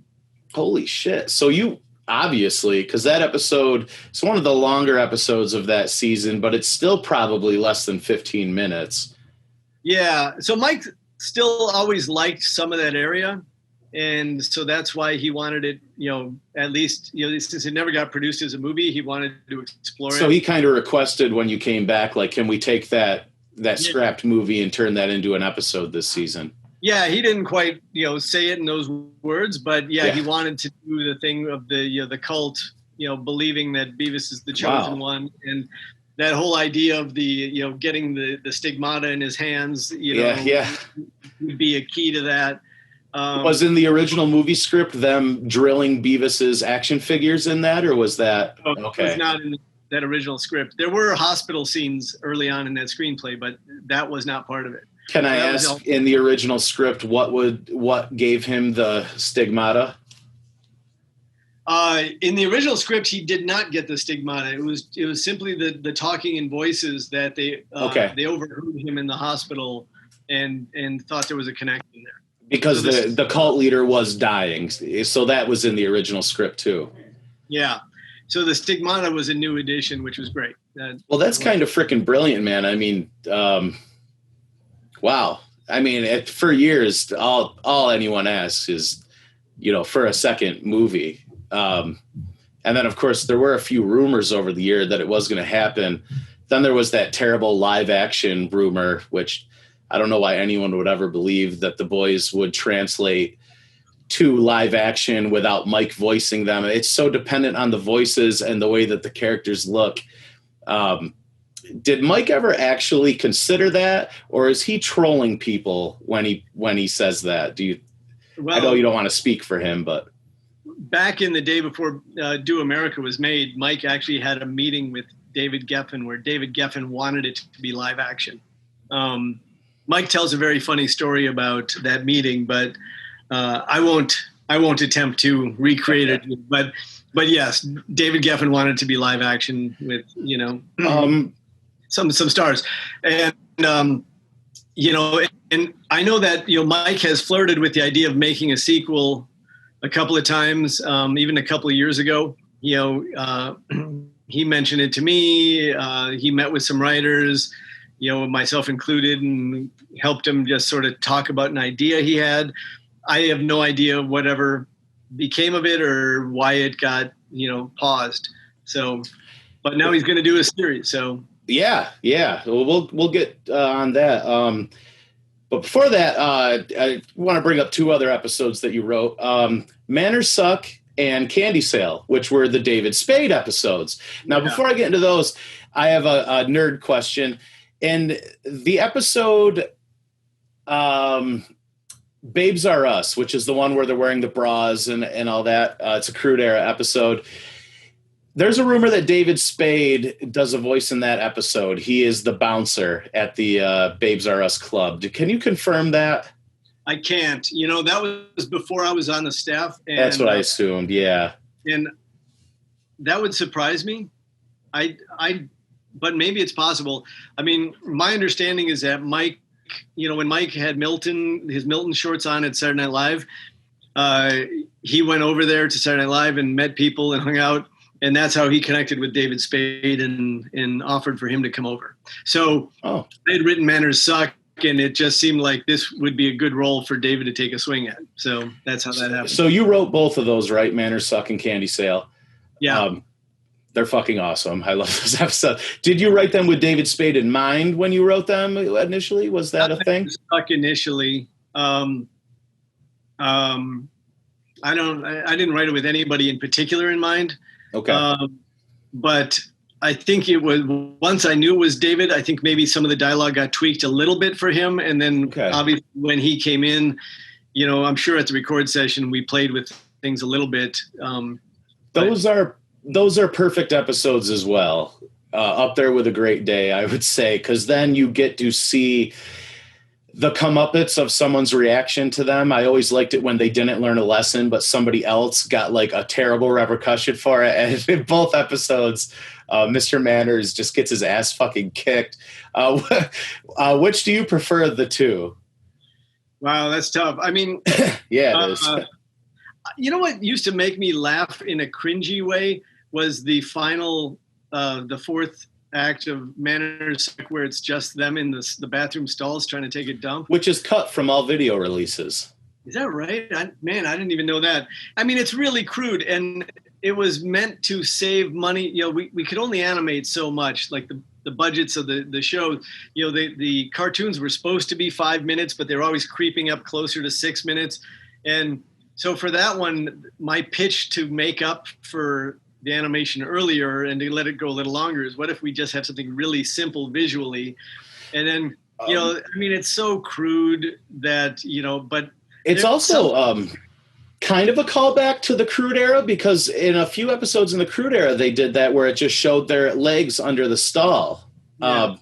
Holy shit. So you obviously, because that episode, it's one of the longer episodes of that season, but it's still probably less than 15 minutes. Yeah. So Mike still always liked some of that area. And so that's why he wanted it, at least, since it never got produced as a movie, he wanted to explore it. So he kind of requested when you came back, like, can we take that scrapped movie and turn that into an episode this season? Yeah, he didn't quite, say it in those words, but he wanted to do the thing of the cult, believing that Beavis is the chosen one. And that whole idea of the, getting the stigmata in his hands, would be a key to that. Was in the original movie script them drilling Beavis's action figures in that, or was that okay? It was not in that original script. There were hospital scenes early on in that screenplay, but that was not part of it. Can I ask, in the original script, what gave him the stigmata? In the original script, he did not get the stigmata. It was simply the talking in voices that they overheard him in the hospital and thought there was a connection there. Because the cult leader was dying, so that was in the original script too. Yeah. So the stigmata was a new addition, which was great. Well, that's kind of freaking brilliant, man. I mean, wow. I mean, for years, all anyone asks is, for a second movie. And then, of course, there were a few rumors over the year that it was going to happen. Then there was that terrible live action rumor, which I don't know why anyone would ever believe that the boys would translate to live action without Mike voicing them. It's so dependent on the voices and the way that the characters look. Did Mike ever actually consider that, or is he trolling people when he says that? I know you don't want to speak for him, but back in the day before Do America was made, Mike actually had a meeting with David Geffen where David Geffen wanted it to be live action. Mike tells a very funny story about that meeting, but I won't attempt to recreate it. But yes, David Geffen wanted to be live action with some stars, and and I know that Mike has flirted with the idea of making a sequel a couple of times, even a couple of years ago. He mentioned it to me. He met with some writers, myself included, and helped him just sort of talk about an idea he had. I have no idea whatever became of it or why it got, paused. So, but now he's going to do a series. So yeah. Well, we'll get on that. But before that, I want to bring up two other episodes that you wrote, Manners Suck and Candy Sale, which were the David Spade episodes. Now, before I get into those, I have a nerd question. In the episode Babes Are Us, which is the one where they're wearing the bras and all that, it's a Crude Era episode. There's a rumor that David Spade does a voice in that episode. He is the bouncer at the Babes Are Us club. Can you confirm that? I can't. That was before I was on the staff. And, that's what I assumed, yeah. And that would surprise me. But maybe it's possible. I mean, my understanding is that Mike, when Mike had his Milton shorts on at Saturday Night Live, he went over there to Saturday Night Live and met people and hung out. And that's how he connected with David Spade and offered for him to come over. So I had written Manners Suck, and it just seemed like this would be a good role for David to take a swing at. So that's how that happened. So you wrote both of those, right? Manners Suck and Candy Sale. Yeah. They're fucking awesome. I love those episodes. Did you write them with David Spade in mind when you wrote them initially? Was that a thing? Suck initially. I didn't write it with anybody in particular in mind. Okay. But I think it was, once I knew it was David, I think maybe some of the dialogue got tweaked a little bit for him. And then obviously when he came in, I'm sure at the record session, we played with things a little bit. Those are perfect episodes as well. Up there with A Great Day, I would say, because then you get to see the comeuppance of someone's reaction to them. I always liked it when they didn't learn a lesson, but somebody else got like a terrible repercussion for it. And in both episodes, Mr. Manners just gets his ass fucking kicked. Which do you prefer of the two? Wow, that's tough. I mean, yeah, it is. You know what used to make me laugh in a cringy way was the final, the fourth act of manners where it's just them in the bathroom stalls trying to take a dump. Which is cut from all video releases. Is that right? I didn't even know that. I mean, it's really crude, and it was meant to save money. You know, we could only animate so much, like the budgets of the show. You know, the cartoons were supposed to be 5 minutes, but they're always creeping up closer to 6 minutes. And so for that one, my pitch to make up for the animation earlier and to let it go a little longer is, what if we just have something really simple visually? And then, you know, I mean, it's so crude that, you know, but it's also kind of a callback to the Crude era, because in a few episodes in the Crude era, they did that where it just showed their legs under the stall. Yeah.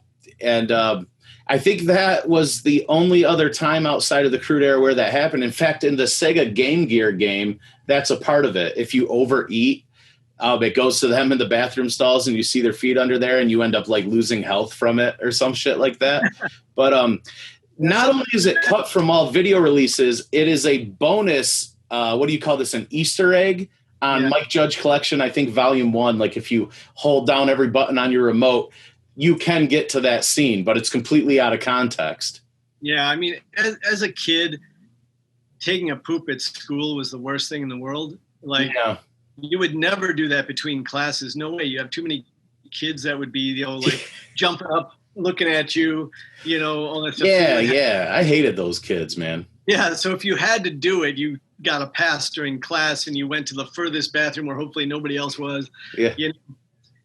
I think that was the only other time outside of the Crude era where that happened. In fact, in the Sega Game Gear game, that's a part of it. If you overeat, it goes to them in the bathroom stalls and you see their feet under there and you end up like losing health from it or some shit like that. But not only is it cut from all video releases, it is a bonus. What do you call this? An Easter egg on Mike Judge Collection, I think Volume 1. Like if you hold down every button on your remote, you can get to that scene, but it's completely out of context. Yeah, I mean, as a kid, taking a poop at school was the worst thing in the world. Like, you would never do that between classes. No way. You have too many kids that would be, you know, like jumping up, looking at you, you know, all that stuff. Yeah. I hated those kids, man. Yeah, so if you had to do it, you got a pass during class and you went to the furthest bathroom where hopefully nobody else was. Yeah. You know?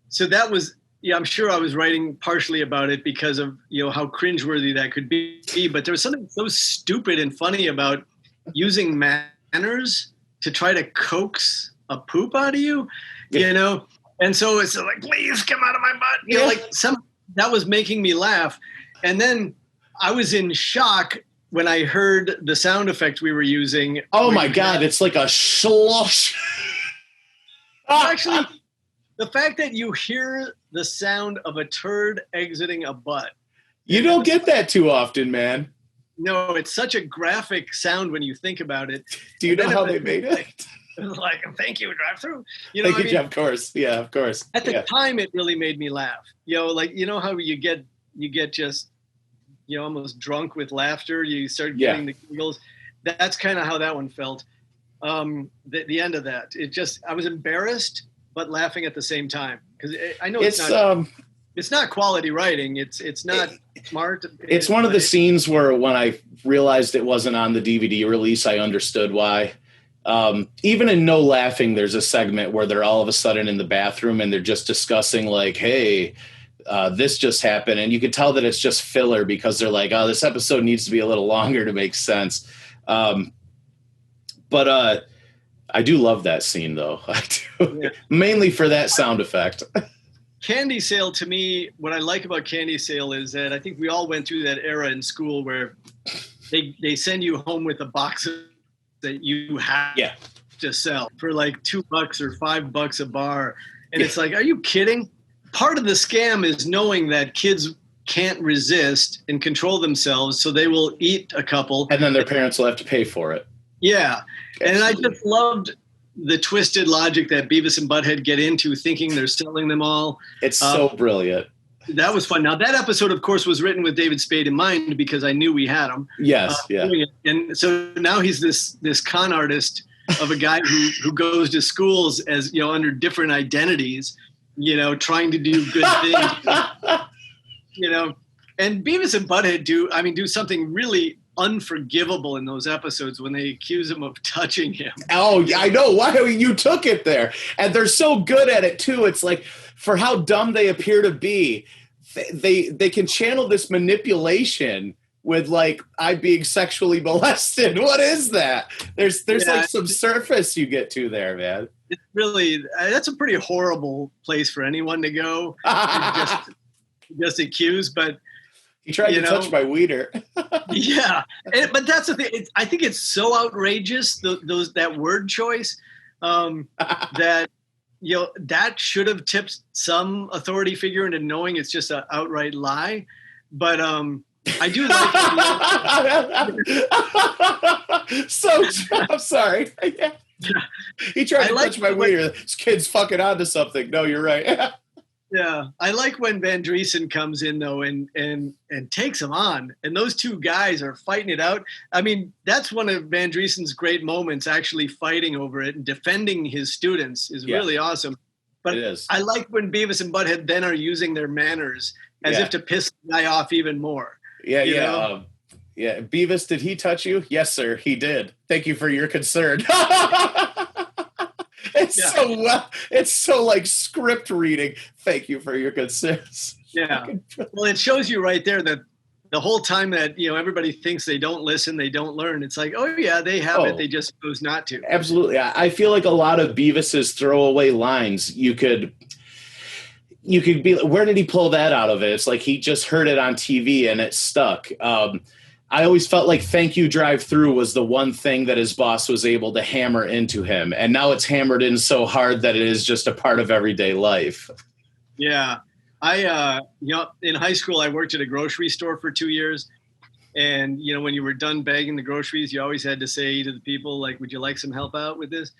So that was, I'm sure I was writing partially about it because of, you know, how cringeworthy that could be. But there was something so stupid and funny about using manners to try to coax a poop out of you, you know? And so it's like, please come out of my butt. You know, like that was making me laugh. And then I was in shock when I heard the sound effect we were using. Oh my God, it's like a slosh. Actually, the fact that you hear the sound of a turd exiting a butt. You don't get that too often, man. No, it's such a graphic sound when you think about it. Do you know how they made it? Like, thank you, drive through. You know, thank you, of course. Yeah, of course. At the time, it really made me laugh. You know, like, you know how you get just, you know, almost drunk with laughter. You start getting the giggles. That's kind of how that one felt. The end of that, I was embarrassed, but laughing at the same time, because I know it's not quality writing. It's not smart. It's one of the scenes where when I realized it wasn't on the DVD release, I understood why. Even in No Laughing, there's a segment where they're all of a sudden in the bathroom and they're just discussing like, hey, this just happened. And you can tell that it's just filler because they're like, oh, this episode needs to be a little longer to make sense. But I do love that scene, though. I do. Yeah. Mainly for that sound effect. Candy Sale, to me, what I like about Candy Sale is that I think we all went through that era in school where they send you home with a box that you have to sell for like $2 or $5 a bar. And it's like, are you kidding? Part of the scam is knowing that kids can't resist and control themselves, so they will eat a couple. And then their parents will have to pay for it. Yeah. And I just loved the twisted logic that Beavis and Butt-Head get into, thinking they're selling them all. It's so brilliant. That was fun. Now, that episode, of course, was written with David Spade in mind because I knew we had him. Yes, And so now he's this con artist of a guy who goes to schools as, you know, under different identities, you know, trying to do good things. You know, and Beavis and Butt-Head do something really unforgivable in those episodes when they accuse him of touching him. Oh, yeah, I know. Why you took it there. And they're so good at it, too. It's like, for how dumb they appear to be, they can channel this manipulation with, like, I being sexually molested. What is that? There's like some surface you get to there, man. It's really, that's a pretty horrible place for anyone to go. just accuse, but he tried to touch my wiener. Yeah, but that's the thing. I think it's so outrageous, that word choice, that, you know, that should have tipped some authority figure into knowing it's just an outright lie. But I do like. So I'm sorry. He tried to touch my wiener. This kid's fucking onto something. No, you're right. Yeah, I like when Van Driesen comes in though and takes him on, and those two guys are fighting it out. I mean, that's one of Van Driesen's great moments, actually fighting over it and defending his students is really awesome. But it is. I like when Beavis and Butthead then are using their manners as if to piss the guy off even more. Yeah, yeah. Beavis, did he touch you? Yes, sir, he did. Thank you for your concern. It's so like script reading. Thank you for your concerns. Yeah. Well, it shows you right there that the whole time that, everybody thinks they don't listen, they don't learn. It's like, oh yeah, they have it. They just choose not to. Absolutely. I feel like a lot of Beavis's throwaway lines, you could be, where did he pull that out of it? It's like he just heard it on TV and it stuck. I always felt like thank you drive through was the one thing that his boss was able to hammer into him. And now it's hammered in so hard that it is just a part of everyday life. Yeah. I, in high school, I worked at a grocery store for 2 years. And, when you were done bagging the groceries, you always had to say to the people, like, would you like some help out with this?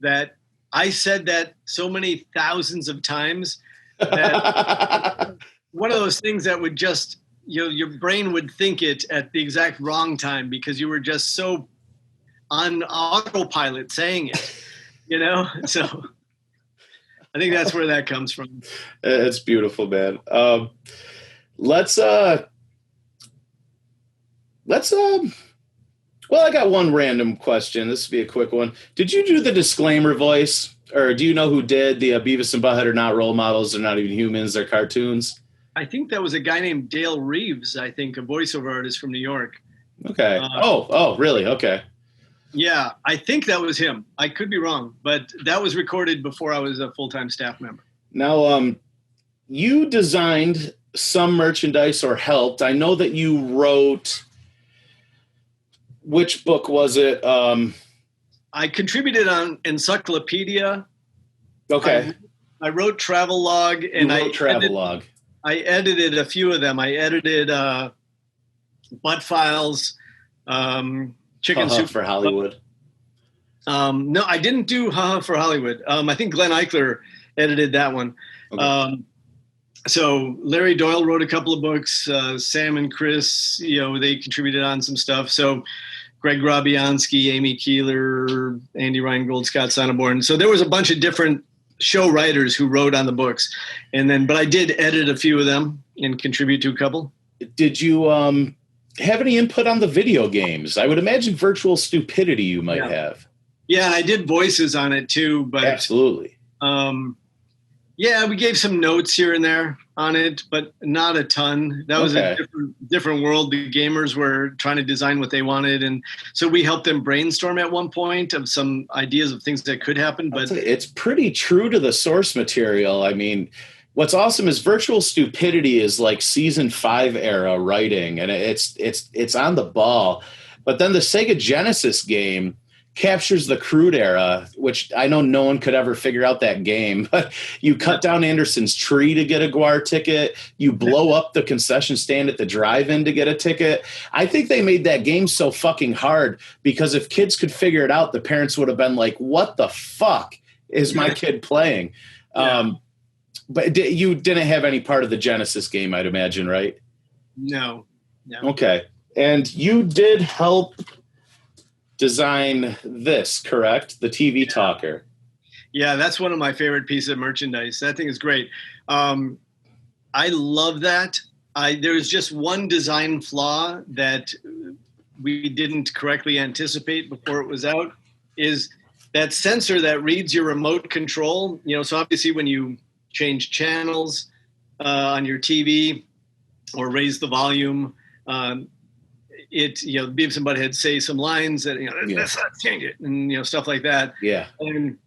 That I said that so many thousands of times that one of those things that would just, your brain would think it at the exact wrong time because you were just so on autopilot saying it, So I think that's where that comes from. It's beautiful, man. Let's well, I got one random question. This will be a quick one. Did you do the disclaimer voice, or do you know who did the Beavis and Butt-Head are not role models? They're not even humans. They're cartoons. I think that was a guy named Dale Reeves, I think, a voiceover artist from New York. Okay. Really? Okay. Yeah, I think that was him. I could be wrong, but that was recorded before I was a full-time staff member. Now, you designed some merchandise or helped. I know that you wrote, which book was it? I contributed on Encyclopedia. Okay. I wrote Travelogue. Travelogue. I edited a few of them. I edited Butt Files, Chicken Soup for Hollywood. No, I didn't do Haha for Hollywood. I think Glenn Eichler edited that one. Okay. So Larry Doyle wrote a couple of books. Sam and Chris, they contributed on some stuff. So Greg Robiansky, Amy Keeler, Andy Reingold, Scott Sonneborn. So there was a bunch of different show writers who wrote on the books. But I did edit a few of them and contribute to a couple. Did you have any input on the video games? I would imagine Virtual Stupidity you might have. Yeah, and I did voices on it too. But absolutely. We gave some notes here and there on it, but not a ton. That was a different world. The gamers were trying to design what they wanted, and so we helped them brainstorm at one point of some ideas of things that could happen. But it's pretty true to the source material. I mean, what's awesome is Virtual Stupidity is like season 5 era writing, and it's on the ball. But then the Sega Genesis game captures the crude era, which I know no one could ever figure out that game. But you cut down Anderson's tree to get a Guar ticket. You blow up the concession stand at the drive-in to get a ticket. I think they made that game so fucking hard because if kids could figure it out, the parents would have been like, what the fuck is my kid playing? Yeah. But you didn't have any part of the Genesis game, I'd imagine, right? No. Okay. And you did help design this, correct? The TV talker. Yeah, that's one of my favorite pieces of merchandise. That thing is great. I love that. There's just one design flaw that we didn't correctly anticipate before it was out, is that sensor that reads your remote control. So obviously when you change channels on your TV or raise the volume, Beavis and Butt-Head say some lines that, let's change it, and, stuff like that. Yeah. And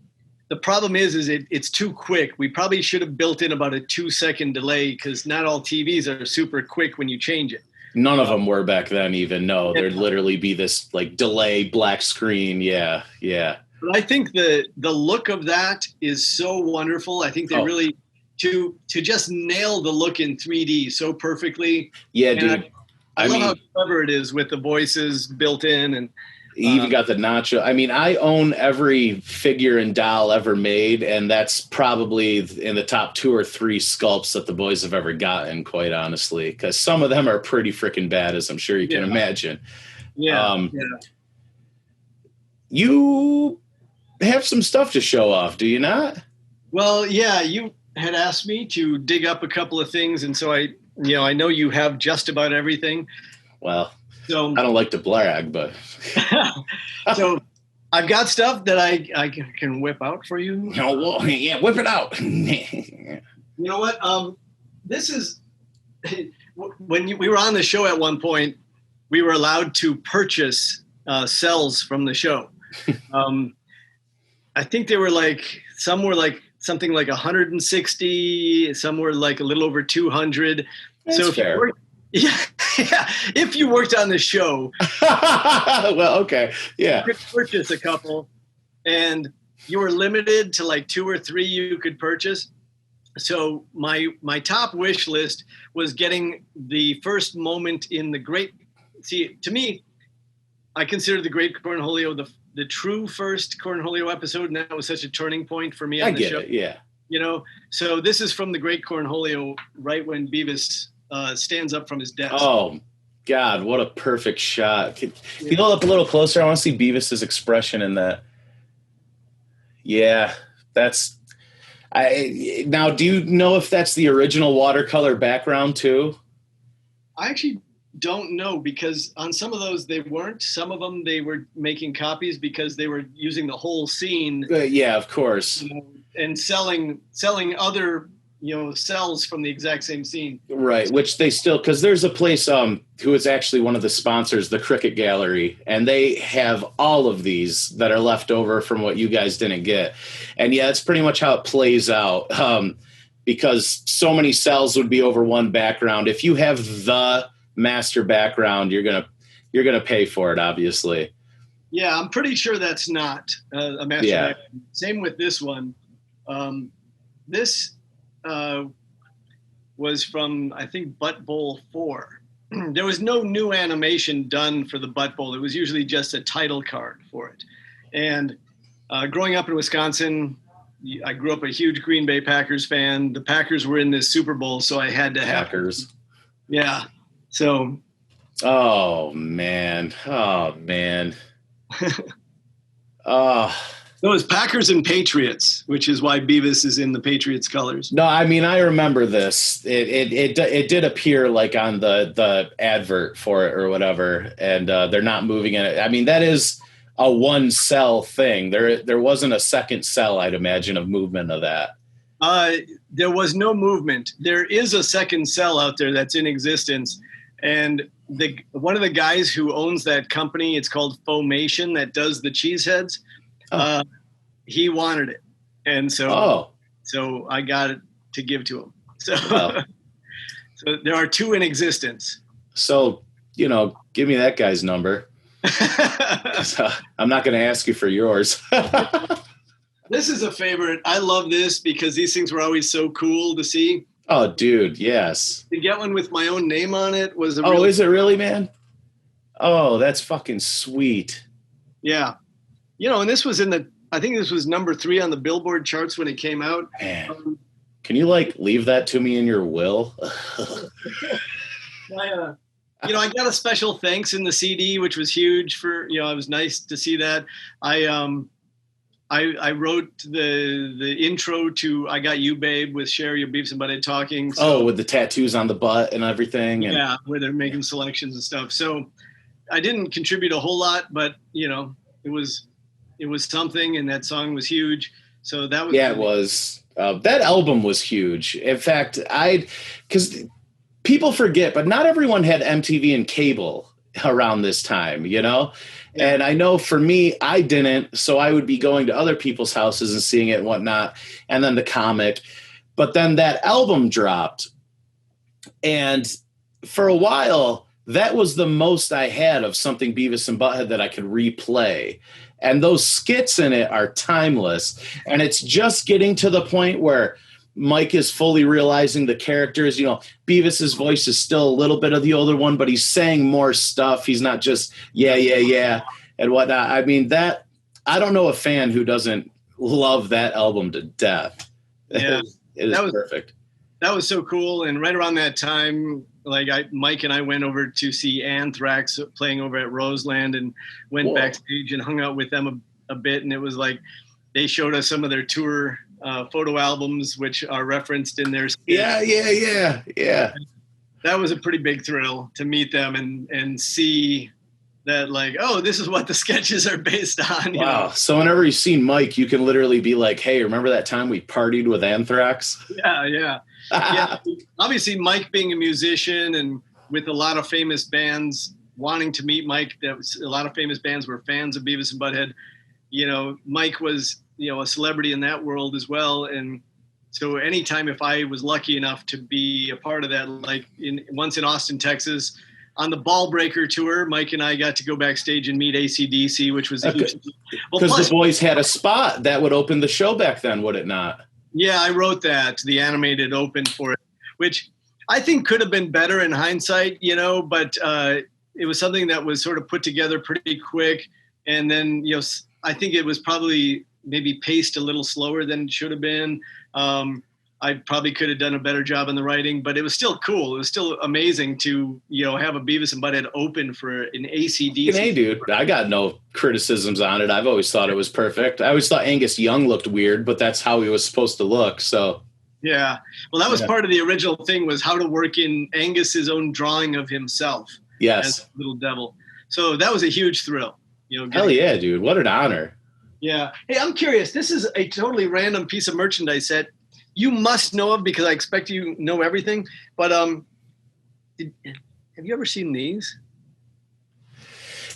the problem is it's too quick. We probably should have built in about a 2-second delay because not all TVs are super quick when you change it. None of them were back then even. No, there'd literally be this like delay black screen. Yeah. Yeah. But I think the look of that is so wonderful. I think they really, to just nail the look in 3D so perfectly. Yeah, dude. I love how clever it is with the voices built in, and You even got the nacho. I mean, I own every figure and doll ever made, and that's probably in the top 2 or 3 sculpts that the boys have ever gotten, quite honestly, because some of them are pretty freaking bad, as I'm sure you can imagine. Yeah. You have some stuff to show off, do you not? Well, yeah, you had asked me to dig up a couple of things, and so I know you have just about everything. Well, so I don't like to brag, but so I've got stuff that I can whip out for you. Well, yeah, whip it out. You know what? This is when we were on the show at one point. We were allowed to purchase cells from the show. I think they were some were something like 160, some were like a little over 200. That's so if fair. you worked, if you worked on the show, well, okay, yeah, you could purchase a couple, and you were limited to like 2 or 3 you could purchase. So my top wish list was getting the first moment in the great. See, to me, I consider the Great Cornholio the true first Cornholio episode, and that was such a turning point for me on the show. It, yeah. So this is from the Great Cornholio, right when Beavis stands up from his desk. Oh, God, what a perfect shot. Can you hold up a little closer? I want to see Beavis's expression in that. Yeah, that's... Now, do you know if that's the original watercolor background, too? I actually don't know, because on some of those they weren't. Some of them they were making copies because they were using the whole scene. Yeah, of course. And selling other cells from the exact same scene. Right, which they still, because there's a place who is actually one of the sponsors, the Cricket Gallery, and they have all of these that are left over from what you guys didn't get. And yeah, it's pretty much how it plays out, because so many cells would be over one background. If you have the master background, you're gonna pay for it, obviously. Yeah, I'm pretty sure that's not a master background. Same with this one. This was from, I think, Butt Bowl 4. There was no new animation done for the Butt Bowl. It was usually just a title card for it. And growing up in Wisconsin, I grew up a huge Green Bay Packers fan. The Packers were in this Super Bowl, so I had to have Packers. Yeah. So. Oh man. Oh. So it was Packers and Patriots, which is why Beavis is in the Patriots colors. No, I mean, I remember this. It did appear like on the advert for it or whatever, and they're not moving in it. I mean, that is a one cell thing. There wasn't a second cell, I'd imagine, of movement of that. There was no movement. There is a second cell out there that's in existence, and one of the guys who owns that company, it's called Foamation, that does the cheese heads. He wanted it, and so I got it to give to him. So, so there are 2 in existence. So give me that guy's number. I'm not going to ask you for yours. This is a favorite. I love this because these things were always so cool to see. Oh, dude, yes. To get one with my own name on it was a is it really, man? Oh, that's fucking sweet. Yeah. And this was I think this was number 3 on the Billboard charts when it came out. Man. Can you leave that to me in your will? I got a special thanks in the CD, which was huge for, it was nice to see that. I wrote the intro to I Got You, Babe with Sherry of Beavis and Butt-Head Talking. So, with the tattoos on the butt and everything. Yeah, where they're making selections and stuff. So I didn't contribute a whole lot, but, it was something, and that song was huge. So that was... Yeah, it was. That album was huge. In fact, because people forget, but not everyone had MTV and cable around this time, Yeah. And I know for me, I didn't, so I would be going to other people's houses and seeing it and whatnot, and then the comic. But then that album dropped, and for a while, that was the most I had of something Beavis and Butt-Head that I could replay. And those skits in it are timeless. And it's just getting to the point where Mike is fully realizing the characters. Beavis's voice is still a little bit of the older one, but he's saying more stuff. He's not just, yeah. and whatnot. I mean, that I don't know a fan who doesn't love that album to death. Yeah, it is perfect. That was so cool. And right around that time, like Mike and I went over to see Anthrax playing over at Roseland and went backstage and hung out with them a bit. And it was like they showed us some of their tour photo albums, which are referenced in their skits. Yeah. That was a pretty big thrill to meet them and see that, like, oh, this is what the sketches are based on. You know? So whenever you've seen Mike, you can literally be like, hey, remember that time we partied with Anthrax? Yeah. Obviously, Mike being a musician and with a lot of famous bands wanting to meet Mike, a lot of famous bands were fans of Beavis and Butt-Head. You know, Mike was, a celebrity in that world as well. And so anytime if I was lucky enough to be a part of that, like once in Austin, Texas, on the Ball Breaker tour, Mike and I got to go backstage and meet AC/DC, which was a huge deal. Because the boys had a spot that would open the show back then, would it not? Yeah, I wrote that, the animated open for it, which I think could have been better in hindsight, but it was something that was sort of put together pretty quick. And then, I think it was probably maybe paced a little slower than it should have been. I probably could have done a better job in the writing, but it was still cool. It was still amazing to, have a Beavis and Butt-Head open for an AC/DC. Hey, dude, I got no criticisms on it. I've always thought it was perfect. I always thought Angus Young looked weird, but that's how he was supposed to look. So, yeah. Well, that was part of the original thing, was how to work in Angus's own drawing of himself. Yes. As Little Devil. So that was a huge thrill. Hell yeah, dude. What an honor. Yeah. Hey, I'm curious. This is a totally random piece of merchandise that you must know of, because I expect you know everything. But have you ever seen these?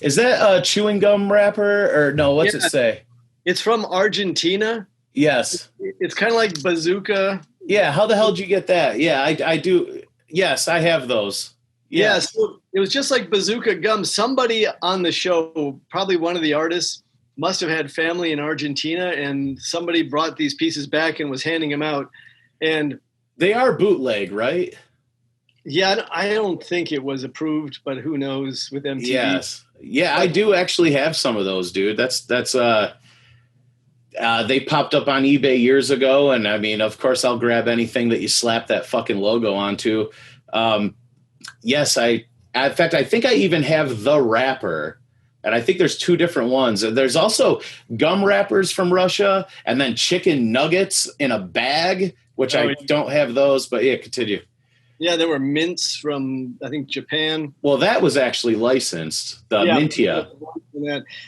Is that a chewing gum wrapper, or no? What's it say? It's from Argentina. Yes. It's kind of like Bazooka. Yeah. How the hell did you get that? Yeah, I do. Yes, I have those. Yeah. So it was just like Bazooka gum. Somebody on the show, probably one of the artists, must have had family in Argentina, and somebody brought these pieces back and was handing them out. And they are bootleg, right? Yeah, I don't think it was approved, but who knows with MTV. Yes. Yeah, I do actually have some of those, dude. That's they popped up on eBay years ago, and I mean, of course I'll grab anything that you slap that fucking logo onto. Yes, in fact, I think I even have the wrapper. And I think there's two different ones. There's also gum wrappers from Russia, and then chicken nuggets in a bag, which I don't have those, but yeah, continue. Yeah, there were mints from, I think, Japan. Well, that was actually licensed, the Mintia.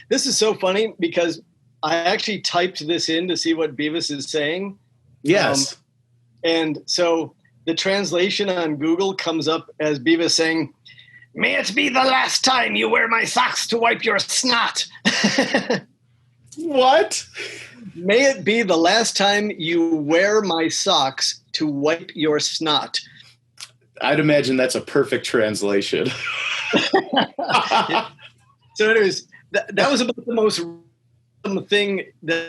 This is so funny because I actually typed this in to see what Beavis is saying. Yes. And so the translation on Google comes up as Beavis saying, "May it be the last time you wear my socks to wipe your snot." What? May it be the last time you wear my socks to wipe your snot. I'd imagine that's a perfect translation. So anyways, that was about the most random thing that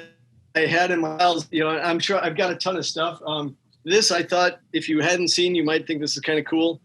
I had in my house. I'm sure I've got a ton of stuff. This, I thought, if you hadn't seen, you might think this is kind of cool.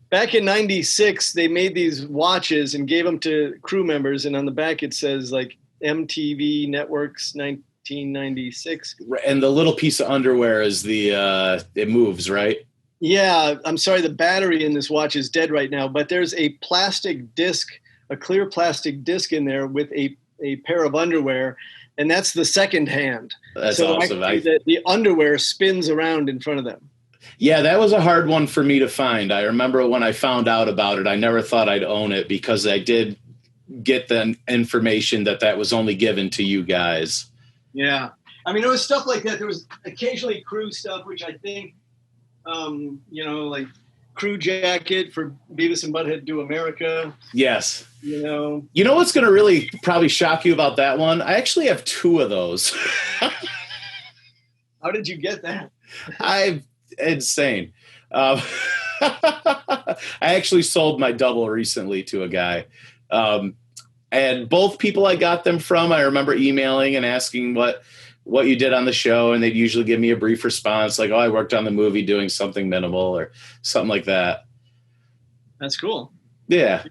Back in 96, they made these watches and gave them to crew members. And on the back, it says like MTV Networks 1996. And the little piece of underwear is it moves, right? Yeah. I'm sorry. The battery in this watch is dead right now, but there's a plastic disc, a clear plastic disc in there with a pair of underwear. And that's the second hand. That's awesome. The underwear spins around in front of them. Yeah, that was a hard one for me to find. I remember when I found out about it, I never thought I'd own it, because I did get the information that was only given to you guys. Yeah. I mean, it was stuff like that. There was occasionally crew stuff, which I think, like crew jacket for Beavis and Butt-Head Do America. Yes. You know what's going to really probably shock you about that one? I actually have two of those. How did you get that? Insane. I actually sold my double recently to a guy. And both people I got them from, I remember emailing and asking what you did on the show, and they'd usually give me a brief response like, "Oh, I worked on the movie doing something minimal," or something like that. That's cool. Yeah.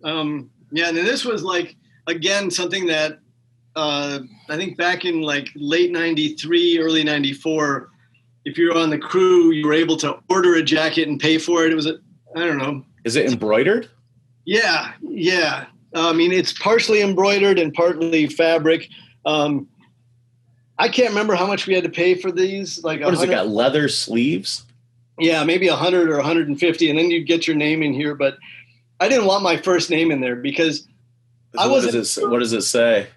And then this was like again, something that I think back in like late 93, early 94, if you were on the crew, you were able to order a jacket and pay for it. It was I don't know. Is it embroidered? Yeah. I mean, it's partially embroidered and partly fabric. I can't remember how much we had to pay for these. Like, what has it got? Leather sleeves? Yeah, maybe 100 or 150, and then you'd get your name in here. But I didn't want my first name in there because I wasn't. What does it say?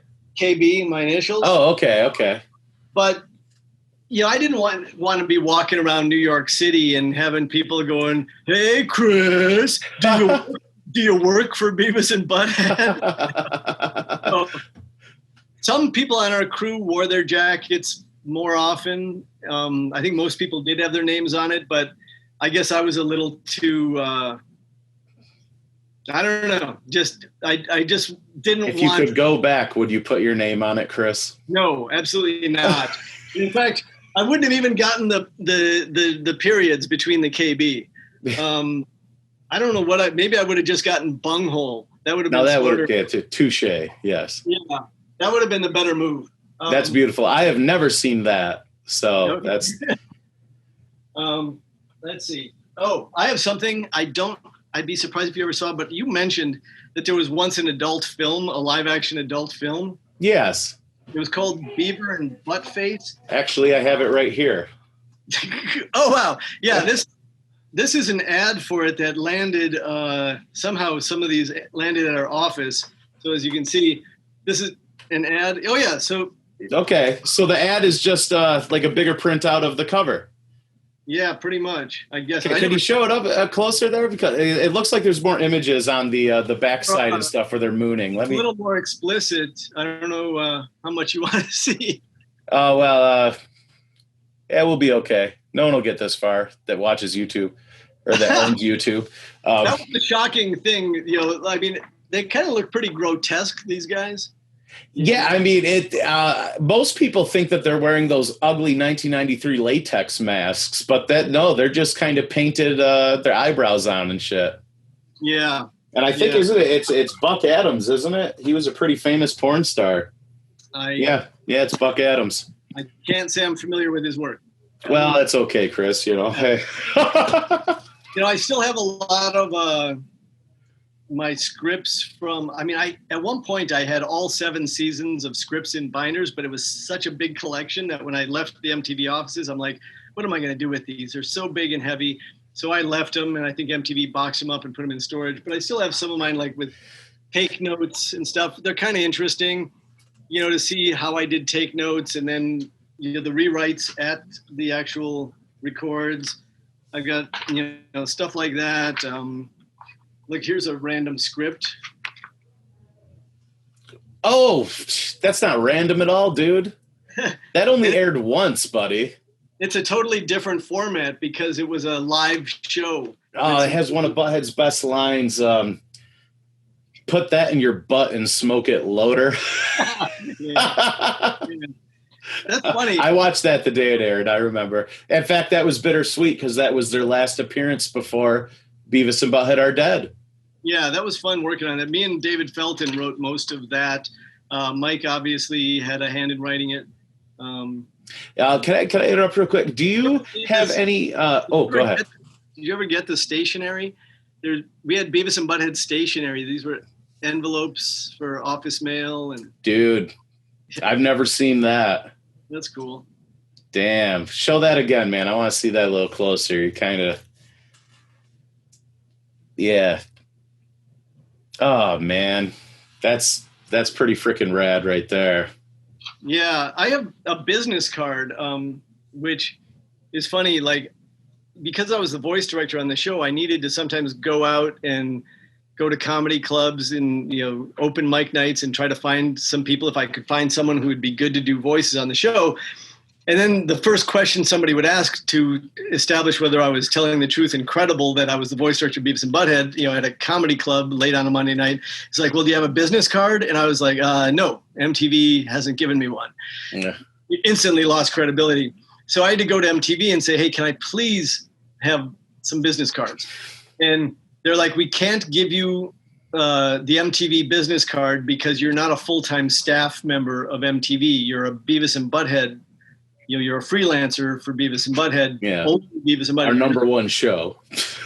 KB, my initials. Oh, okay. But I didn't want to be walking around New York City and having people going, "Hey, Chris, do you work for Beavis and Butt-Head?" So, some people on our crew wore their jackets more often. I think most people did have their names on it, but I guess I was a little too. I don't know. I just didn't want. If you could go back, would you put your name on it, Chris? No, absolutely not. In fact, I wouldn't have even gotten the periods between the KB. I don't know what maybe I would have just gotten bunghole. That would have been. No, that would have get touche. Yes. Yeah, that would have been the better move. That's beautiful. I have never seen that, so okay. That's. Let's see. Oh, I have something I'd be surprised if you ever saw, but you mentioned that there was once an adult film, a live-action adult film. Yes. It was called Beaver and Butt-Face. Actually, I have it right here. Oh, wow. Yeah, this is an ad for it that landed, somehow some of these landed at our office. So as you can see, this is an ad. Oh, yeah. So. Okay. So the ad is just like a bigger printout of the cover. Yeah, pretty much. I guess. Can you show it up closer there? Because it looks like there's more images on the backside and stuff where they're mooning. A little more explicit. I don't know how much you want to see. Oh, well, yeah, we'll be okay. No one will get this far that watches YouTube or that owns YouTube. That was the shocking thing. I mean, they kind of look pretty grotesque, these guys. Yeah, I mean, most people think that they're wearing those ugly 1993 latex masks, but they're just kind of painted their eyebrows on and shit. Yeah. And I think, isn't it? It's Buck Adams, isn't it? He was a pretty famous porn star. Yeah, it's Buck Adams. I can't say I'm familiar with his work. Well, that's okay, Chris. Hey. I still have a lot of my scripts from, at one point I had all 7 seasons of scripts in binders, but it was such a big collection that when I left the MTV offices, I'm like, what am I going to do with these? They're so big and heavy. So I left them, and I think MTV boxed them up and put them in storage, but I still have some of mine, like with take notes and stuff. They're kind of interesting, to see how I did take notes, and then, the rewrites at the actual records. I've got, stuff like that. Look, here's a random script. Oh, that's not random at all, dude. That only aired once, buddy. It's a totally different format because it was a live show. Oh, it has one of Butthead's best lines. Put that in your butt and smoke it, loader. Yeah. That's funny. I watched that the day it aired, I remember. In fact, that was bittersweet because that was their last appearance before Beavis and Butt-Head are dead. Yeah, that was fun working on it. Me and David Felton wrote most of that. Mike obviously had a hand in writing it. Can I interrupt real quick? Do you have any? Go ahead. Did you ever get the stationery? We had Beavis and Butt-Head stationery. These were envelopes for office mail, and dude, I've never seen that. That's cool. Damn, show that again, man. I want to see that a little closer. You kind of, yeah. Oh man, that's pretty freaking rad right there. Yeah, I have a business card, which is funny. Like, because I was the voice director on the show, I needed to sometimes go out and go to comedy clubs and, open mic nights and try to find some people, if I could find someone who would be good to do voices on the show. And then the first question somebody would ask to establish whether I was telling the truth and credible that I was the voice director of Beavis and Butt-Head, at a comedy club late on a Monday night, it's like, well, do you have a business card? And I was like, no, MTV hasn't given me one. Yeah. Instantly lost credibility. So I had to go to MTV and say, hey, can I please have some business cards? And they're like, we can't give you the MTV business card because you're not a full-time staff member of MTV. You're a Beavis and Butt-Head. You're a freelancer for Beavis and Butt-Head. Yeah. Only Beavis and Butt-Head. Our number one show.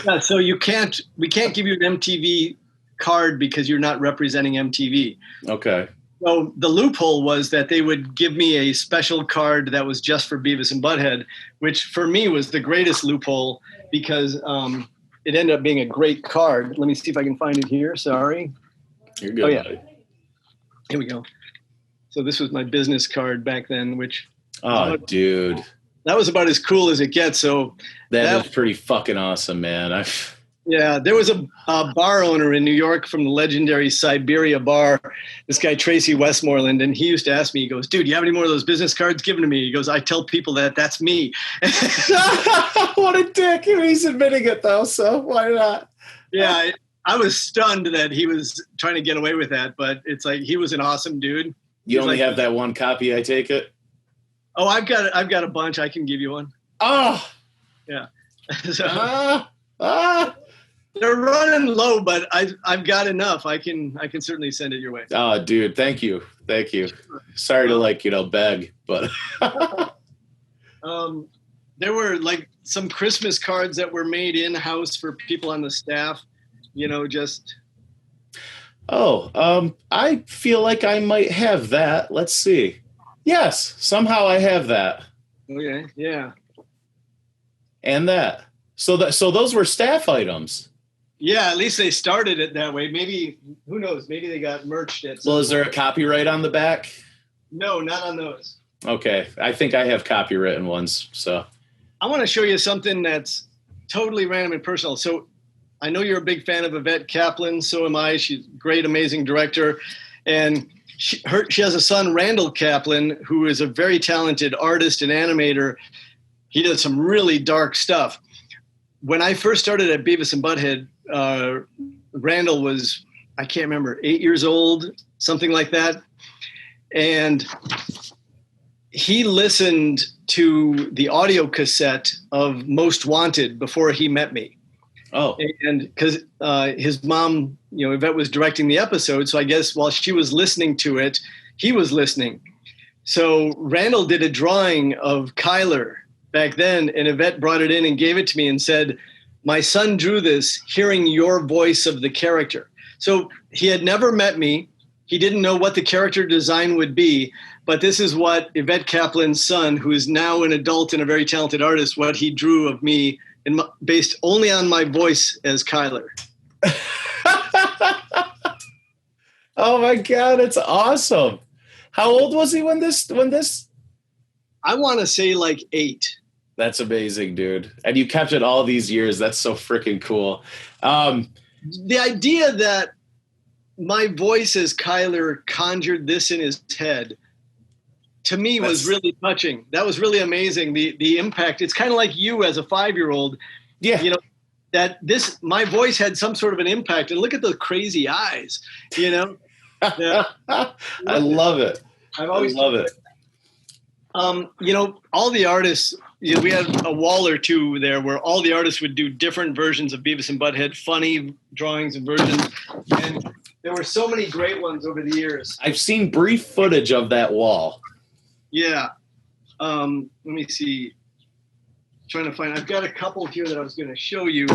Yeah, so we can't give you an MTV card because you're not representing MTV. Okay. So the loophole was that they would give me a special card that was just for Beavis and Butt-Head, which for me was the greatest loophole because it ended up being a great card. Let me see if I can find it here. Sorry. You're good. Oh, yeah. Here we go. So this was my business card back then, which... Oh, dude. That was about as cool as it gets. So that is pretty fucking awesome, man. Yeah, there was a bar owner in New York from the legendary Siberia bar, this guy Tracy Westmoreland, and he used to ask me, he goes, dude, you have any more of those business cards? Give them to me. He goes, I tell people that's me. What a dick. He's admitting it, though, so why not? Yeah, I was stunned that he was trying to get away with that, but it's like he was an awesome dude. You only have that one copy, I take it? Oh, I've got a bunch. I can give you one. Oh! Yeah. So, they're running low, but I've got enough. I can certainly send it your way. Oh, dude, thank you. Sorry to beg, but there were like some Christmas cards that were made in-house for people on the staff, just. Oh, I feel like I might have that. Let's see. Yes, somehow I have that. Okay, yeah. And that. So those were staff items. Yeah, at least they started it that way. Maybe, who knows? Maybe they got merged at some Well, is there a point. copyright on the back? No, not on those. Okay, I think I have copywritten ones. So I want to show you something that's totally random and personal. So I know you're a big fan of Yvette Kaplan. So am I. She's a great, amazing director. And she has a son, Randall Kaplan, who is a very talented artist and animator. He does some really dark stuff. When I first started at Beavis and Butt-Head, Randall was, I can't remember, 8 years old, something like that. And he listened to the audio cassette of Most Wanted before he met me. Oh. And because his mom, Yvette was directing the episode. So I guess while she was listening to it, he was listening. So Randall did a drawing of Kyler back then, and Yvette brought it in and gave it to me and said, my son drew this hearing your voice of the character. So he had never met me. He didn't know what the character design would be, but this is what Yvette Kaplan's son, who is now an adult and a very talented artist, what he drew of me based only on my voice as Kyler. Oh my God, it's awesome. How old was he when this? I want to say like 8. That's amazing, dude. And you kept it all these years. That's so freaking cool. The idea that my voice as Kyler conjured this in his head, to me, was really touching. That was really amazing. The impact. It's kind of like you as a 5-year-old. Yeah. That my voice had some sort of an impact. And look at the crazy eyes, Yeah. I love it. I've always love it. All the artists, we had a wall or two there where all the artists would do different versions of Beavis and Butt-Head, funny drawings and versions. And there were so many great ones over the years. I've seen brief footage of that wall. Yeah. Let me see. I've got a couple here that I was going to show you.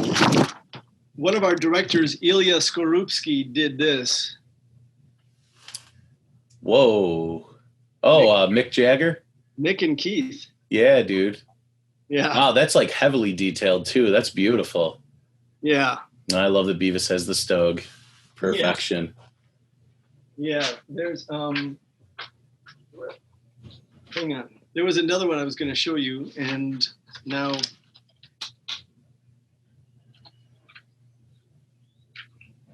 One of our directors, Ilya Skorupski, did this. Whoa. Oh, Mick Jagger? Mick and Keith. Yeah, dude. Yeah. Wow, that's like heavily detailed too. That's beautiful. Yeah. I love that Beavis has the Stogue. Perfection. Yeah. There's hang on. There was another one I was going to show you, and now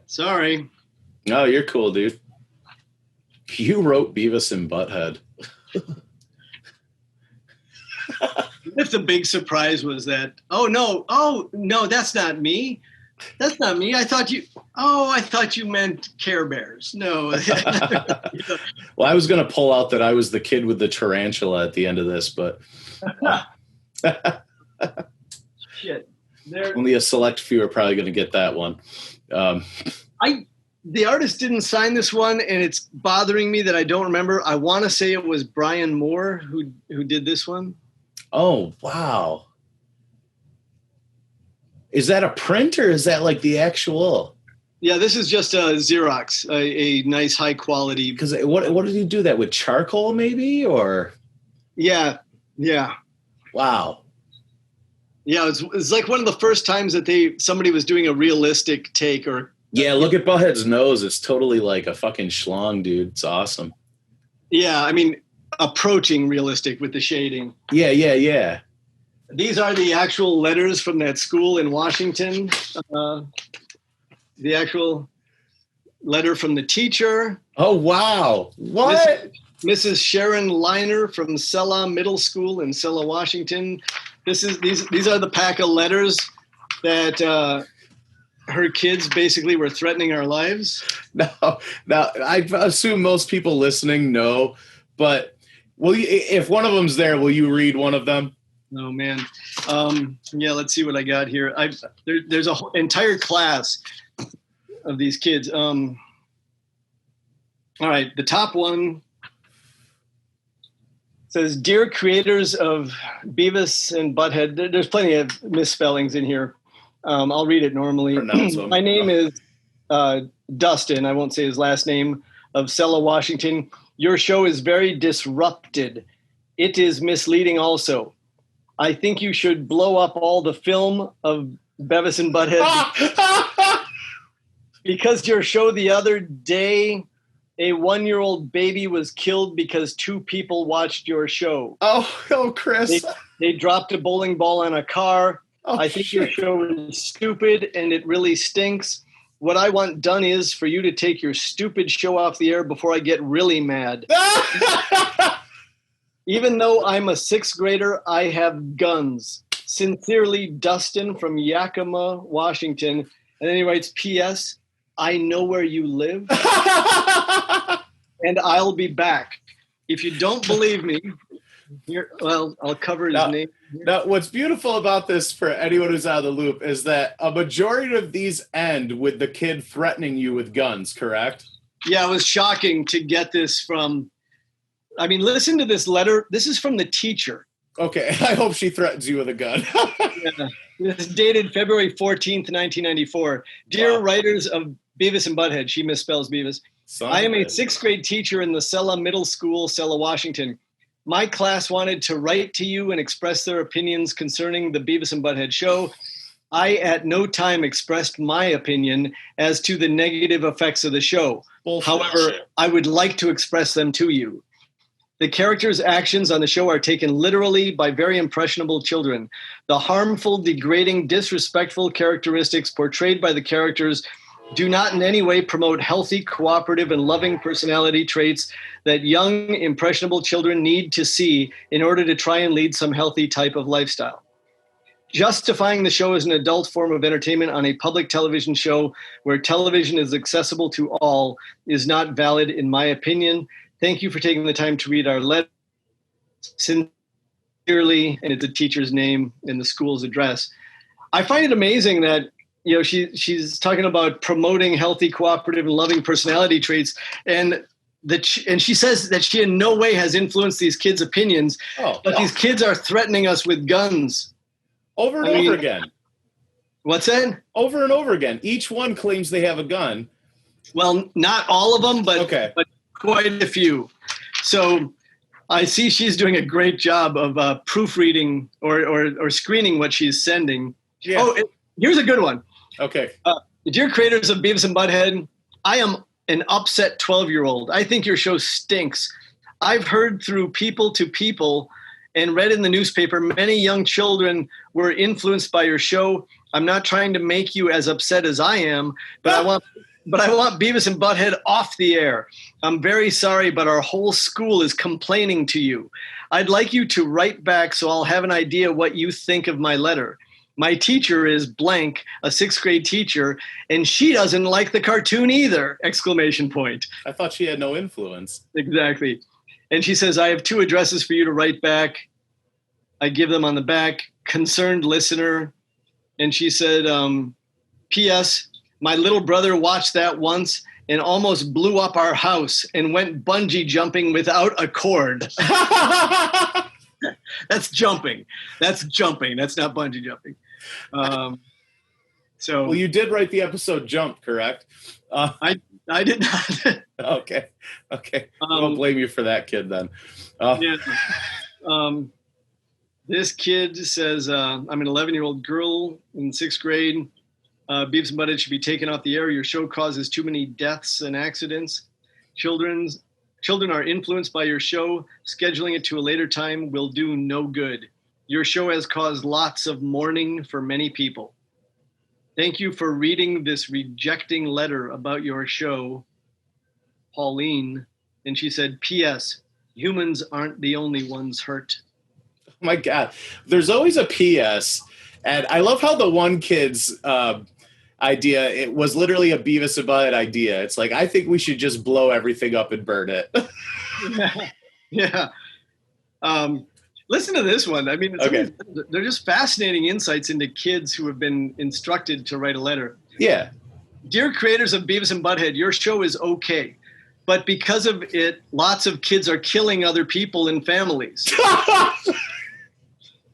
sorry. No, you're cool, dude. You wrote Beavis and Butt-Head. If the big surprise was that, oh no, that's not me. That's not me. I thought you meant Care Bears. No. Well, I was going to pull out that I was the kid with the tarantula at the end of this, but shit. Only a select few are probably going to get that one. The artist didn't sign this one, and it's bothering me that I don't remember. I want to say it was Brian Moore who did this one. Oh, wow. Is that a print or is that like the actual? Yeah, this is just a Xerox, a nice high quality. Because what did you do that with, charcoal maybe, or? Yeah. Wow. Yeah, it's like one of the first times that somebody was doing a realistic take. Or yeah, look at Butthead's nose. It's totally like a fucking schlong, dude. It's awesome. Yeah, I mean, approaching realistic with the shading. Yeah. These are the actual letters from that school in Washington. The actual letter from the teacher. Oh, wow. What? Mrs. Sharon Liner from Sella Middle School in Sella, Washington. These are the pack of letters that her kids basically were threatening our lives. Now, I assume most people listening know, but if one of them's there, will you read one of them? Oh, man. Yeah, let's see what I got here. There's an entire class of these kids. All right, the top one says, "Dear creators of Beavis and Butt-Head," there's plenty of misspellings in here. I'll read it normally. My name is Dustin. I won't say his last name, of Sella, Washington. Your show is very disrupted. It is misleading also. I think you should blow up all the film of Beavis and Butt-Head because your show the other day, a 1-year-old baby was killed because 2 people watched your show. Oh, Chris. They dropped a bowling ball on a car. I think your show is stupid and it really stinks. What I want done is for you to take your stupid show off the air before I get really mad. Even though I'm a 6th grader, I have guns. Sincerely, Dustin from Yakima, Washington. And then he writes, P.S. I know where you live. And I'll be back. If you don't believe me, I'll cover his name. Now, what's beautiful about this for anyone who's out of the loop is that a majority of these end with the kid threatening you with guns, correct? Yeah, it was shocking to get this from... I mean, listen to this letter. This is from the teacher. Okay, I hope she threatens you with a gun. Yeah. This is dated February 14th, 1994. Dear writers of Beavis and Butt-Head, she misspells Beavis. I am a 6th grade teacher in the Sella Middle School, Sella, Washington. My class wanted to write to you and express their opinions concerning the Beavis and Butt-Head show. I at no time expressed my opinion as to the negative effects of the show. Bullshit. However, I would like to express them to you. The characters' actions on the show are taken literally by very impressionable children. The harmful, degrading, disrespectful characteristics portrayed by the characters do not in any way promote healthy, cooperative, and loving personality traits that young, impressionable children need to see in order to try and lead some healthy type of lifestyle. Justifying the show as an adult form of entertainment on a public television show where television is accessible to all is not valid, in my opinion. Thank you for taking the time to read our letter. Sincerely, and it's a teacher's name and the school's address. I find it amazing that she's talking about promoting healthy, cooperative, and loving personality traits, and she says that she in no way has influenced these kids' opinions, but these kids are threatening us with guns. Over and over again. What's that? Over and over again. Each one claims they have a gun. Well, not all of them, but quite a few. So I see she's doing a great job of proofreading or screening what she's sending. Yeah. Here's a good one. Okay. Dear creators of Beavis and Butt-Head, I am an upset 12-year-old. I think your show stinks. I've heard through people to people and read in the newspaper many young children were influenced by your show. I'm not trying to make you as upset as I am, but I want Beavis and Butt-Head off the air. I'm very sorry, but our whole school is complaining to you. I'd like you to write back so I'll have an idea what you think of my letter. My teacher is blank, a 6th grade teacher, and she doesn't like the cartoon either! ! I thought she had no influence. Exactly. And she says, I have 2 addresses for you to write back. I give them on the back. Concerned listener. And she said, P.S. My little brother watched that once and almost blew up our house and went bungee jumping without a cord. That's jumping. That's jumping. That's not bungee jumping. So well, you did write the episode Jump, correct? I did not. Okay. I won't blame you for that, kid, then. Yeah. This kid says, I'm an 11-year-old girl in 6th grade. Beavis and Butt-Head should be taken off the air. Your show causes too many deaths and accidents. Children are influenced by your show. Scheduling it to a later time will do no good. Your show has caused lots of mourning for many people. Thank you for reading this rejecting letter about your show, Pauline. And she said, P.S. Humans aren't the only ones hurt. Oh my God. There's always a P.S. And I love how the one kid's idea, it was literally a Beavis and Butt-Head idea. It's like, I think we should just blow everything up and burn it. Yeah. Listen to this one. I mean, okay. They're just fascinating insights into kids who have been instructed to write a letter. Yeah. Dear creators of Beavis and Butt-Head, your show is okay. But because of it, lots of kids are killing other people and families.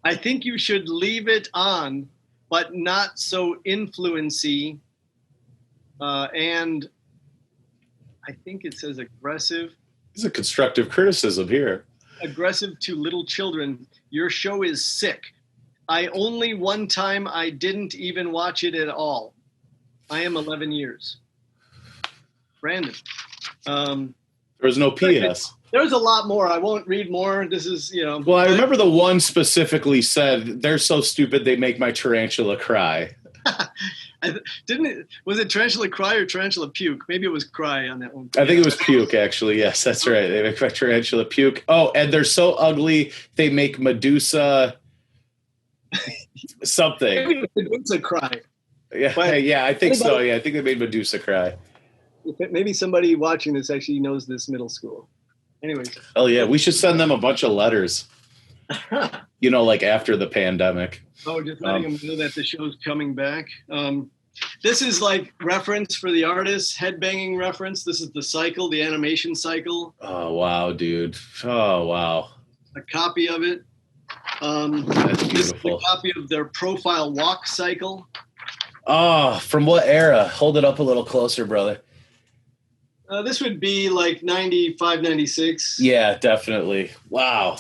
I think you should leave it on, but not so influency. And I think it says aggressive. It's a constructive criticism here. Aggressive to little children. Your show is sick. One time I didn't even watch it at all. I am 11 years. Brandon. There was no P.S. There's a lot more. I won't read more. This is, Well, I remember the one specifically said, they're so stupid they make my tarantula cry. Was it tarantula cry or tarantula puke? Maybe it was cry on that one. I think it was puke, actually. Yes, that's right. They make my tarantula puke. Oh, and they're so ugly they make Medusa something. Maybe Medusa cry. Yeah, I think so. Yeah, I think they made Medusa cry. Maybe somebody watching this actually knows this middle school. Anyways. Oh, yeah. We should send them a bunch of letters, like after the pandemic. Oh, just letting them know that the show's coming back. This is like reference for the artist, headbanging reference. This is the cycle, the animation cycle. Oh, wow, dude. Oh, wow. A copy of it. That's beautiful. This is a copy of their profile walk cycle. Oh, from what era? Hold it up a little closer, brother. This would be like 95, 96. Yeah, definitely. Wow.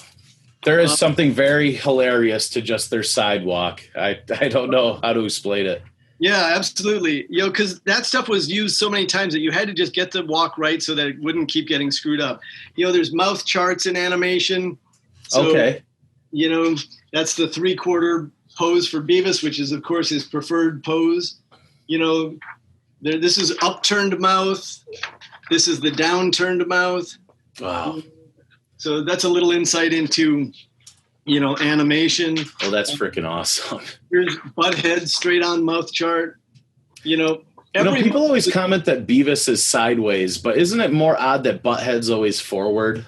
There is something very hilarious to just their sidewalk. I don't know how to explain it. Yeah, absolutely. Because that stuff was used so many times that you had to just get the walk right so that it wouldn't keep getting screwed up. There's mouth charts in animation. So, okay. That's the 3/4 pose for Beavis, which is, of course, his preferred pose. This is upturned mouth. This is the downturned mouth. Wow. So that's a little insight into, animation. Oh, that's freaking awesome. Here's Butt-Head straight on mouth chart. People always comment that Beavis is sideways, but isn't it more odd that Butt-Head's always forward?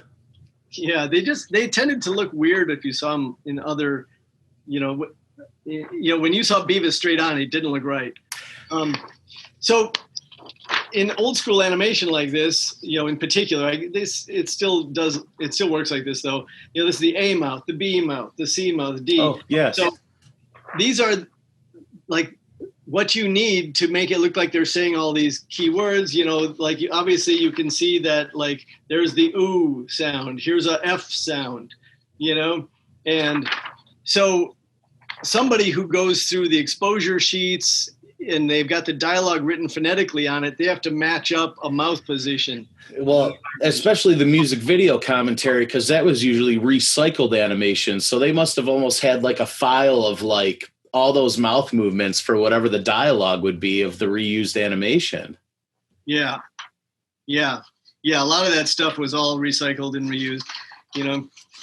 Yeah, they tended to look weird if you saw them in other, when you saw Beavis straight on, it didn't look right. So in old school animation like this, in particular, it still works like this though. This is the A mouth, the B mouth, the C mouth, the D. Oh, yes. So these are like what you need to make it look like they're saying all these key words. Obviously you can see that like there's the ooh sound, here's a F sound, and so somebody who goes through the exposure sheets and they've got the dialogue written phonetically on it, they have to match up a mouth position. Well, especially the music video commentary, because that was usually recycled animation. So they must have almost had like a file of like all those mouth movements for whatever the dialogue would be of the reused animation. Yeah. A lot of that stuff was all recycled and reused.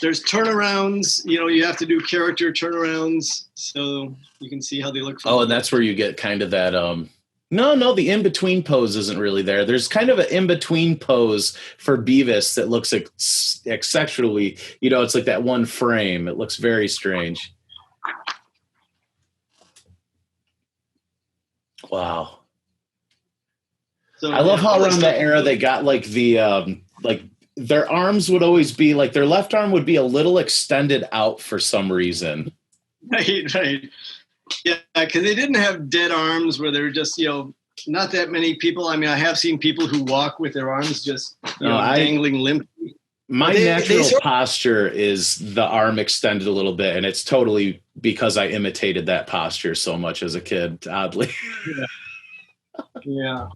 There's turnarounds, you have to do character turnarounds so you can see how they look. Oh, and that's where you get kind of that, no, the in-between pose isn't really there. There's kind of an in-between pose for Beavis that looks exceptionally, it's like that one frame. It looks very strange. Wow. So I love how around that era they got like the like their arms would always be like their left arm would be a little extended out for some reason. Right. Yeah, because they didn't have dead arms where they were just, not that many people. I mean, I have seen people who walk with their arms just dangling limp. My natural posture is the arm extended a little bit, and it's totally because I imitated that posture so much as a kid, oddly. Yeah.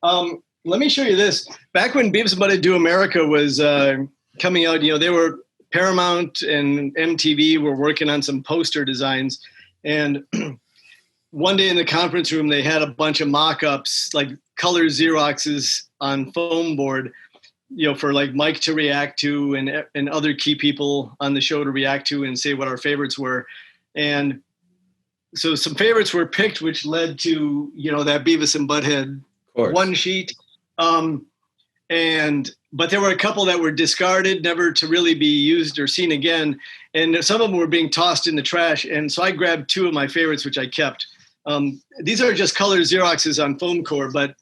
Let me show you this. Back when Beavis and Butt-Head Do America was coming out, they were Paramount and MTV were working on some poster designs. And one day in the conference room, they had a bunch of mock-ups, like color Xeroxes on foam board, for like Mike to react to and other key people on the show to react to and say what our favorites were. And so some favorites were picked, which led to, that Beavis and Butt-Head one sheet. But there were a couple that were discarded, never to really be used or seen again. And some of them were being tossed in the trash. And so I grabbed two of my favorites, which I kept. These are just colored Xeroxes on foam core, but.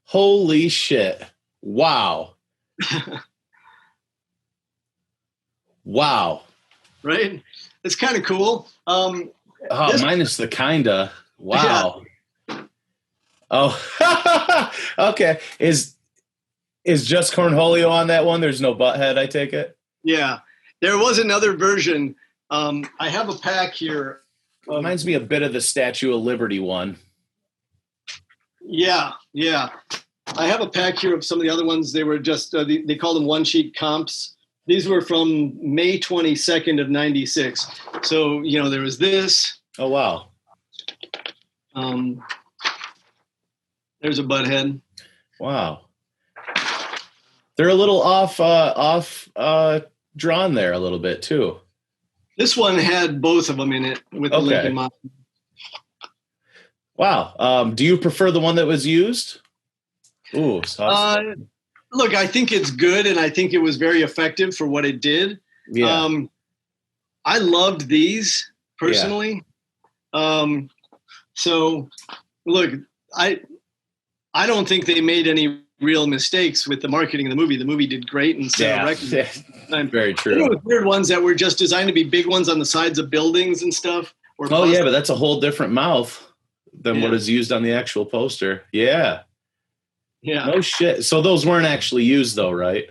Holy shit. Wow. Wow. Right? It's kind of cool. Minus the kinda. Wow. Yeah. Oh, okay. Is just Cornholio on that one? There's no Butt-Head, I take it? Yeah. There was another version. I have a pack here. Reminds me a bit of the Statue of Liberty one. Yeah. I have a pack here of some of the other ones. They were just, they called them one-sheet comps. These were from May 22nd of 96. So, there was this. Oh, wow. There's a Butt-Head. Wow. They're a little off drawn there a little bit too. This one had both of them in it with the Lincoln model. Wow. Do you prefer the one that was used? Ooh. Look, I think it's good, and I think it was very effective for what it did. Yeah. I loved these personally. Yeah. So, look, I don't think they made any real mistakes with the marketing of the movie. The movie did great and set a record. Yeah. Very true. There were weird ones that were just designed to be big ones on the sides of buildings and stuff. Yeah, but that's a whole different mouth than what is used on the actual poster. Yeah. Yeah. No shit. So those weren't actually used though, right?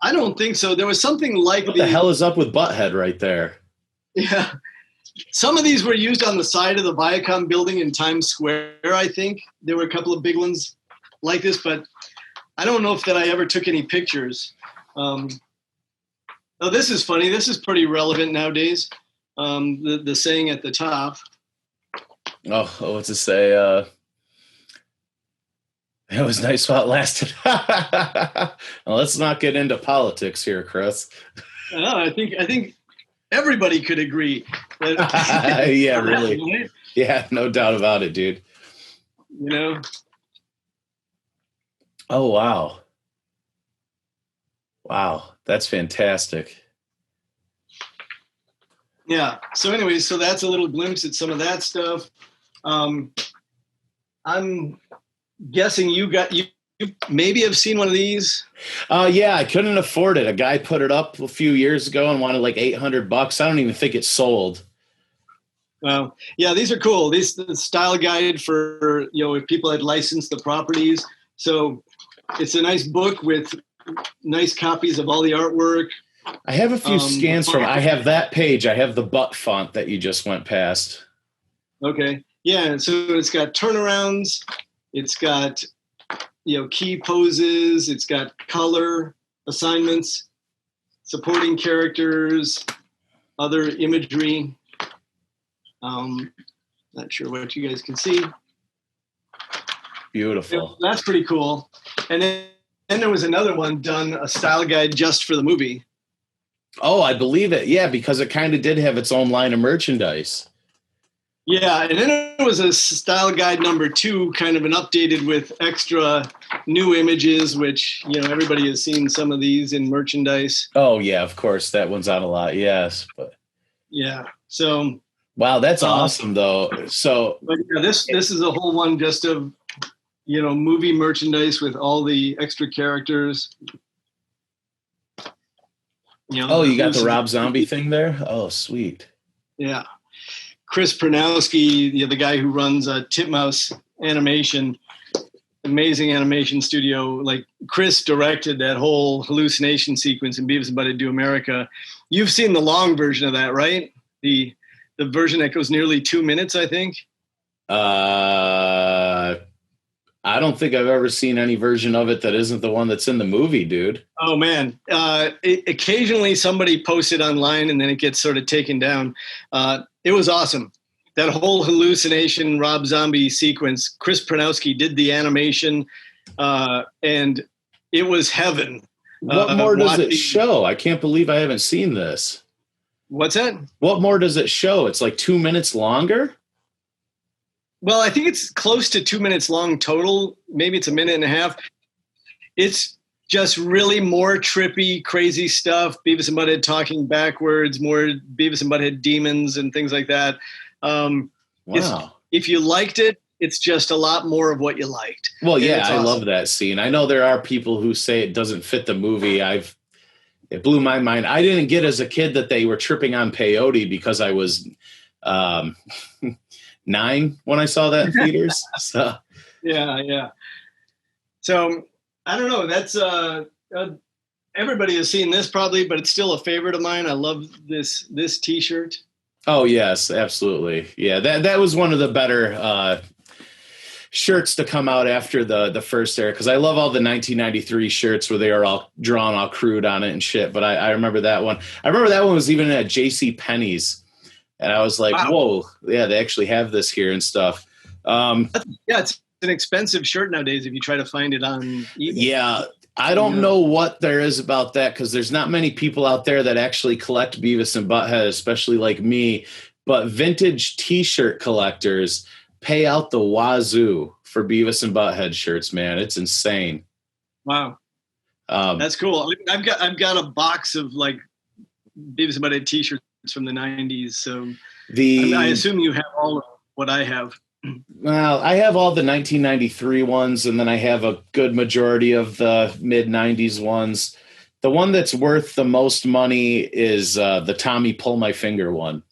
I don't think so. There was something like what the hell is up with Butt-Head right there? Yeah. Some of these were used on the side of the Viacom building in Times Square, I think. There were a couple of big ones like this, but I don't know if that I ever took any pictures. Oh, this is funny. This is pretty relevant nowadays. The saying at the top. Oh, what's it say? It was nice while it lasted. Well, let's not get into politics here, Chris. I think everybody could agree. Yeah, really. Right? Yeah, no doubt about it, dude. Oh, wow. Wow, that's fantastic. Yeah. So anyway, so that's a little glimpse at some of that stuff. I'm guessing you maybe have seen one of these. Yeah, I couldn't afford it. A guy put it up a few years ago and wanted like $800. I don't even think it sold. Well, yeah, these are cool. These the style guide for if people had licensed the properties. So it's a nice book with nice copies of all the artwork. I have a few scans from. I have that page. I have the butt font that you just went past. Okay. Yeah. So it's got turnarounds. It's got key poses. It's got color assignments, supporting characters, other imagery. Not sure what you guys can see. Beautiful. Yeah, that's pretty cool. And then there was another one done, a style guide just for the movie. Oh, I believe it. Yeah, because it kind of did have its own line of merchandise. Yeah, and then there was a style guide number 2, kind of an updated with extra new images, which, everybody has seen some of these in merchandise. Oh, yeah, of course. That one's on a lot, yes. But yeah, so... Wow, that's awesome, though. So... But yeah, this is a whole one just of, movie merchandise with all the extra characters. Oh, you got the Rob Zombie thing there? Oh, sweet. Yeah. Chris Pronowski, the guy who runs Titmouse Animation, amazing animation studio. Like, Chris directed that whole hallucination sequence in Beavis and Butt-Head Do America. You've seen the long version of that, right? The version that goes nearly 2 minutes, I think. I don't think I've ever seen any version of it that isn't the one that's in the movie, dude. Oh, man. Occasionally somebody posts it online and then it gets sort of taken down. It was awesome. That whole hallucination Rob Zombie sequence, Chris Pronowski did the animation, and it was heaven. What more does it show? I can't believe I haven't seen this. What's that? What more does it show? It's like 2 minutes longer? Well, I think it's close to 2 minutes long total. Maybe it's a minute and a half. It's just really more trippy, crazy stuff. Beavis and Butt-Head talking backwards, more Beavis and Butt-Head demons and things like that. Wow. If you liked it, it's just a lot more of what you liked. Well, yeah, awesome. I love that scene. I know there are people who say it doesn't fit the movie. It blew my mind. I didn't get as a kid that they were tripping on peyote because I was 9 when I saw that in theaters. So yeah. So I don't know. That's everybody has seen this probably, but it's still a favorite of mine. I love this T-shirt. Oh yes, absolutely. Yeah, that was one of the better shirts to come out after the first era, because I love all the 1993 shirts where they are all drawn all crude on it and shit. But I remember that one. I remember that one was even at J.C. Penney's. And I was like, wow. Whoa, yeah, they actually have this here and stuff. Yeah, it's an expensive shirt nowadays if you try to find it on eBay. Yeah, I don't know what there is about that, because there's not many people out there that actually collect Beavis and Butt-Head, especially like me. But vintage T-shirt collectors pay out the wazoo for Beavis and Butt-Head shirts, man. It's insane. Wow. That's cool. I've got a box of like Beavis and Butt-Head T-shirts from the 90s, so I assume you have all of what I have. Well, I have all the 1993 ones, and then I have a good majority of the mid-90s ones. The one that's worth the most money is the Tommy Pull My Finger one.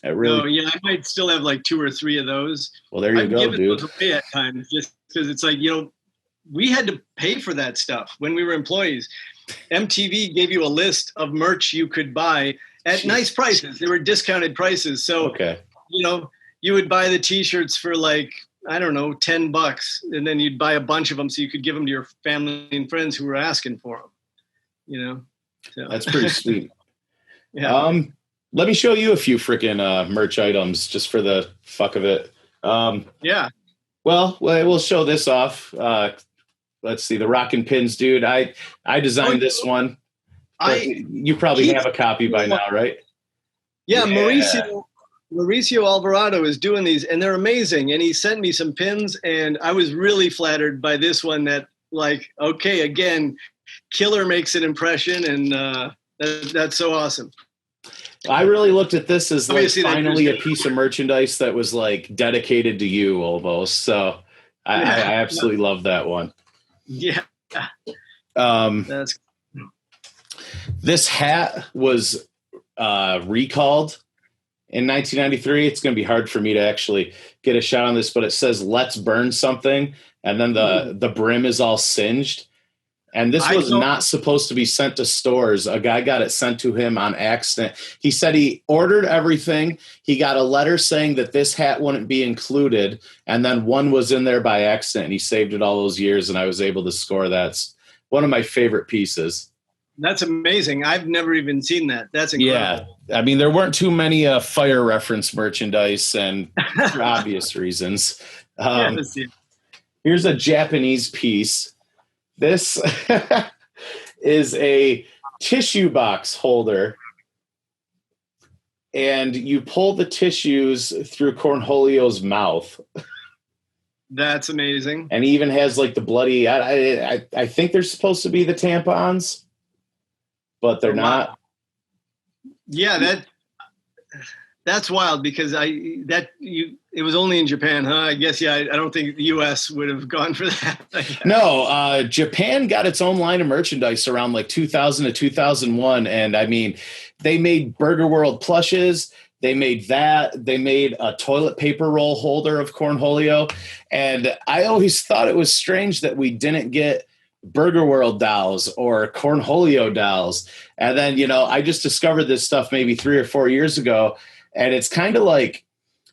Oh yeah, I might still have like 2 or 3 of those. Well, there you go, dude. I've given those away at times just because it's like, we had to pay for that stuff when we were employees. MTV gave you a list of merch you could buy at nice prices. They were discounted prices. So, okay. You would buy the T-shirts for like, I don't know, $10, and then you'd buy a bunch of them so you could give them to your family and friends who were asking for them. So. That's pretty sweet. Yeah. Let me show you a few freaking merch items just for the fuck of it. Yeah. Well, we'll show this off. Let's see, the Rockin' Pins, dude. I designed this one. You probably have a copy by now, right? Yeah. Mauricio Alvarado is doing these, and they're amazing. And he sent me some pins, and I was really flattered by this one that, like, okay, again, Killer makes an impression, and that's so awesome. I really looked at this as like finally a piece of merchandise that was like dedicated to you almost. So I absolutely love that one. Yeah. This hat was recalled in 1993. It's going to be hard for me to actually get a shot on this, but it says "Let's burn something," and then the brim is all singed. And this was not supposed to be sent to stores. A guy got it sent to him on accident. He said he ordered everything. He got a letter saying that this hat wouldn't be included, and then one was in there by accident. He saved it all those years, and I was able to score that. It's one of my favorite pieces. That's amazing. I've never even seen that. That's incredible. Yeah. I mean, there weren't too many fire reference merchandise, and for obvious reasons. Here's a Japanese piece. This is a tissue box holder, and you pull the tissues through Cornholio's mouth. That's amazing. And he even has like the bloody, I think they're supposed to be the tampons, but they're not. Yeah, That's wild because it was only in Japan, huh? I guess, yeah, I don't think the US would have gone for that. No, Japan got its own line of merchandise around like 2000 to 2001. And I mean, they made Burger World plushes. They made that. They made a toilet paper roll holder of Cornholio. And I always thought it was strange that we didn't get Burger World dolls or Cornholio dolls. And then, you know, I just discovered this stuff maybe 3 or 4 years ago. And it's kind of like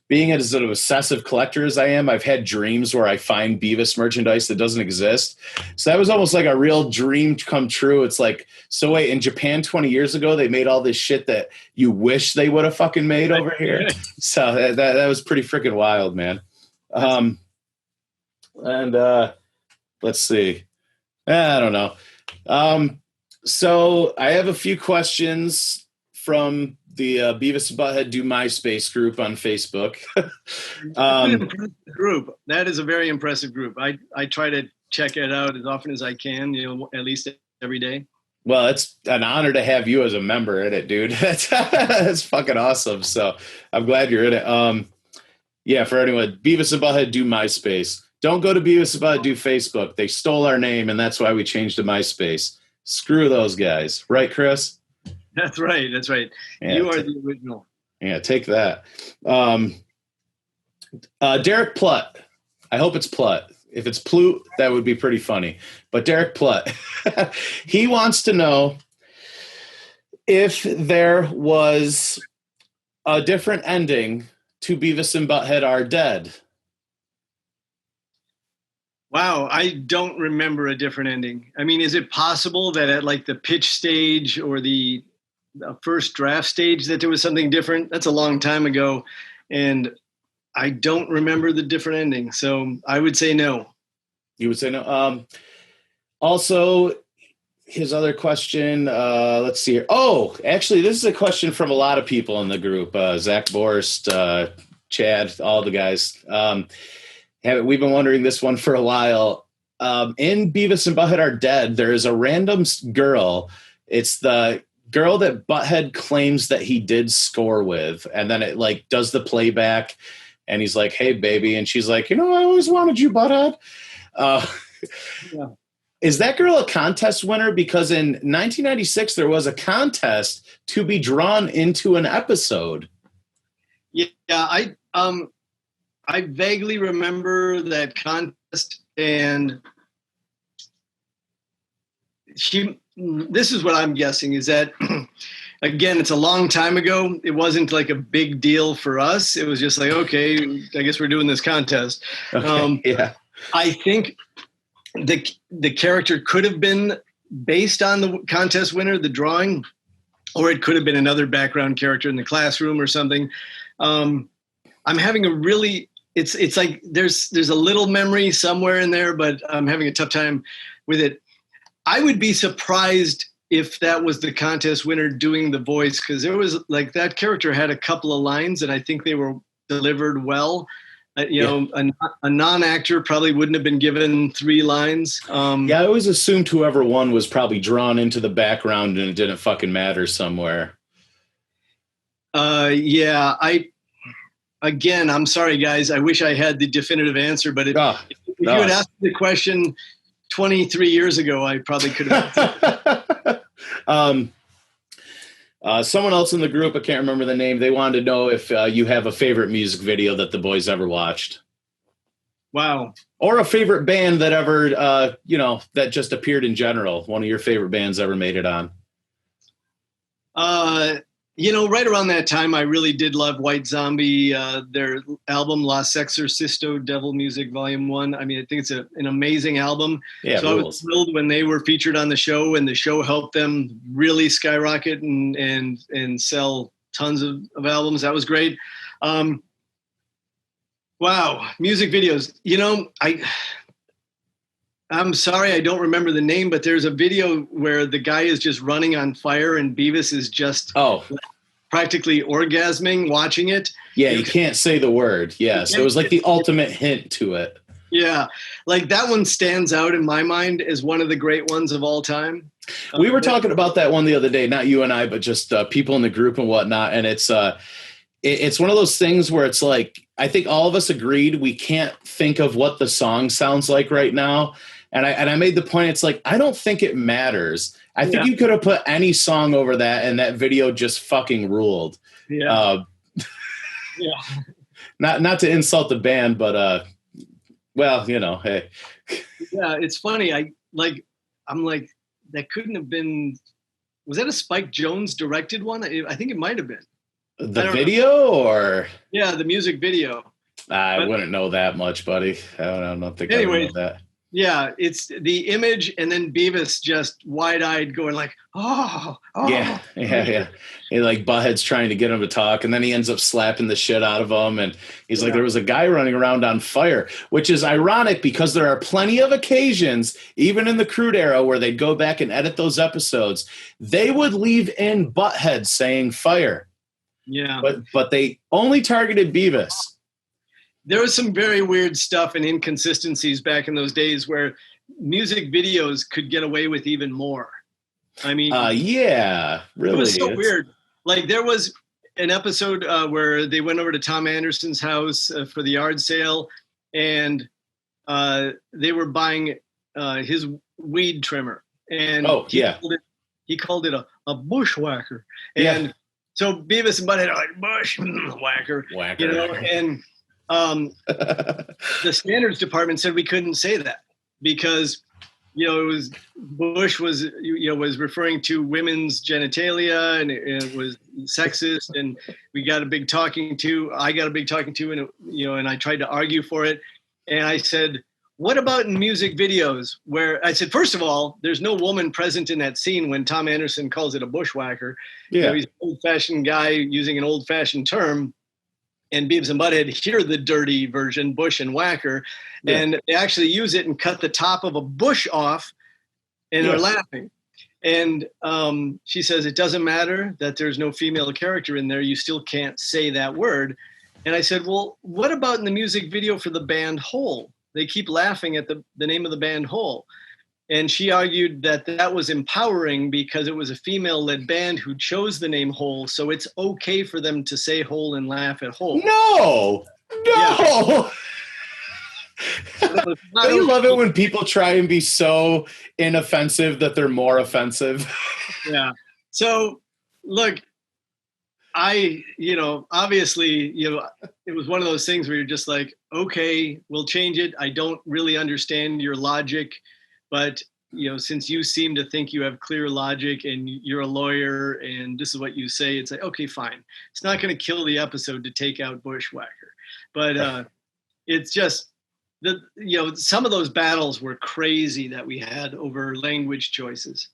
being as an obsessive collector as I am, I've had dreams where I find Beavis merchandise that doesn't exist. So that was almost like a real dream come true. It's like, so wait, in Japan 20 years ago, they made all this shit that you wish they would have fucking made over here. So that was pretty freaking wild, man. Let's see. I don't know. So I have a few questions from the Beavis and Butt-Head Do MySpace group on Facebook. Group. That is a very impressive group. I try to check it out as often as I can, you know, at least every day. Well, it's an honor to have you as a member in it, dude. That's fucking awesome. So I'm glad you're in it. Yeah, for anyone, Beavis and Butt-Head Do MySpace. Don't go to Beavis and Butt-Head Do Facebook. They stole our name, and that's why we changed to MySpace. Screw those guys. Right, Chris? That's right. That's right. Yeah, you are the original. Yeah, take that. Derek Plutt. I hope it's Plutt. If it's Plut, that would be pretty funny. But Derek Plutt, he wants to know if there was a different ending to Beavis and Butt-Head Are Dead. Wow, I don't remember a different ending. I mean, is it possible that at like the pitch stage or the first draft stage that there was something different? That's a long time ago, and I don't remember the different ending. So I would say no. You would say no. Also, his other question, let's see here. Oh, actually, this is a question from a lot of people in the group. Zach Borst, Chad, all the guys. We've been wondering this one for a while. In Beavis and Butt-Head Are Dead, there is a random girl. It's the girl that Butthead claims that he did score with, and then it like does the playback, and he's like, "Hey, baby," and she's like, "You know, I always wanted you, Butthead." Yeah. Is that girl a contest winner? Because in 1996 there was a contest to be drawn into an episode. Yeah, I vaguely remember that contest, and this is what I'm guessing is that, again, it's a long time ago. It wasn't like a big deal for us. It was just like, okay, I guess we're doing this contest. Okay, yeah. I think the character could have been based on the contest winner, the drawing, or it could have been another background character in the classroom or something. I'm having a really, it's like there's a little memory somewhere in there, but I'm having a tough time with it. I would be surprised if that was the contest winner doing the voice, because there was like that character had a couple of lines and I think they were delivered well. A non-actor probably wouldn't have been given 3 lines. Yeah, I always assumed whoever won was probably drawn into the background and it didn't fucking matter somewhere. Yeah, again, I'm sorry, guys. I wish I had the definitive answer, but if you had asked the question 23 years ago, I probably could have. Someone else in the group, I can't remember the name, they wanted to know if you have a favorite music video that the boys ever watched. Wow. Or a favorite band that ever, that just appeared in general. One of your favorite bands ever made it on. Right around that time, I really did love White Zombie, their album La Sexorcisto Devil Music Volume 1. I mean, I think it's an amazing album. Yeah, so I was thrilled when they were featured on the show, and the show helped them really skyrocket and sell tons of albums. That was great. Wow, music videos. I'm sorry, I don't remember the name, but there's a video where the guy is just running on fire and Beavis is just practically orgasming watching it. Yeah, you can't say the word. Yeah, so it was like the ultimate hint to it. Yeah, like that one stands out in my mind as one of the great ones of all time. We were talking about that one the other day, not you and I, but just people in the group and whatnot. And it's it's one of those things where it's like, I think all of us agreed we can't think of what the song sounds like right now. And I made the point, it's like, I don't think it matters. I think you could have put any song over that and that video just fucking ruled. Yeah. Not to insult the band, but well, you know, hey. Yeah, it's funny. I'm like, that couldn't have been. Was that a Spike Jonze directed one? I think it might have been. The video or? Yeah, the music video. I wouldn't know that much, buddy. I don't think I would know that. Yeah, it's the image, and then Beavis just wide-eyed going like, oh. Yeah. And like Butthead's trying to get him to talk, and then he ends up slapping the shit out of him, and he's like, there was a guy running around on fire, which is ironic because there are plenty of occasions, even in the Crude era, where they'd go back and edit those episodes. They would leave in Butthead saying fire. Yeah. But they only targeted Beavis. There was some very weird stuff and inconsistencies back in those days where music videos could get away with even more. I mean, yeah, really. It was so weird. Like there was an episode where they went over to Tom Anderson's house for the yard sale, and they were buying his weed trimmer. And he called it a bushwhacker. And so Beavis and Butthead are like, bushwhacker, you know, and the standards department said we couldn't say that because, you know, it was Bush was, you know, was referring to women's genitalia, and it was sexist, and we got a big talking to. I got a big talking to, and you know, and I tried to argue for it, and I said, what about in music videos where I said, first of all, there's no woman present in that scene when Tom Anderson calls it a bushwhacker. Yeah. You know, he's an old-fashioned guy using an old-fashioned term. And Beavis and Butthead hear the dirty version, bush and whacker, and they actually use it and cut the top of a bush off, and are laughing. And she says, it doesn't matter that there's no female character in there. You still can't say that word. And I said, well, what about in the music video for the band Hole? They keep laughing at the name of the band Hole. And she argued that that was empowering because it was a female-led band who chose the name Hole, so it's okay for them to say Hole and laugh at Hole. No! Yeah. I love it when people try and be so inoffensive that they're more offensive. Yeah. So, look, obviously, it was one of those things where you're just like, okay, we'll change it. I don't really understand your logic. But, you know, since you seem to think you have clear logic and you're a lawyer and this is what you say, it's like, okay, fine. It's not going to kill the episode to take out Bushwhacker. But it's just, some of those battles were crazy that we had over language choices.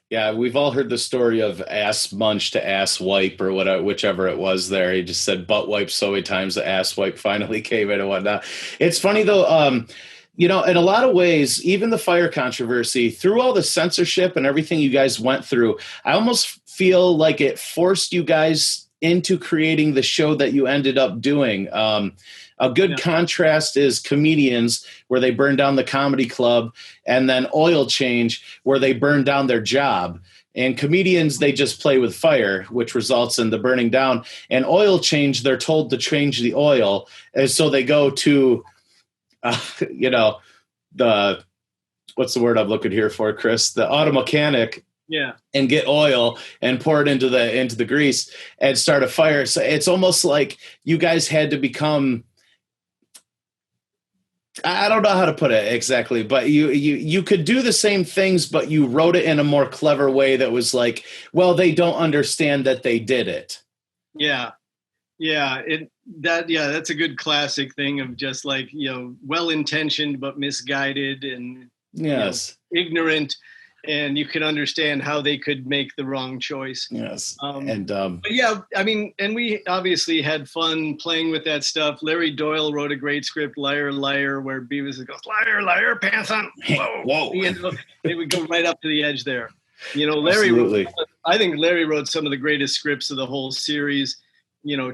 Yeah, we've all heard the story of ass munch to ass wipe or whatever, whichever it was there. He just said butt wipe so many times the ass wipe finally came in and whatnot. It's funny, though, in a lot of ways, even the fire controversy, through all the censorship and everything you guys went through, I almost feel like it forced you guys into creating the show that you ended up doing. A good contrast is Comedians, where they burn down the comedy club, and then Oil Change, where they burn down their job. And Comedians, they just play with fire, which results in the burning down. And Oil Change, they're told to change the oil. And so they go to... what's the word I'm looking here for, Chris? The auto mechanic, and get oil and pour it into the grease and start a fire. So it's almost like you guys had to become. I don't know how to put it exactly, but you could do the same things, but you wrote it in a more clever way that was like, well, they don't understand that they did it. Yeah. Yeah, that's a good classic thing of just like, well-intentioned but misguided and ignorant, and you can understand how they could make the wrong choice. Yes. But yeah, I mean, and we obviously had fun playing with that stuff. Larry Doyle wrote a great script, Liar, Liar, where Beavis goes, liar, liar, pants on. Whoa. They would go right up to the edge there. I think Larry wrote some of the greatest scripts of the whole series.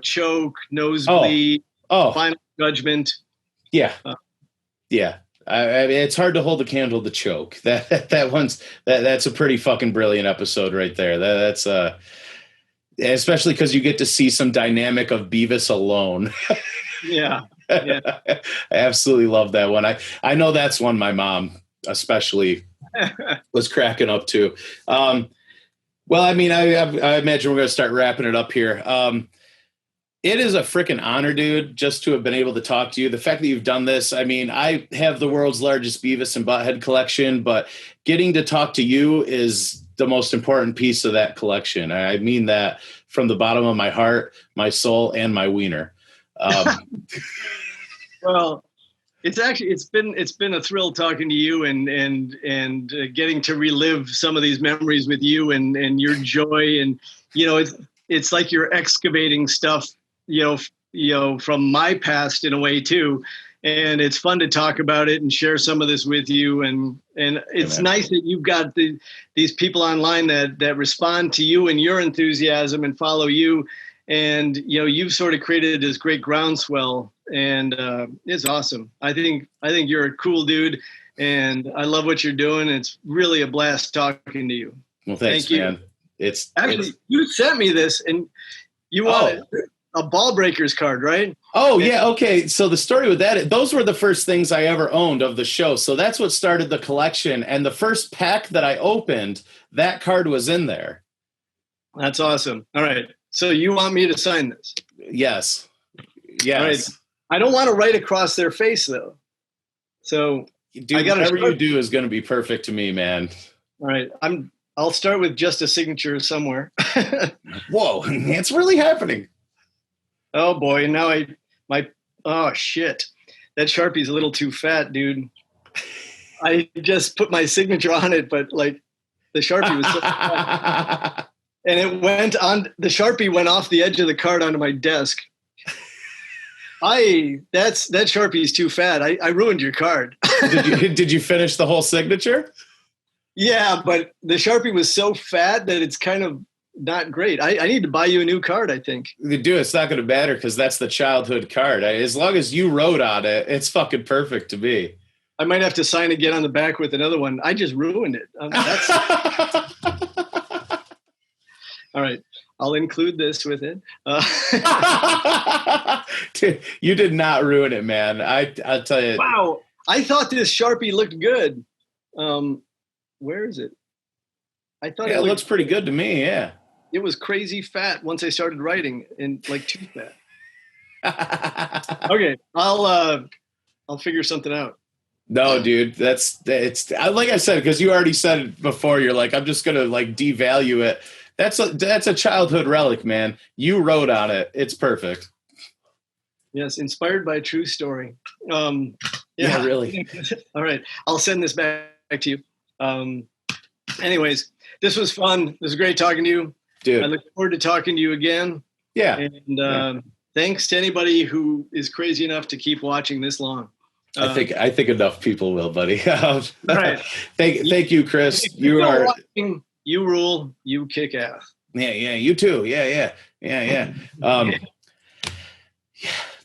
Choke, Nosebleed, Final Judgment. Yeah. I mean, it's hard to hold a candle to Choke. That's a pretty fucking brilliant episode right there. That's especially because you get to see some dynamic of Beavis alone. Yeah. I absolutely love that one. I know that's one my mom especially was cracking up to. Well, I mean, I imagine we're going to start wrapping it up here. It is a freaking honor, dude, just to have been able to talk to you. The fact that you've done this, I mean, I have the world's largest Beavis and Butt-Head collection, but getting to talk to you is the most important piece of that collection. I mean that from the bottom of my heart, my soul, and my wiener. Well, it's been a thrill talking to you and getting to relive some of these memories with you and your joy. And, it's like you're excavating stuff, from my past in a way too. And it's fun to talk about it and share some of this with you. And it's nice that you've got these people online that respond to you and your enthusiasm and follow you. And, you've sort of created this great groundswell, and it's awesome. I think you're a cool dude, and I love what you're doing. It's really a blast talking to you. Well, thanks, man. You sent me this, and you wanted a Ball Breakers card, right? Oh, yeah. Okay. So the story with that, those were the first things I ever owned of the show. So that's what started the collection. And the first pack that I opened, that card was in there. That's awesome. All right. So you want me to sign this? Yes. All right. I don't want to write across their face, though. So dude, whatever you do is going to be perfect to me, man. All right. I'll start with just a signature somewhere. Whoa, it's really happening. Oh boy, now oh shit. That Sharpie's a little too fat, dude. I just put my signature on it, but like the Sharpie was so fat. And the Sharpie went off the edge of the card onto my desk. That Sharpie's too fat. I ruined your card. Did you finish the whole signature? Yeah, but the Sharpie was so fat that it's kind of not great. I need to buy you a new card, I think. Dude, it's not going to matter because that's the childhood card. As long as you wrote on it, it's fucking perfect to me. I might have to sign again on the back with another one. I just ruined it. All right. I'll include this with it. Dude, you did not ruin it, man. I'll tell you. Wow. I thought this Sharpie looked good. Where is it? I thought it looks pretty good to me. Yeah. It was crazy fat once I started writing, and like too fat. Okay. I'll figure something out. No, dude, it's like I said, because you already said it before. You're like, I'm just going to like devalue it. That's a childhood relic, man. You wrote on it. It's perfect. Yes. Inspired by a true story. Yeah, really. All right. I'll send this back to you. Anyways, this was fun. It was great talking to you. Dude. I look forward to talking to you again. Yeah. And thanks to anybody who is crazy enough to keep watching this long. I think enough people will, buddy. Right. Thank you, Chris. You are watching, you rule, you kick ass. Yeah, you too. Yeah.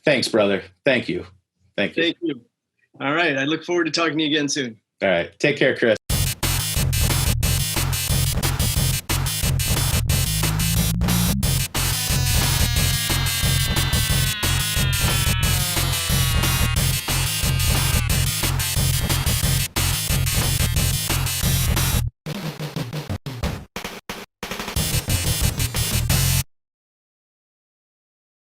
Thanks, brother. Thank you. Thank you. All right. I look forward to talking to you again soon. All right. Take care, Chris.